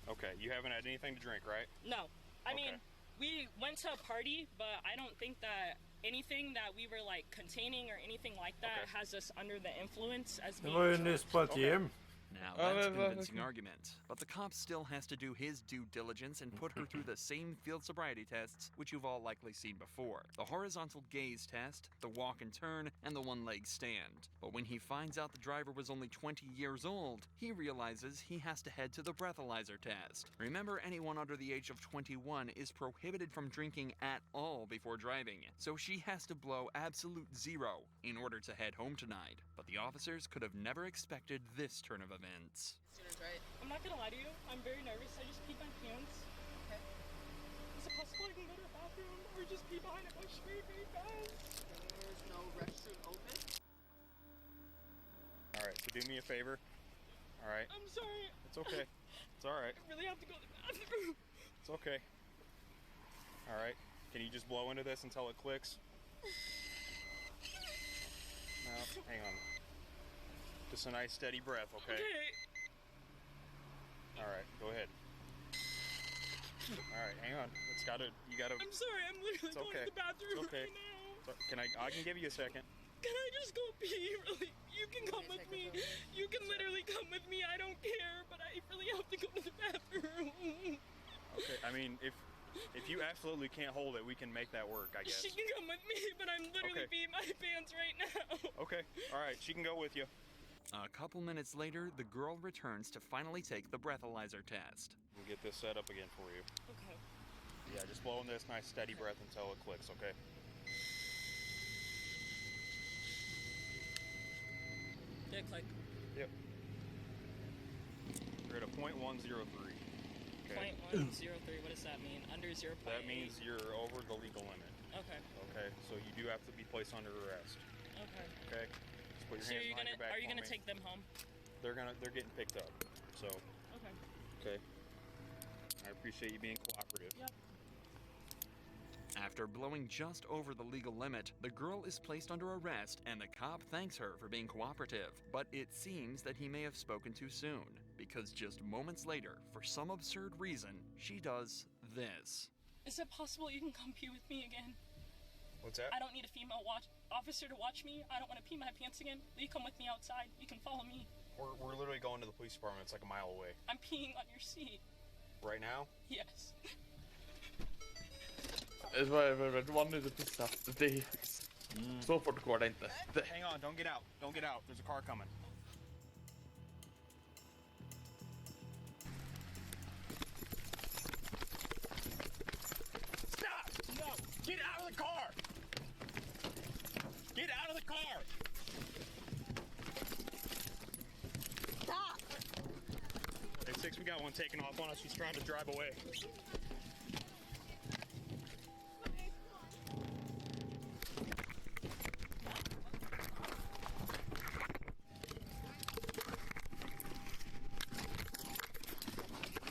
Okay, you haven't had anything to drink, right? No. I mean, Okay. we went to a party, but I don't think that anything that we were like containing or anything like that has us under the influence as Det being var ju drunk. nyss på ett gym. Now Ja, that's a men vad- convincing argument, but the cop still has to do his due diligence and put her through the same field sobriety tests which you've all likely seen before. The horizontal gaze test, the walk and turn, and the one-leg stand. But when he finds out the driver was only 20 years old, he realizes he has to head to the breathalyzer test. Remember, anyone under the age of 21 is prohibited from drinking at all before driving, so she has to blow absolute zero in order to head home tonight. But the officers could have never expected this turn of events. I'm not gonna lie to you. I'm very nervous. I just peed my pants. Okay. Is it possible I can go to the bathroom or just pee behind a bush very fast? There's no restroom open. All right, so do me a favor. All right. I'm sorry. It's okay. It's all right. I really have to go to the bathroom. It's okay. All right. Can you just blow into this until it clicks? No, hang on. Just a nice steady breath, okay? All right, go ahead. All right, hang on. You gotta. I'm sorry. I'm literally It's going okay. to the bathroom It's okay. right now. So, I can give you a second. Can I just go pee? Really? You can come with me. You can literally come with me. I don't care, but I really have to go to the bathroom. Okay. I mean, if you absolutely can't hold it, we can make that work, I guess. She can come with me, but I'm literally Okay. peeing my pants right now. Okay. All right. She can go with you. A couple minutes later, the girl returns to finally take the breathalyzer test. We'll get this set up again for you. Okay. Yeah, just blow in this nice steady breath until it clicks, okay? Did it click? Yep. You're at a .103. Okay. .103. What does that mean? Under 0.8. That means you're over the legal limit. Okay. Okay, so you do have to be placed under arrest. Okay. Okay? Just put your So hands you're behind gonna your back are you for gonna me. take them home? They're getting picked up. So, Okay. okay. I appreciate you being cooperative. Yep. After blowing just over the legal limit, the girl is placed under arrest and the cop thanks her for being cooperative. But it seems that he may have spoken too soon, because just moments later, for some absurd reason, she does this. Is it possible you can come pee with me again? What's that? I don't need a female officer to watch me. I don't want to pee my pants again. Will you come with me outside? You can follow me. We're literally going to the police department. It's like a mile away. I'm peeing on your seat. Right now? Yes. Det var nu det pissar. Det så fort går det inte. Hang on, don't get out. Don't get out. There's a car coming. Stop! No! Get out of the car! Get out of the car! Stop! Hey, 6, we got one taking off on us. He's trying to drive away.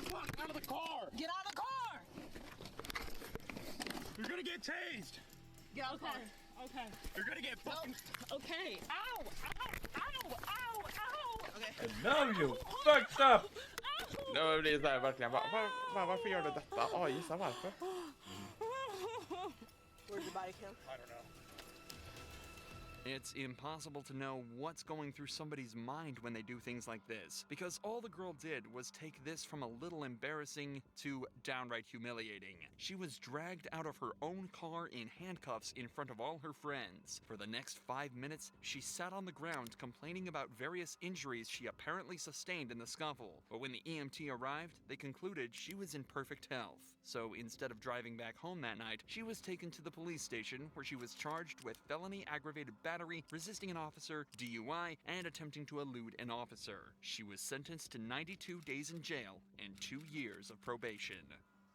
Fuck, out of the car! Get out of the car! You're gonna get tased! Get out of the car. Okay. You're gonna get fucking... Okay. Ow! Ow! Ow! Ow! Ow! And now you fucked up! Det blir så här verkligen. Varför gör du detta? Ja, gissa varför. Where's your body cam? I don't know. It's impossible to know what's going through somebody's mind when they do things like this, because all the girl did was take this from a little embarrassing to downright humiliating. She was dragged out of her own car in handcuffs in front of all her friends. For the next 5 minutes, she sat on the ground complaining about various injuries she apparently sustained in the scuffle. But when the EMT arrived, they concluded she was in perfect health. So instead of driving back home that night, she was taken to the police station where she was charged with felony aggravated battery, resisting an officer, DUI, and attempting to elude an officer. She was sentenced to 92 days in jail and 2 years of probation.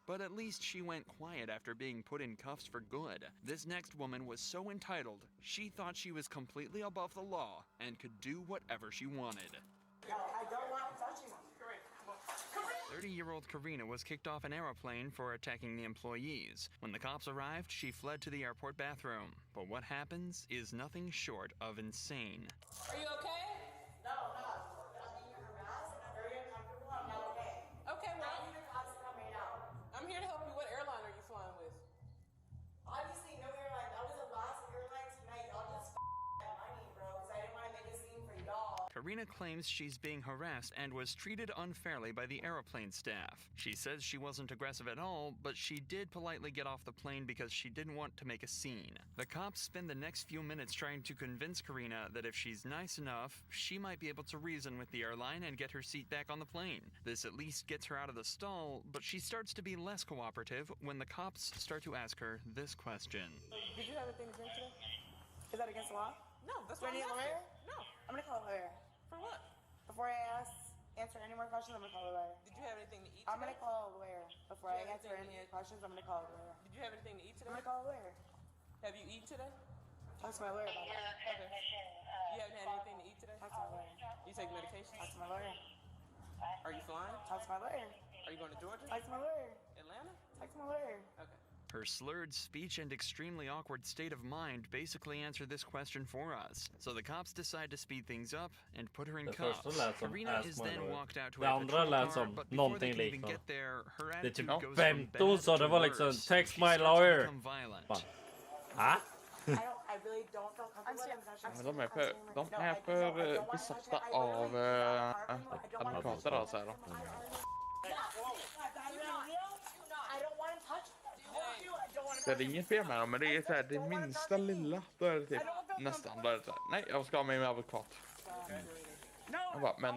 But at least she went quiet after being put in cuffs for good. This next woman was so entitled, she thought she was completely above the law and could do whatever she wanted. I don't want to touch you. 30-year-old Karina was kicked off an aeroplane for attacking the employees. When the cops arrived, she fled to the airport bathroom. But what happens is nothing short of insane. Are you okay? No, I'm not. I'm being harassed and I'm very uncomfortable. I'm not okay. Okay, well, I need the cops to come right now. I'm here to help you. What airline are you flying with? Obviously, no airline. That was the last airline tonight. Y'all just that money, bro, because I didn't want to make a scene for y'all. Karina claims she's being harassed and was treated unfairly by the aeroplane staff. She says she wasn't aggressive at all, but she did politely get off the plane because she didn't want to make a scene. The cops spend the next few minutes trying to convince Karina that if she's nice enough, she might be able to reason with the airline and get her seat back on the plane. This at least gets her out of the stall, but she starts to be less cooperative when the cops start to ask her this question. Did you have anything to drink today? Is that against the law? No, that's Do I what need a I'm lawyer? asking. No. I'm gonna call a lawyer. For what? Before I answer any more questions, I'm gonna call a lawyer. Did you have anything to eat I'm today? gonna call a lawyer. Before I Did you have answer anything any to eat? questions, I'm gonna call a lawyer. Did you have anything to eat I'm today? gonna call a lawyer. Have you eaten today? Talk to my lawyer about it. Okay. You haven't had anything to eat today? Talk to my lawyer. You take medication? Talk to my lawyer. Are you flying? Talk to my lawyer. Are you going to Georgia? Talk to my lawyer. Atlanta? Talk to my lawyer. Okay. Her slurred speech and extremely awkward state of mind basically answer this question for us. So the cops decide to speed things up and put her in Det cuffs. första lät som Karina Ask is My then Lawyer. walked out to Det a andra patrol lät car, som but before they någonting can even liknande. get there, her Det är attitude typ goes from 15 så bad det to var liksom worse. text She my starts to lawyer. become violent. Bara, I really don't feel comfortable with them. Ja, de är för besatta av advokater alltså. Här då. I don't want to touch you. Så det är inget fel med dem, men det är så här, det minsta lilla. Då är det typ nästan. Då är det så här, nej, jag ska ha med mig advokat. Jag bara, men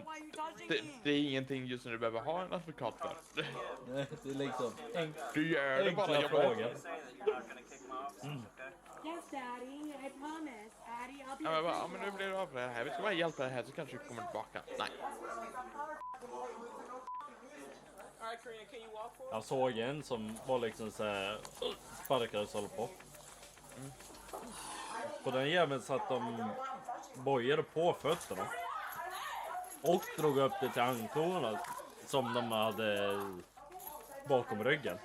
det är ingenting just nu du behöver ha en advokat för. det är liksom Du gör det bara enkla jag frågor. Yes, Daddy. I promise. Addie, I'll be Ja, men bara, ja, men nu blir det av det här. Vi ska bara hjälpa dig här så kanske vi kommer tillbaka. Nej. Alright, Karina, can you walk for us? Jag såg en som var liksom såhär sparkade och så håller på. På den jäveln så att de bojade på fötterna. Och drog upp det till anklarna som de hade bakom ryggen.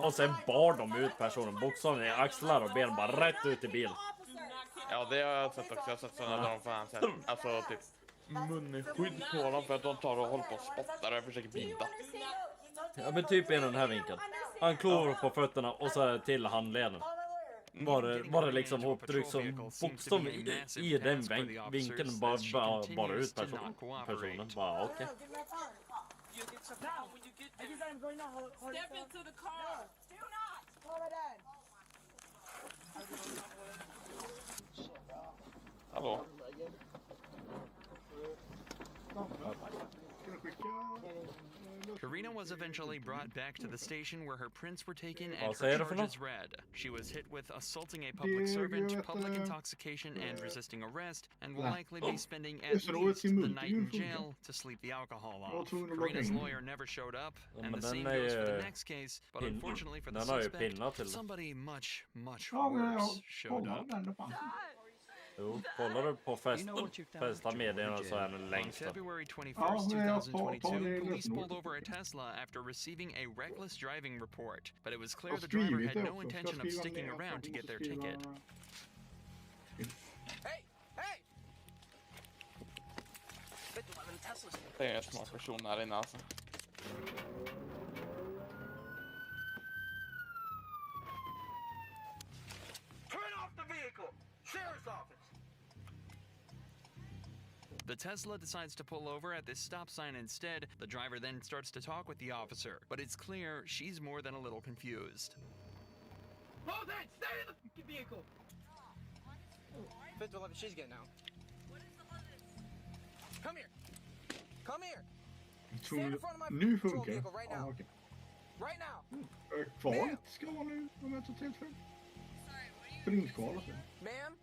Och sen bar de ut personen, bokstavligen i axlar och ben, bara rätt ut i bilen. Ja, det har jag sett också. Jag har sett sådana där de fan sett. Alltså typ munskydd på dem för att de tar och håller på och spottar och försöker bita. Ja, men typ i den här vinkeln. Han klor på fötterna och så till handleden. Var det liksom hoptryck som bokstavligen i den vinkeln bara ut personen. Bara okej. Step into the car. Do not. Hallå? Karina was eventually brought back to the station where her prints were taken and Vad säger her du för något? charges read. She was hit with assaulting a public servant, public intoxication, and resisting arrest, and will likely be spending at least the night in jail to sleep the alcohol off. Karina's lawyer never showed up, and the same goes for the next case, but unfortunately for the suspect, somebody much worse showed up. Jo, kollar du på fästa medierna så är den On längsta. February 21st, 2022, police pulled over a Tesla after receiving a reckless driving report, but it was clear the driver had no intention of sticking around to get their ticket. Hey! Hey! Det är en smart person här inne alltså. Turn off the vehicle! Sheriff's office! The Tesla decides to pull over at this stop sign instead. The driver then starts to talk with the officer, but it's clear she's more than a little confused. Hold that! Stay in the fucking vehicle! 511, she's getting out. Come here! Come here! Stand in front of my Nu patrol funkar det. vehicle right now. Ja, okej. Right now! Kvalet ska vara nu om jag inte helt fel. Springskval alltså. Ma'am?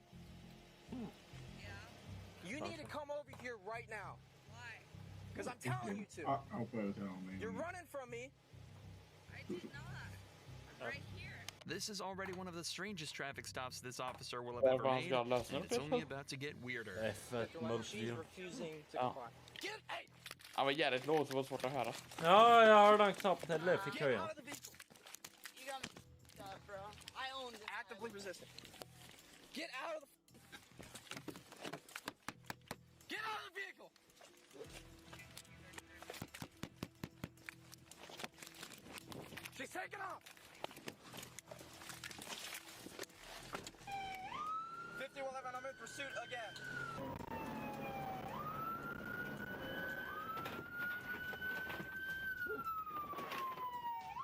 You need to come over here right now. Why? Because I'm telling you to. Jag hoppar över till honom. You're running from me. This is already one of the strangest traffic stops this officer will have ever made, and it's only about to get weirder. She's refusing to comply. Get, hey! Han var jävligt låg så det var svårt att höra. Ja, jag hörde den knappen heller, fick höja. You got me, bro. I own this. Actively resisting. Get out of the. Get out of the vehicle. She's taking off. 5011, I'm in pursuit again.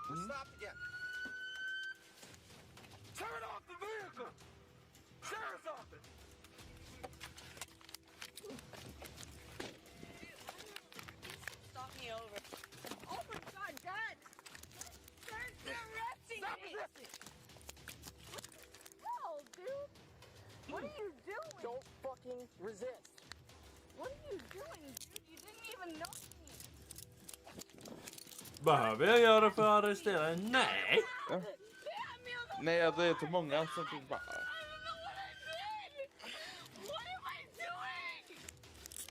We're stopped again. Turn off the vehicle! Sheriff's office! Stop me over. Oh my god, Dad! They're arresting Stop me! resisting! No, dude. What are you doing? Don't fucking resist. What are you doing, dude? You didn't even know me. Behöver jag göra för att arrestera? Nej! Nej, det är inte många som typ bara...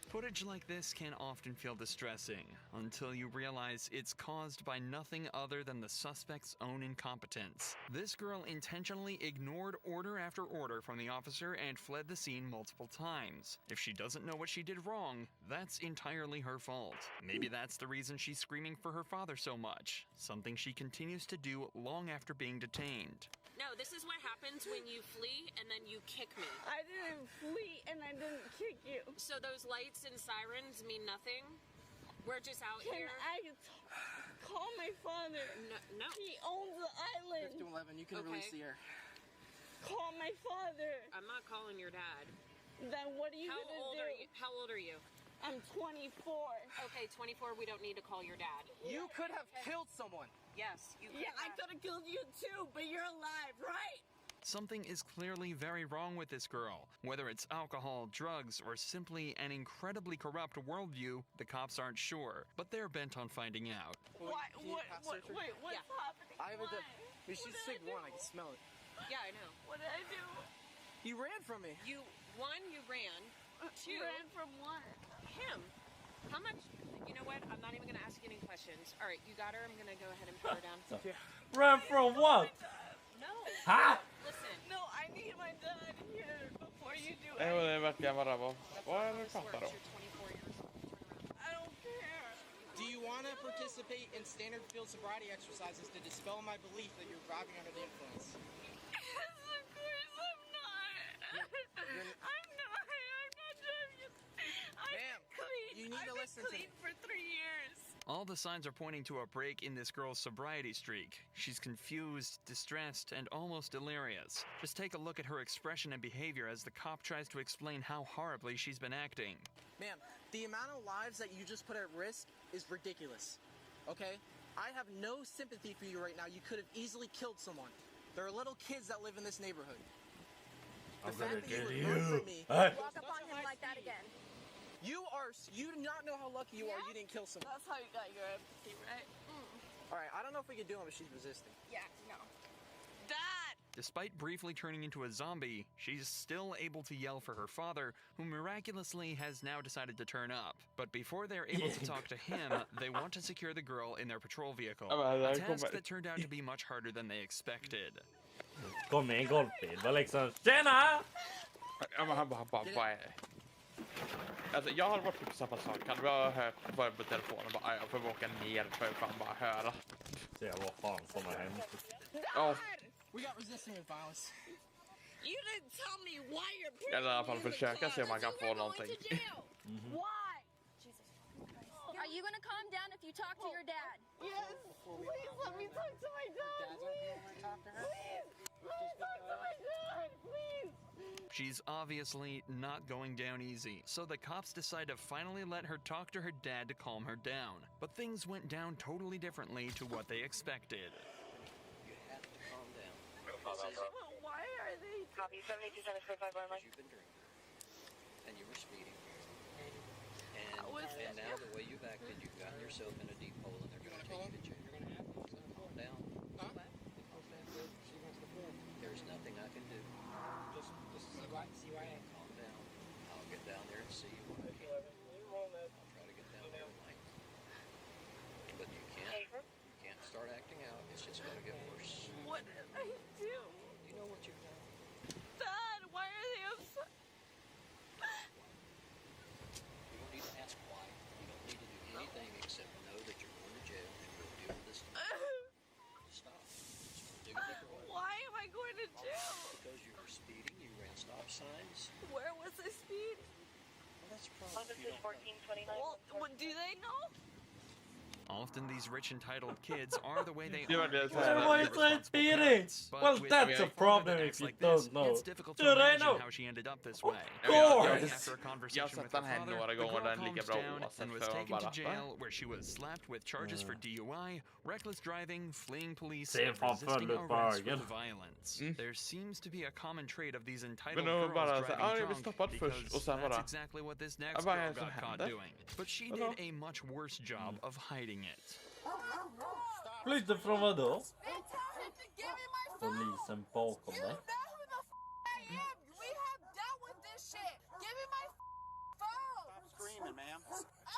Footage like this can often feel distressing until you realize it's caused by nothing other than the suspect's own incompetence. This girl intentionally ignored order after order from the officer and fled the scene multiple times. If she doesn't know what she did wrong, that's entirely her fault. Maybe that's the reason she's screaming for her father so much, something she continues to do long after being detained. No, this is what happens when you flee and then you kick me. I didn't flee and I didn't kick you. So those lights and sirens mean nothing? We're just out Can here. I call my father? No. He owns the island. 5011, you can Okay. release the air. Call my father. I'm not calling your dad. Then what are you How gonna old do? are you? How old are you? I'm 24. Okay, 24. We don't need to call your dad. You could have killed someone. Yes, you could Yeah, I have. could have killed you too, but you're alive, right? Something is clearly very wrong with this girl. Whether it's alcohol, drugs, or simply an incredibly corrupt worldview, the cops aren't sure, but they're bent on finding out. Wait, what's happening? I haven't done. Why? I mean, she's sick one. I can smell it. Yeah, I know. What did I do? You ran from me. One, you ran. Two, Ran from what? him. How much? You know what? I'm not even gonna ask you any questions. All right, you got her. I'm gonna go ahead and put her down. Run from what? No. Huh? Listen. No, I need my dad here before you do Jo, det verkar vara vad är det du pratar om? I don't care. Do you want to participate in standard field sobriety exercises to dispel my belief that you're driving under the influence? Yes, of course I'm not. I'm not driving. Ma'am, you need to listen to me. I've been clean for 3 years. All the signs are pointing to a break in this girl's sobriety streak. She's confused, distressed, and almost delirious. Just take a look at her expression and behavior as the cop tries to explain how horribly she's been acting. Ma'am, the amount of lives that you just put at risk is ridiculous. Okay? I have no sympathy for you right now. You could have easily killed someone. There are little kids that live in this neighborhood. I'm The fact gonna that you get would you. run from me. Walk up on him like that again. You do not know how lucky you are you didn't kill someone. That's how you got your empathy, right? All right, I don't know if we can do it, but she's resisting. Yeah, no. Dad! Despite briefly turning into a zombie, she's still able to yell for her father, who miraculously has now decided to turn up. But before they're able to talk to him, they want to secure the girl in their patrol vehicle. A task that turned out to be much harder than they expected. Kom med en golfbil. Var liksom, tjena! Ja, men han bara, vad är det? Alltså, jag hade varit på samma sak. Hade jag hört bara på telefonen, bara, jag får åka ner för att fan bara höra. Se vad fan som har hänt. Ja. We got resisting with violence. You didn't tell me why you're putting Eller i alla me fall in the försöka club. se om man kan So få we're going någonting. to jail. Why? Jesus Christ. Are you gonna calm down if you talk to your dad? Yes. Please let me talk to my dad. Please. Please. Let me talk to my dad. Please. She's obviously not going down easy, so the cops decide to finally let her talk to her dad to calm her down. But things went down totally differently to what they expected. You have to calm down. Why are they? Copy 7275 line. You've been drinking, and you were speeding. And now the way you've acted, you've gotten yourself in a deep hole, and they're going to take you to jail. So calm down. There's nothing I can do. Just calm down. I'll get down there and see you when I can. I'll try to get down there tonight. But you can't start acting out. It's just going to get worse. What did I do? You know what you've done? Dad, why are they upset? You don't need to ask why. You don't need to do anything except know that you're going to jail and you'll deal with this. Stop. Just dig a different way. Why am I going to jail? Because you were speeding, you ran stop signs. Where was I speeding? Well, that's probably if you don't know. Well, do they know? Often these rich entitled kids are the way they Det are. var det because som of Why their is that responsible speeding? parents. But Well, with that's a father problem that if acts you like this, don't know. It's difficult to Dude, I imagine know. how she ended up this way. course. After a Jag har conversation sett with den her här father, några the gånger girl och den är lika calms bra down oavsett and was för man taken to bara, jail where she was slapped with charges for DUI, reckless driving, fleeing police, Se and fan resisting full ut på arrest with ögonen. violence. There seems to be a common trait of these entitled Men de girls bara så driving här, jag blir drunk stoppad först och because sen that's bara, exactly what this vad next är girl det som got caught händer? doing. But she Vadå? did a much worse job of hiding it. Flytta från vad då? Tell him to give me my Polisen bakom dig. know who the I am. We have dealt with this shit. Give me my phone. Stop screaming, ma'am.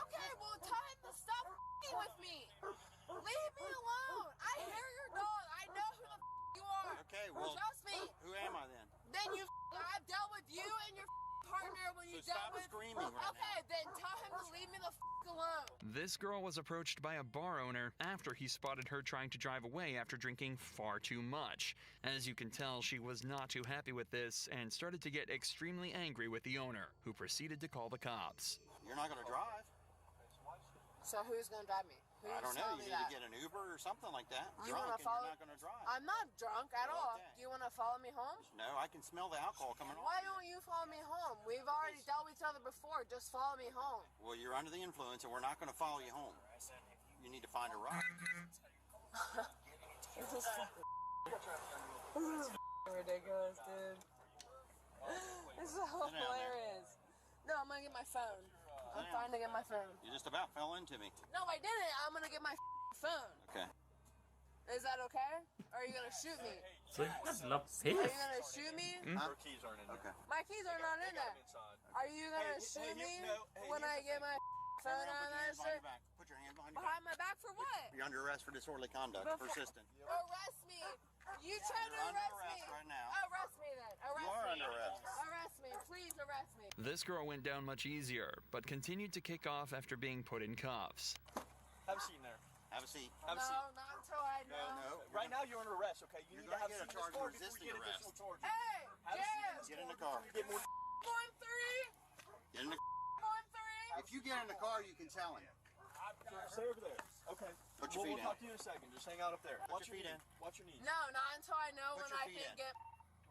Okay, well, tell him to stop with me. Leave me alone. I hear your dog. I know who the you are. Okay, well, Trust me. who am I then? Then you I've dealt with you and your partner when you So dealt stop with screaming right Okay, then tell him to leave me the alone. This girl was approached by a bar owner after he spotted her trying to drive away after drinking far too much. As you can tell, she was not too happy with this and started to get extremely angry with the owner, who proceeded to call the cops. You're not going to drive. So who's gonna drive me? Who's I don't know. telling You me need that? to get an Uber or something like that. You Drunk wanna and follow? you're not going to drive. I'm not drunk at all. Okay. Do you want to follow me home? No, I can smell the alcohol coming off. Why don't you follow me home? We've already dealt with each other before. Just follow me home. Well, you're under the influence, and we're not going to follow you home. You need to find a ride. This is ridiculous, dude. This is so Sit down there. hilarious. No, I'm gonna get my phone. I'm trying to get my phone. You just about fell into me. No, I didn't. I'm gonna get my phone. Okay. Is that okay? Or are you gonna shoot me? Så jävla Are piss. you gonna shoot me? Her keys aren't in there. Okay. My keys are not in there. Are you gonna shoot me when I get my phone on that shit? Put your hand behind your back. Behind my back for what? You're under arrest for disorderly conduct, persistent. Arrest me. You tried to arrest me. Right now. Arrest me then. Arrest You are me. under arrest. Arrest me. Please arrest me. This girl went down much easier, but continued to kick off after being put in cuffs. Have a seat in there. Have a seat. Have a seat. No, not until I know. No. Right now you're under arrest, okay? You You're need to gonna have get a a charge seat of in this car before resisting you get arrest. additional charges. Hey, Have a seat in Jam. this Get in the car car. before you get more. Going three. Get in the Going three. If you get in the car, you can tell him. Stay over there. Okay. Put your feet We'll in. talk to you in a second. Just hang out up there. Put Watch your feet knee. in. Watch your knees. No, not until I know Put when your I feet can in. get.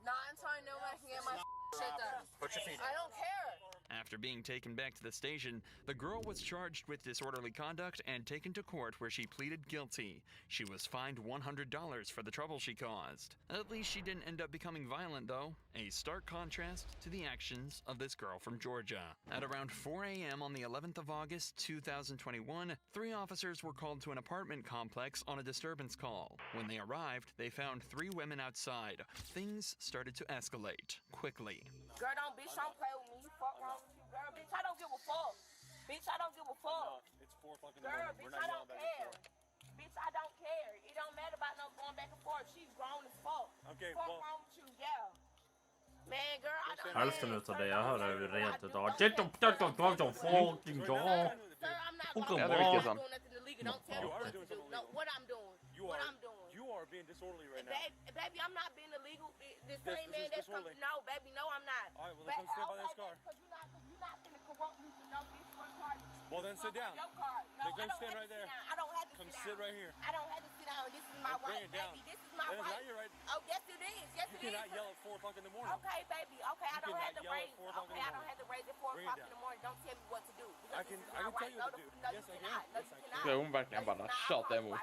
Not until I know when I can get my shit done. Put your feet in. I don't care. After being taken back to the station, the girl was charged with disorderly conduct and taken to court where she pleaded guilty. She was fined $100 for the trouble she caused. At least she didn't end up becoming violent though. A stark contrast to the actions of this girl from Georgia. At around 4 a.m. on the 11th of August 2021, 3 officers were called to an apartment complex on a disturbance call. When they arrived, they found 3 women outside. Things started to escalate quickly. Girl, don't play with me. You fuck wrong with you, girl. Bitch, I don't give a fuck. Bitch, I don't give a fuck. It's 4 o'clock in the Girl, morning. bitch, We're I not don't yelling back and care. Bitch, I don't care. It don't matter about no going back and forth. She's grown as fuck. Okay, Fuck well- wrong with you, yeah. Man, girl, I don't Hälften utav det jag hör är ju rent utav get up, fucking go. Sir, I'm not Fucking going bra. I'm not doing nothing illegal. Don't tell me You are what doing to do. something No, illegal. what I'm doing. You What are. I'm doing. You are being disorderly right now. Baby, I'm not being illegal. The This- same this man is that's coming. disorderly. No, baby, no, I'm not. All right, well, then come stand by this car. Because you're not finna corrupt me for no bitch for a car. Well, then sit down. Your car. No, Then I go don't stand have right to there. sit down. I don't have to Come sit sit down. right here. I don't have to sit down. This is my Then bring right, it down. baby. This is my That is right. not your right. Oh, yes, it is. Yes, You it is. cannot yell at 4 o'clock in the morning. Okay, baby. Okay, I You don't have cannot to yell at raise. 4 o'clock in Okay, the I don't morning. have to raise at 4 Bring it o'clock in down. the morning. Don't tell me what to do. I can tell you what to do. No, Yes, you I cannot. can. No, Yes, you I cannot. Så hon verkligen bara tjatar emot.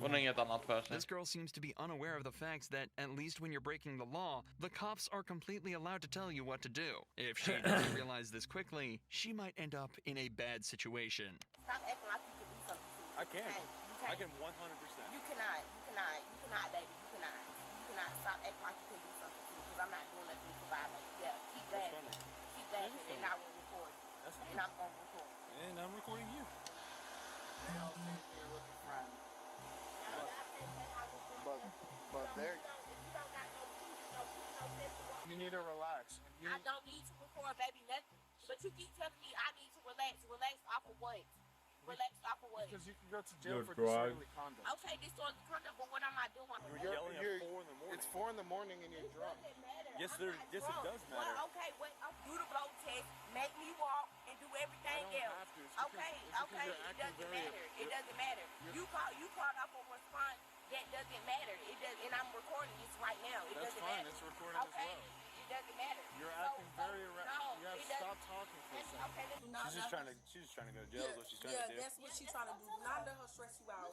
Hon har inget annat för sig. This girl seems to be unaware of the fact that, at least when you're breaking the law, the cops are completely allowed to tell you what to do. If she doesn't realize this quickly, she might end up in a bad situation. Stop acting like you can do something to me. I can. You I can 100%. You cannot. You cannot. You cannot, baby. You cannot. You cannot stop acting like you can do something to me because I'm not doing nothing to violate. Yeah, keep that. Keep that, and I will record. That's And I'm going to record. And I'm recording you. But there. You need to relax. I don't need to record, baby, nothing. But you keep telling me I need to relax. Relax off of what? Relax off of what? Because you can go to jail You're for drunk. disorderly conduct. Okay, disorderly conduct, but what am I doing? You're yelling at 4 in the morning. It's 4 in the morning and you're drunk. Yes, it does matter. Well, okay, wait, I'll do the blow test, make me walk, and do everything else. Okay, it doesn't matter. It doesn't matter. You called up a response. That doesn't matter. It does, and I'm recording this right now. It That's doesn't fine. matter. It's recorded as Okay, well. it doesn't matter. You're acting very erratic. No, You have it to stop doesn't- talking for a second. Okay, listen, no, She's just no. trying to go to jail. Is what she's trying to do. That's what she's trying to do. Do not let her stress you out.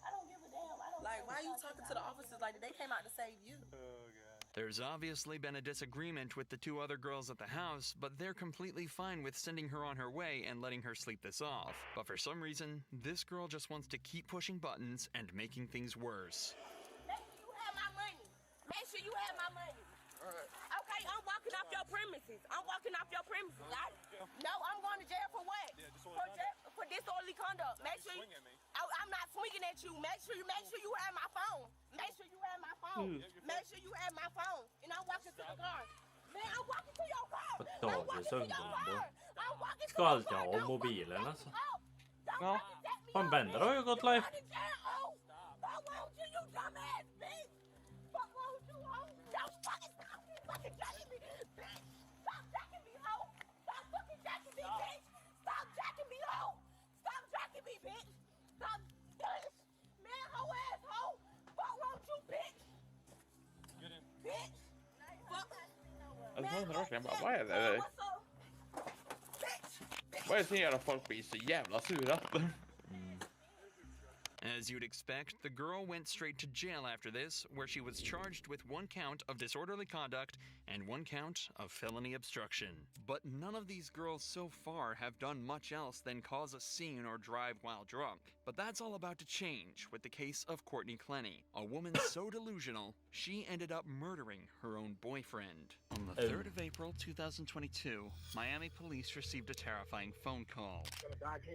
I don't give a damn. I don't Like, give why a are you fuck. talking to the officers like they came out to save you? Oh, God. There's obviously been a disagreement with the 2 other girls at the house, but they're completely fine with sending her on her way and letting her sleep this off. But for some reason, this girl just wants to keep pushing buttons and making things worse. Make sure you have my money. Make sure you have my money. Okay, I'm walking off your premises. I'm walking off your premises. No, I'm going to jail for what? For disorderly conduct. Make sure you, I'm not swinging at you. Make sure you have my phone. Make sure you have my phone. Make sure you have my phone. And I'm walking to the car. Man, I'm walking to your car. I'm walking to your car. I'm walking to Ska your alltid car. ha mobilen alltså. Ja. Fan, Bender har ju gått live. Fuck wrong with you, you dumbass bitch. Fuck wrong with you, hoe. Don't fucking stop me, fucking jacking me, bitch. Stop jacking me, hoe. Stop fucking jacking me, bitch. Stop jacking me, hoe. Stop jacking me, bitch. Stop, bitch. Man, hoe ass, hoe. Fuck wrong with you, bitch. Bitch. Fuck. Alltså man undrar verkligen bara, vad är det? Vad är det som gör att folk blir så jävla sura? As you'd expect, the girl went straight to jail after this, where she was charged with 1 count of disorderly conduct and 1 count of felony obstruction. But none of these girls so far have done much else than cause a scene or drive while drunk. But that's all about to change with the case of Courtney Clenny, a woman so delusional, she ended up murdering her own boyfriend. On the 3rd of April 2022, Miami police received a terrifying phone call.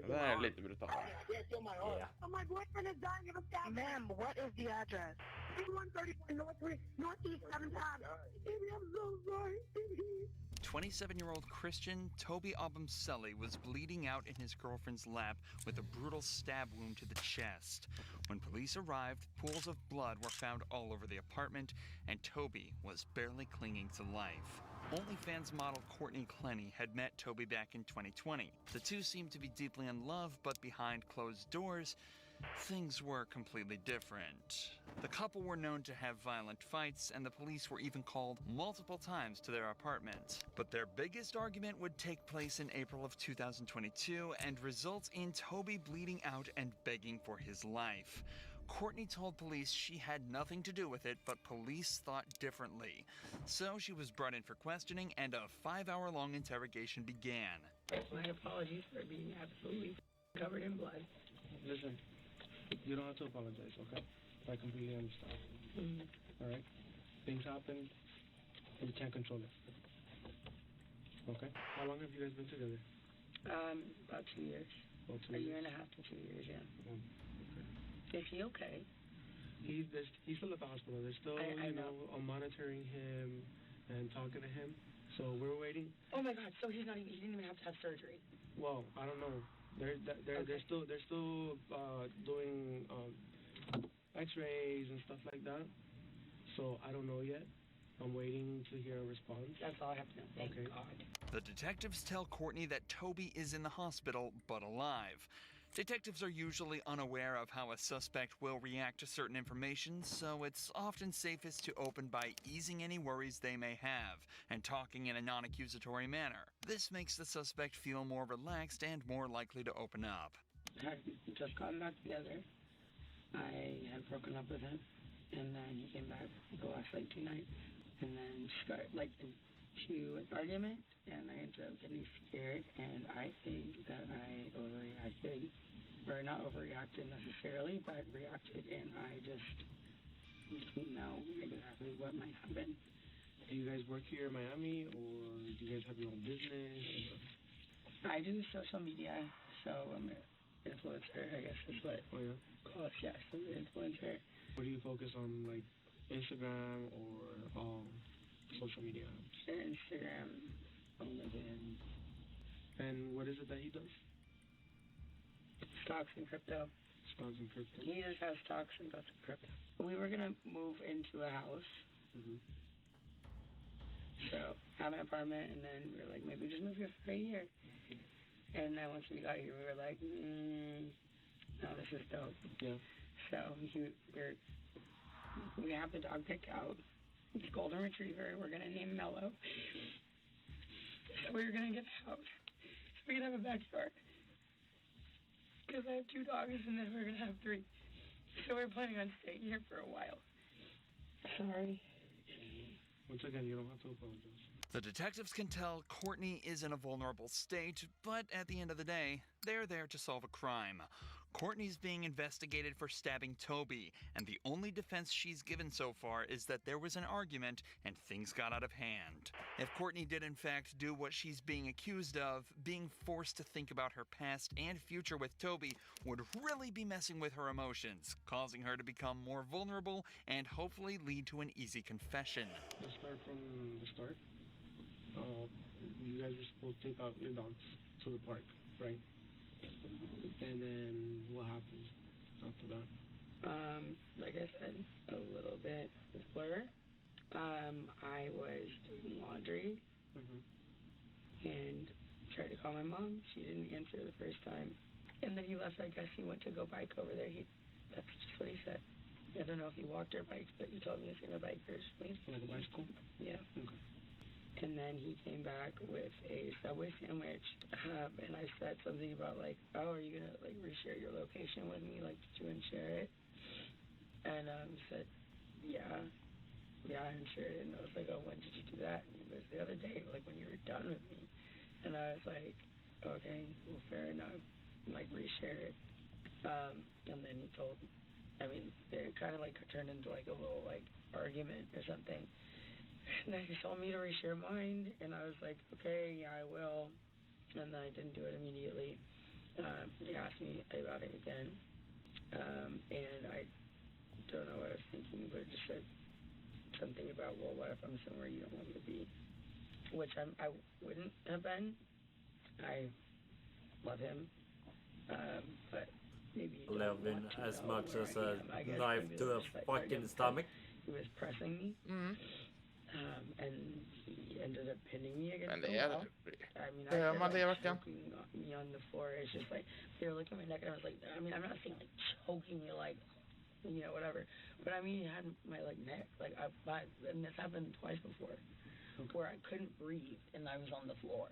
Det är lite brutalt. Yeah. My boyfriend is dying of a stab. Ma'am, what is the address? 134 Northeast 7th Ave. Baby, I'm so sorry. 27-year-old Christian Toby Abumseli was bleeding out in his girlfriend's lap with a brutal stab wound to the chest. When police arrived, pools of blood were found all over the apartment, and Toby was barely clinging to life. OnlyFans model Courtney Clenny had met Toby back in 2020. The two seemed to be deeply in love, but behind closed doors, things were completely different. The couple were known to have violent fights, and the police were even called multiple times to their apartment. But their biggest argument would take place in April of 2022 and result in Toby bleeding out and begging for his life. Courtney told police she had nothing to do with it, but police thought differently. So she was brought in for questioning, and a 5-hour-long interrogation began. My apologies for being absolutely covered in blood. Listen, you don't have to apologize, okay? I completely understand. All right? Things happen, and you can't control it. Okay? How long have you guys been together? About 2 years. About 2 A years? year and a half to 2 years, yeah. Okay. Is he okay? He's still at the hospital. They're still, I you know, monitoring him and talking to him. So we're waiting. Oh my God! So he didn't even have to have surgery. Well, I don't know. They're still doing X-rays and stuff like that. So I don't know yet. I'm waiting to hear a response. That's all I have to know. Thank Okay. God. The detectives tell Courtney that Toby is in the hospital, but alive. Detectives are usually unaware of how a suspect will react to certain information, so it's often safest to open by easing any worries they may have and talking in a non-accusatory manner. This makes the suspect feel more relaxed and more likely to open up. Had just gotten back together. I had broken up with him, and then he came back the last 2 nights, and then started to an argument, and I ended up getting scared, and I think that I overreacted, or not overreacted necessarily, but reacted, and I just didn't know exactly what might happen. Do you guys work here in Miami, or do you guys have your own business? I do social media, so I'm an influencer, I guess is what. Oh yeah. Close, yes, I'm an influencer. What do you focus on, like Instagram or social media? Instagram, LinkedIn. And what is it that he does? Stocks and crypto. Stocks and crypto. He just has stocks and goes to crypto. We were gonna move into a house. So have an apartment, and then we were like, maybe just move here for a year. And then once we got here, we were like, no, this is dope. Yeah. So we have the dog picked out. It's a golden retriever. We're gonna name Mello. So we're gonna get a house. So we can have a backyard. Because I have 2 dogs, and then we're gonna have 3. So we're planning on staying here for a while. Sorry. Once again, you don't have to apologize. The detectives can tell Courtney is in a vulnerable state, but at the end of the day, they're there to solve a crime. Courtney's being investigated for stabbing Toby, and the only defense she's given so far is that there was an argument and things got out of hand. If Courtney did in fact do what she's being accused of, being forced to think about her past and future with Toby would really be messing with her emotions, causing her to become more vulnerable and hopefully lead to an easy confession. Let's start from the start. You guys were supposed to take out your dogs to the park, right? And then what happened after that? Like I said, a little bit blur. I was doing laundry and tried to call my mom. She didn't answer the first time. And then he left. I guess he went to go bike over there. That's just what he said. I don't know if he walked or biked, but he told me he's gonna bike or something. Like a bicycle? Yeah. Okay. And then he came back with a Subway sandwich, and I said something about oh, are you gonna reshare your location with me, did you share it? And he said, yeah. yeah, I unshared it. And I was like, oh, when did you do that? And he goes, the other day, like when you were done with me. And I was like, okay, well, fair enough. Like, reshare it. And then he told, I mean, it kind of like turned into like a little like argument or something. And then he told me to reshare mine, and I was like, okay, yeah, I will. And then I didn't do it immediately. He asked me about it again, and I don't know what I was thinking, but it just said something about, well, what if I'm somewhere you don't want me to be? Which I wouldn't have been. I love him, but maybe you don't Living want to as know much where as I a am. I guess knife maybe to a that's like part of fucking it, stomach. He was pressing me, and he ended up pinning me against Men the det är... wall. I mean, Hör I man det like verkligen? choking me on the floor. It's just like, they were looking at my neck, and I was like, I mean, I'm not saying like choking you, like, you know, whatever. But I mean, he had my like neck, like, and this happened twice before, where I couldn't breathe, and I was on the floor.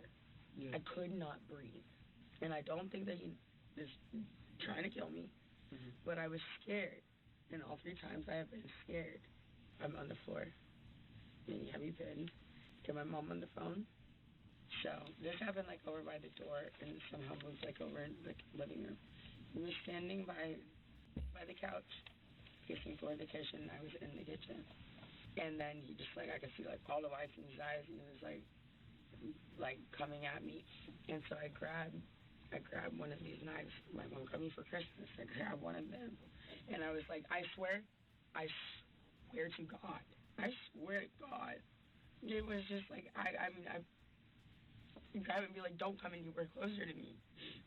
I could not breathe. And I don't think that he is trying to kill me, but I was scared. And all 3 times I have been scared. I'm on the floor. And you have me pinned. Get my mom on the phone. So this happened like over by the door and somehow moved like over in the living room. He was standing by the couch, facing toward the kitchen. I was in the kitchen. And then he just like, I could see like all the whites in his eyes, and he was like coming at me. And so I grabbed one of these knives. My mom got me for Christmas. I grabbed one of them, and I was like, I swear to God, I swear to God, it was just like, I mean, I grab it and be like, don't come anywhere closer to me,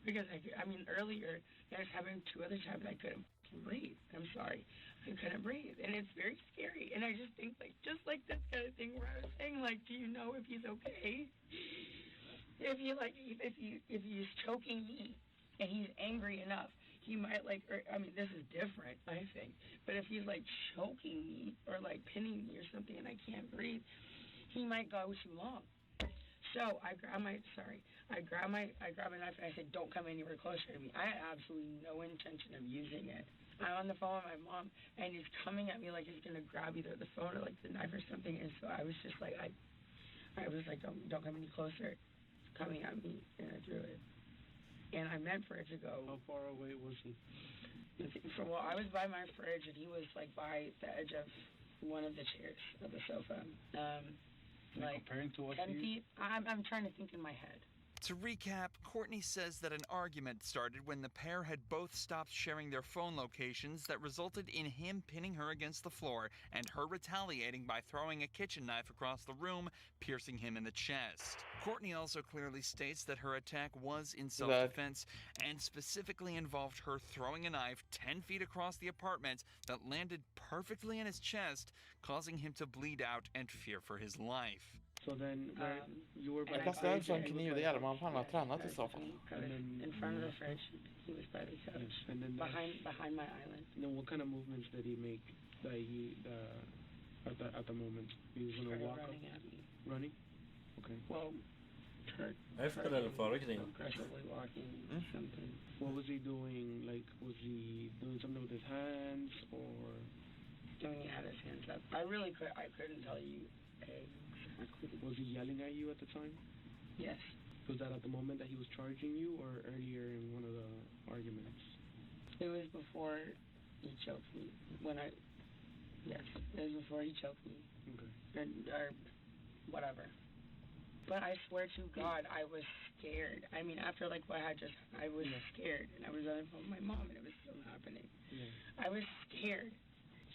because I mean, earlier, it was happening 2 other times I couldn't breathe. I'm sorry, I couldn't breathe, and it's very scary. And I just think like, just like this kind of thing where I was saying like, do you know if he's okay? If he's choking me and he's angry enough, he might like, or, I mean, this is different, I think. But if he's like choking me or like pinning me or something and I can't breathe, he might go too long. So I grab a knife and I said, don't come anywhere closer to me. I had absolutely no intention of using it. I'm on the phone with my mom, and he's coming at me like he's gonna grab either the phone or like the knife or something. And so I was just like, I was like, don't come any closer. Coming at me, and I threw it. And I meant for it to go. How far away was he? Well, I was by my fridge, and he was like by the edge of one of the chairs of the sofa. Like comparing to what 10 feet. I'm trying to think in my head. To recap, Courtney says that an argument started when the pair had both stopped sharing their phone locations that resulted in him pinning her against the floor and her retaliating by throwing a kitchen knife across the room, piercing him in the chest. Courtney also clearly states that her attack was in self-defense and specifically involved her throwing a knife 10 feet across the apartment that landed perfectly in his chest, causing him to bleed out and fear for his life. So then, you were by Jag kastar en sån kniv, det gäller man fan har tränat i så fall. In front of the fridge, he was by the couch, and then behind my island. And then what kind of movements did he make that he at the moment? He was gonna walk running up, at me. running. Okay. Well, Efter eller före kniven? Aggressively walking, something. What was he doing? Like, was he doing something with his hands or? He had his hands up. I couldn't tell you exactly. Was he yelling at you at the time? Yes. Was that at the moment that he was charging you, or earlier in one of the arguments? It was before he choked me. Yes, it was before he choked me. Okay. Or whatever. But I swear to God, I was scared. I mean, after like what I just, I was scared, and I was on the phone with my mom, and it was still happening. Yeah. I was scared.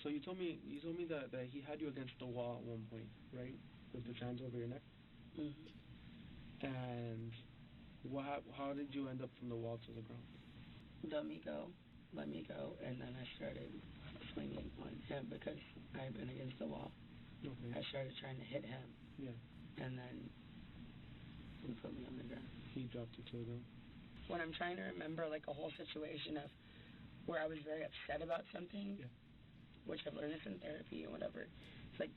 So you told me that he had you against the wall at one point, right? With his hands over your neck. And how did you end up from the wall to the ground? Let me go, and then I started swinging on him because I had been against the wall. Okay. I started trying to hit him. Yeah. And then he put me on the ground. He dropped you to the ground. When I'm trying to remember like a whole situation of where I was very upset about something, which I've learned this in therapy and whatever, it's like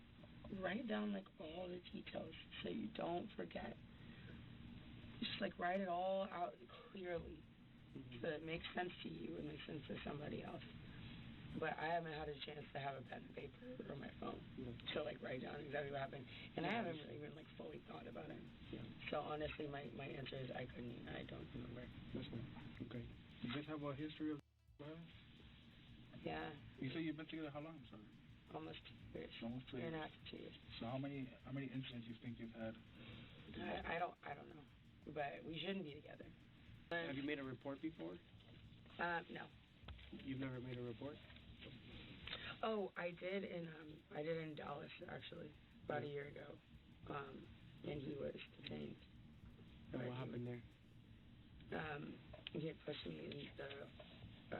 write down like all the details so you don't forget. Just like write it all out clearly so that it makes sense to you and makes sense to somebody else. but I haven't had a chance to have a pen and paper or my phone to like write down exactly what happened, and I haven't really even like fully thought about it. Yeah. So honestly, my answer is I don't remember. That's fine. Okay. You just have a history of violence? Yeah. You say you've been together how long, sir? Almost 2 years. Almost 2 years. Year and a half to 2 years. So how many incidents you think you've had? I don't know, but we shouldn't be together. Have you made a report before? No. You've never made a report? Oh, I did in Dallas actually about a year ago, and he was detained. And what happened there? He had pushed me in the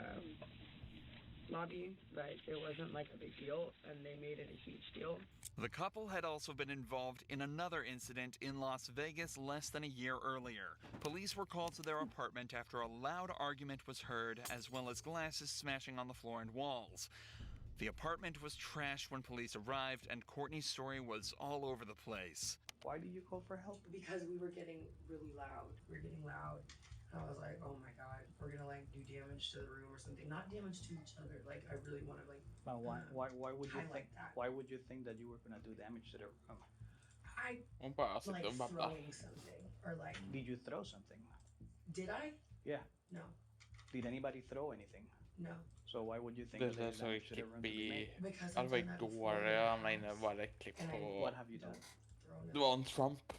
lobby, but it wasn't like a big deal, and they made it a huge deal. The couple had also been involved in another incident in Las Vegas less than a year earlier. Police were called to their apartment after a loud argument was heard, as well as glasses smashing on the floor and walls. The apartment was trashed when police arrived, and Courtney's story was all over the place. Why did you call for help? Because we were getting really loud. And I was like, oh my god, we're gonna like do damage to the room or something. Not damage to each other. Like I really want to like. But why would you think that? Why would you think that you were gonna do damage to the room? I Hon bara like sitter och babblar. throwing something or like. Did you throw something? Did I? Yeah. No. Did anybody throw anything? No. So why would you think Det that är there's så damage to the room klipp to be i... made? Ja, det var igår jag hamnade inne och bara klipp på... What have you done? Det var en Trump.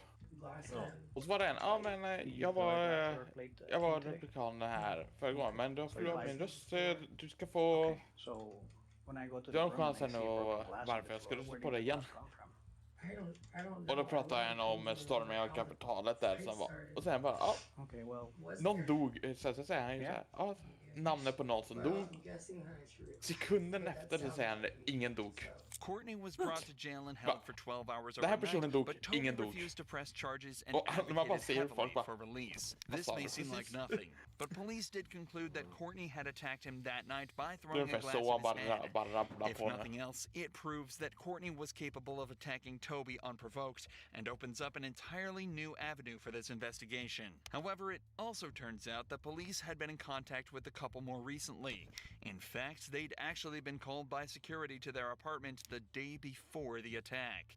Och så var det en, ja men jag var republikan här förra gången, men du har förlorat min röst, du ska få... Du har chansen att varför jag ska rösta på dig igen. Och då pratade han om stormningen av kapitalet där som var. Och sen bara, ja. Någon dog, så säger han ju så här, ja, namnet på någon som dog. Sekunden efter så säger han, ingen dog. Courtney was brought to jail and held for 12 hours Den här personen overnight, dog, but Toby ingen dog. refused to press charges and Och man bara advocated ser folk heavily bara, for release. vad This sa may du seem like precis? nothing, but police did conclude that Courtney had attacked him that night by Det är throwing a ungefär glass så han at his head. bara rabblar If på henne. nothing else, it proves that Courtney was capable of attacking Toby unprovoked and opens up an entirely new avenue for this investigation. However, it also turns out that police had been in contact with the couple more recently. In fact, they'd actually been called by security to their apartment the day before the attack.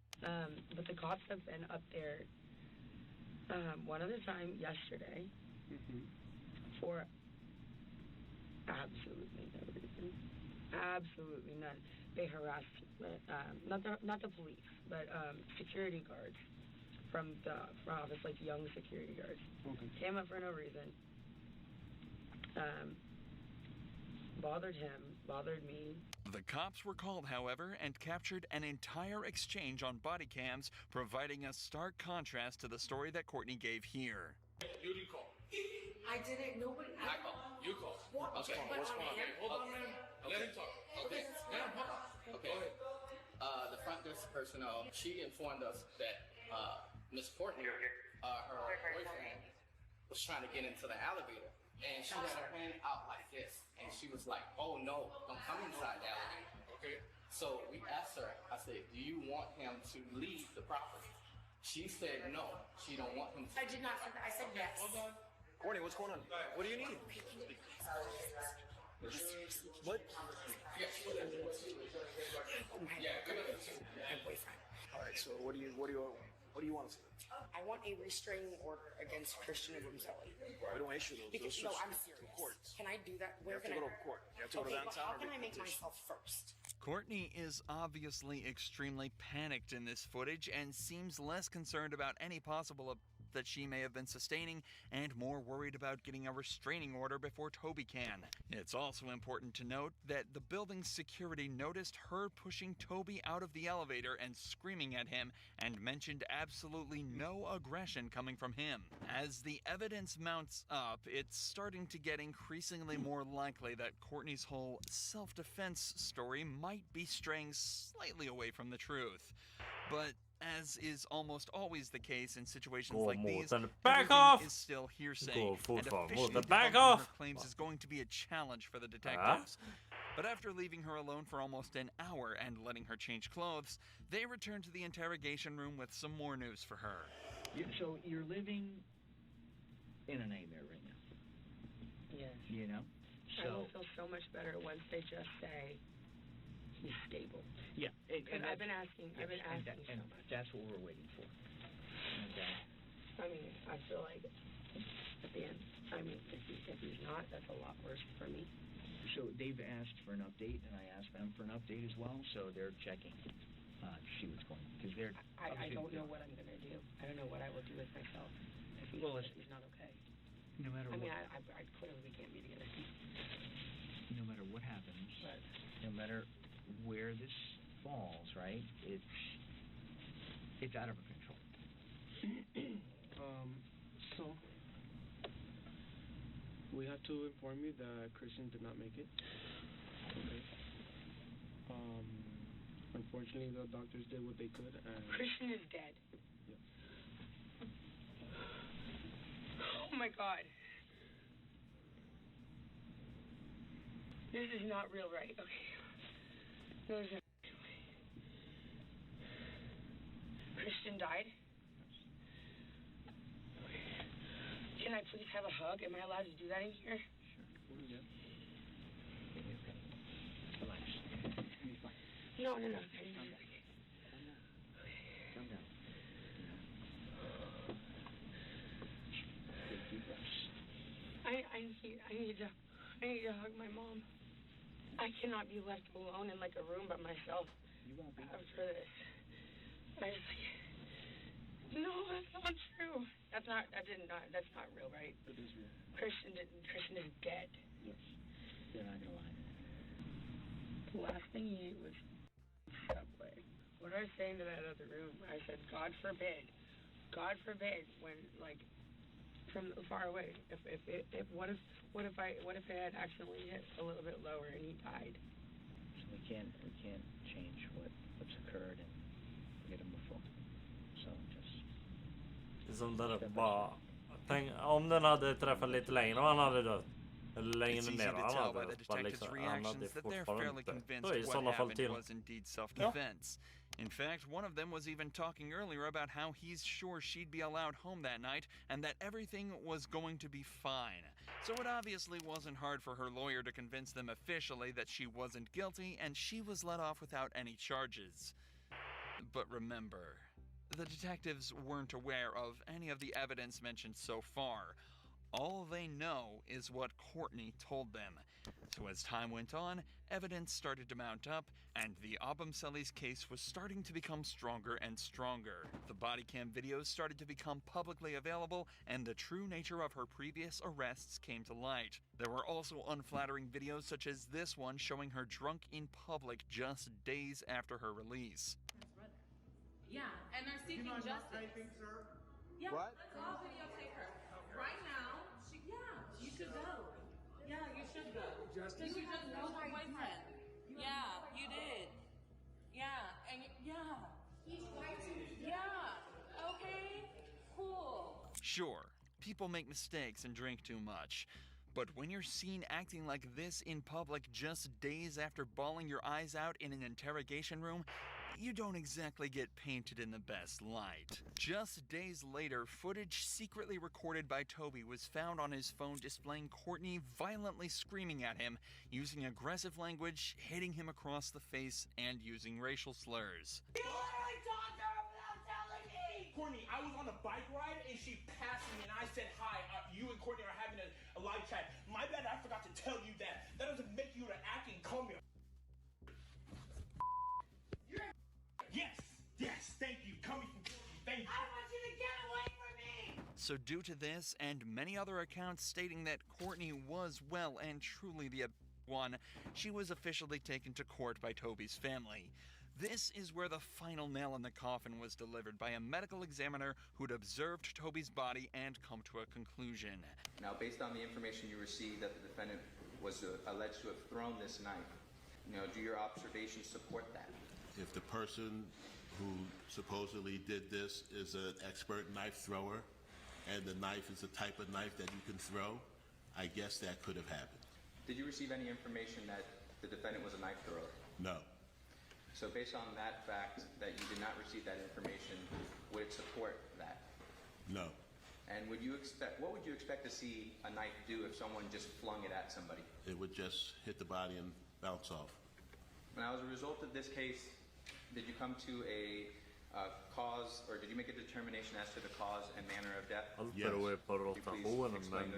But the cops have been up there one other time yesterday for absolutely no reason. Absolutely none. They harassed not the police, but security guards from the front office, like young security guards. Came up for no reason. Bothered him, bothered me. The cops were called, however, and captured an entire exchange on body cams, providing a stark contrast to the story that Courtney gave here. You didn't call. I didn't. Nobody. I called. You called. What? Okay. What's going on? Hold on, man. Let him talk. Okay. Let him talk. Okay. The front desk personnel, she informed us that Miss Courtney, her boyfriend, was trying to get into the elevator. And she had her hand out like this. And she was like, oh no, don't come inside the elevator. Okay. So we asked her, I said, do you want him to leave the property? She said no, she don't want him to. I did not say that. I said yes. Hold on. Courtney, what's going on? What do you need? What? Yeah, good. My boyfriend. All right. So what do you want to see? I want a restraining order against Christian Gonzalez. We don't issue those. Because, Those no, are I'm serious. court. Can I do that? Where You have to can go I to court. You have to go to Okay, downtown. How or can make I a make petition. myself first? Courtney is obviously extremely panicked in this footage and seems less concerned about any possible that she may have been sustaining and more worried about getting a restraining order before Toby can. It's also important to note that the building's security noticed her pushing Toby out of the elevator and screaming at him and mentioned absolutely no aggression coming from him. As the evidence mounts up, it's starting to get increasingly more likely that Courtney's whole self-defense story might be straying slightly away from the truth. But as is almost always the case in situations like these, back everything off! is still hearsay, Gå and fortfarande officially mot back debunking off! her claims is going to be a challenge for the detectives. But after leaving her alone for almost an hour and letting her change clothes, they return to the interrogation room with some more news for her. So you're living in a nightmare right now. Yes. You know? I So also feel so much better once they just say he's stable. Yeah, And I've been asking so much. That's what we're waiting for. And, I mean, I feel like at the end, I mean, if he's not, that's a lot worse for me. so they've asked for an update, and I asked them for an update as well, so they're checking to see what's going on. Because they're... I don't know what I'm going to do. I don't know what I will do with myself if he's not okay. No matter what... I mean, I clearly we can't be together. No matter what happens, no matter where this falls, right, it's out of our control. So we have to inform you that Christian did not make it. Okay. Unfortunately, the doctors did what they could, and Christian is dead. Oh my God. This is not real, right? Okay. There's no way. Christian died? Can I please have a hug? Am I allowed to do that in here? Sure. Yeah. Relax. You're fine. No. Calm down. Calm down. Take deep breaths. I need to hug my mom. I cannot be left alone in like a room by myself. You won't be. After this. No, that's not true. That's not real, right? It is real. Christian is dead. Yes. They're not gonna lie. The last thing he ate was Subway. What I was saying to that other room, I said, God forbid, when like from far away, what if it had accidentally hit a little bit lower and he died? So we can't change what's occurred and get him before. So just. Som där bara... Tänk, om den hade träffat lite längre och han hade dött. Eller längre It's easy ner to och han tell hade by the dött. Bara detectives' liksom, han hade reactions that they're fortfarande fairly inte. convinced Då är i what sådana fall happened till. was indeed self-defense. In fact, one of them was even talking earlier about how he's sure she'd be allowed home that night and that everything was going to be fine. So it obviously wasn't hard for her lawyer to convince them officially that she wasn't guilty and she was let off without any charges. But remember, the detectives weren't aware of any of the evidence mentioned so far. All they know is what Courtney told them. So as time went on, evidence started to mount up, and the Abumseli's case was starting to become stronger and stronger. The body cam videos started to become publicly available, and the true nature of her previous arrests came to light. There were also unflattering videos such as this one showing her drunk in public just days after her release. Yeah, and they're seeking justice. sir? Yeah, What? let's all videotape her. Right now, you should go. Yeah, you should go. Justice? You just know her boyfriend. Yeah, you did. Yeah, and He's right. Yeah, okay, cool. Sure, people make mistakes and drink too much. But when you're seen acting like this in public just days after bawling your eyes out in an interrogation room, you don't exactly get painted in the best light. Just days later, footage secretly recorded by Toby was found on his phone displaying Courtney violently screaming at him, using aggressive language, hitting him across the face, and using racial slurs. You literally talked to her without telling me! Courtney, I was on a bike ride and she passed me and I said, hi, you and Courtney are having a live chat. My bad, I forgot to tell you that. That doesn't make you to act and call me a Yes, thank you. Coming from Courtney, thank you. I want you to get away from me! So due to this and many other accounts stating that Courtney was well and truly the one, she was officially taken to court by Toby's family. This is where the final nail in the coffin was delivered by a medical examiner who'd observed Toby's body and come to a conclusion. Now, based on the information you received that the defendant was alleged to have thrown this knife, do your observations support that? If the person who supposedly did this is an expert knife thrower and the knife is the type of knife that you can throw, I guess that could have happened. Did you receive any information that the defendant was a knife thrower? No. So based on that fact that you did not receive that information, would it support that? No. And what would you expect to see a knife do if someone just flung it at somebody? It would just hit the body and bounce off. Now, as a result of this case, did you come to a cause, or did you make a determination as to the cause and manner of death? Allt beror ju på rotationen, men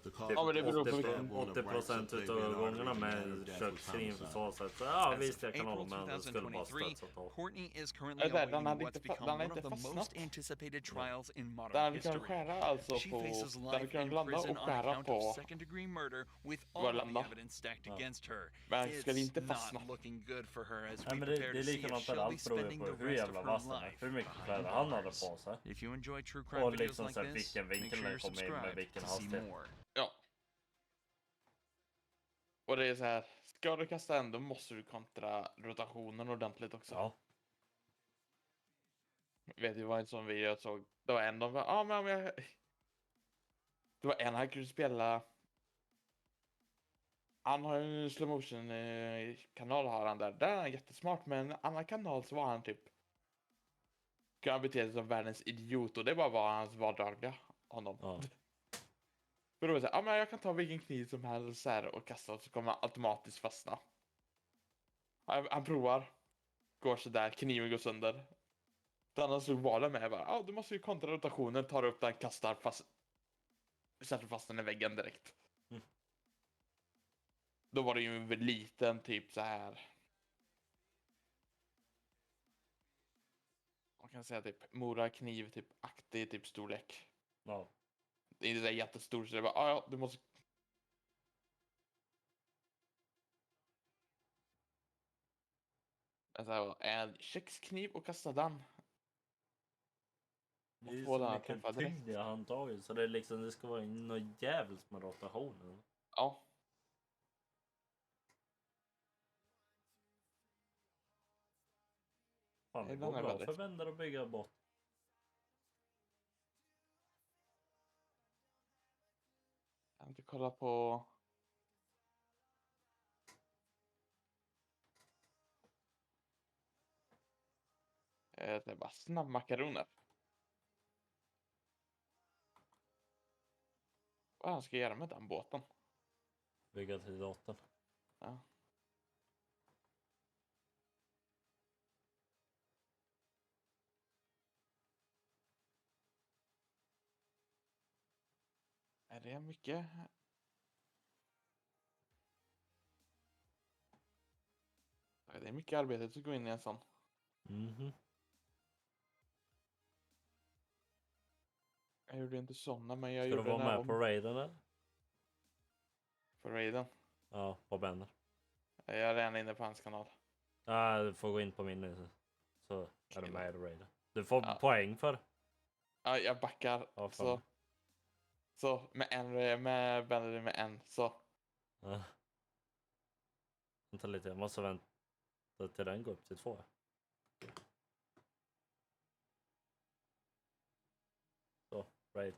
The typ 80% utav gångerna med kökskniv så att ja visst jag kan hålla med, det skulle bara studsat av. Courtney is currently awaiting what's become one of the most anticipated trials in modern history. She faces life in prison on account of second-degree murder with all of the evidence stacked against her. It's not looking good for her as we prepare to see if she'll be spending the rest of her life. Hur mycket kläder han hade på sig. If you enjoy true crime Och videos liksom like så här, this, vilken make vinkel sure den you're kommer in med subscribed vilken to see hastighet. more. Ja. Och det är så här, ska du kasta en, då måste du kontra rotationen ordentligt också. Ja. Vet du vad en sån video jag såg? Det var en, de bara, men jag... Det var en här kunde spela... Han har ju en slow motion kanal har han där. Där är han jättesmart, men en annan kanal så var han typ... Kan han bete sig som världens idiot, och det bara var hans vardagliga honom. Ja. För då var det så här, men jag kan ta vilken kniv som helst så här och kasta, och så kommer han automatiskt fastna. Han provar. Går så där, kniven går sönder. Den han slog valen med bara, du måste ju kontra rotationen, tar upp den, kastar fast. Sätter fast den i väggen direkt. Mm. Då var det ju en liten typ så här. Man kan säga typ morakniv, typ aktig typ storlek. Ja. Det är inte så jättestor, så det är bara, du måste... Alltså, en kökskniv och kasta den. Det är ju så mycket tyngd i handtaget, så det är liksom, det ska vara något jävligt med rotationen. Ja. Fan, det går bra för vänner att bygga bort. Jag har inte kollat på... Det är bara snabbmakaroner. Vad han ska göra med den båten? Bygga till datorn. Ja. Är det mycket? Det är mycket arbete att gå in i en sån. Mhm. Jag gjorde inte såna, men jag Ska gjorde... du vara med på raiden eller? På raiden? Ja, på Benner. Jag är redan inne på hans kanal. Ja, du får gå in på min nu. Så är du med i raiden. Du får poäng för. Ja, jag backar. Ja, så med Benner med en, så. Ja. Vänta lite, jag måste vänta till den går upp till 2. Så, raid.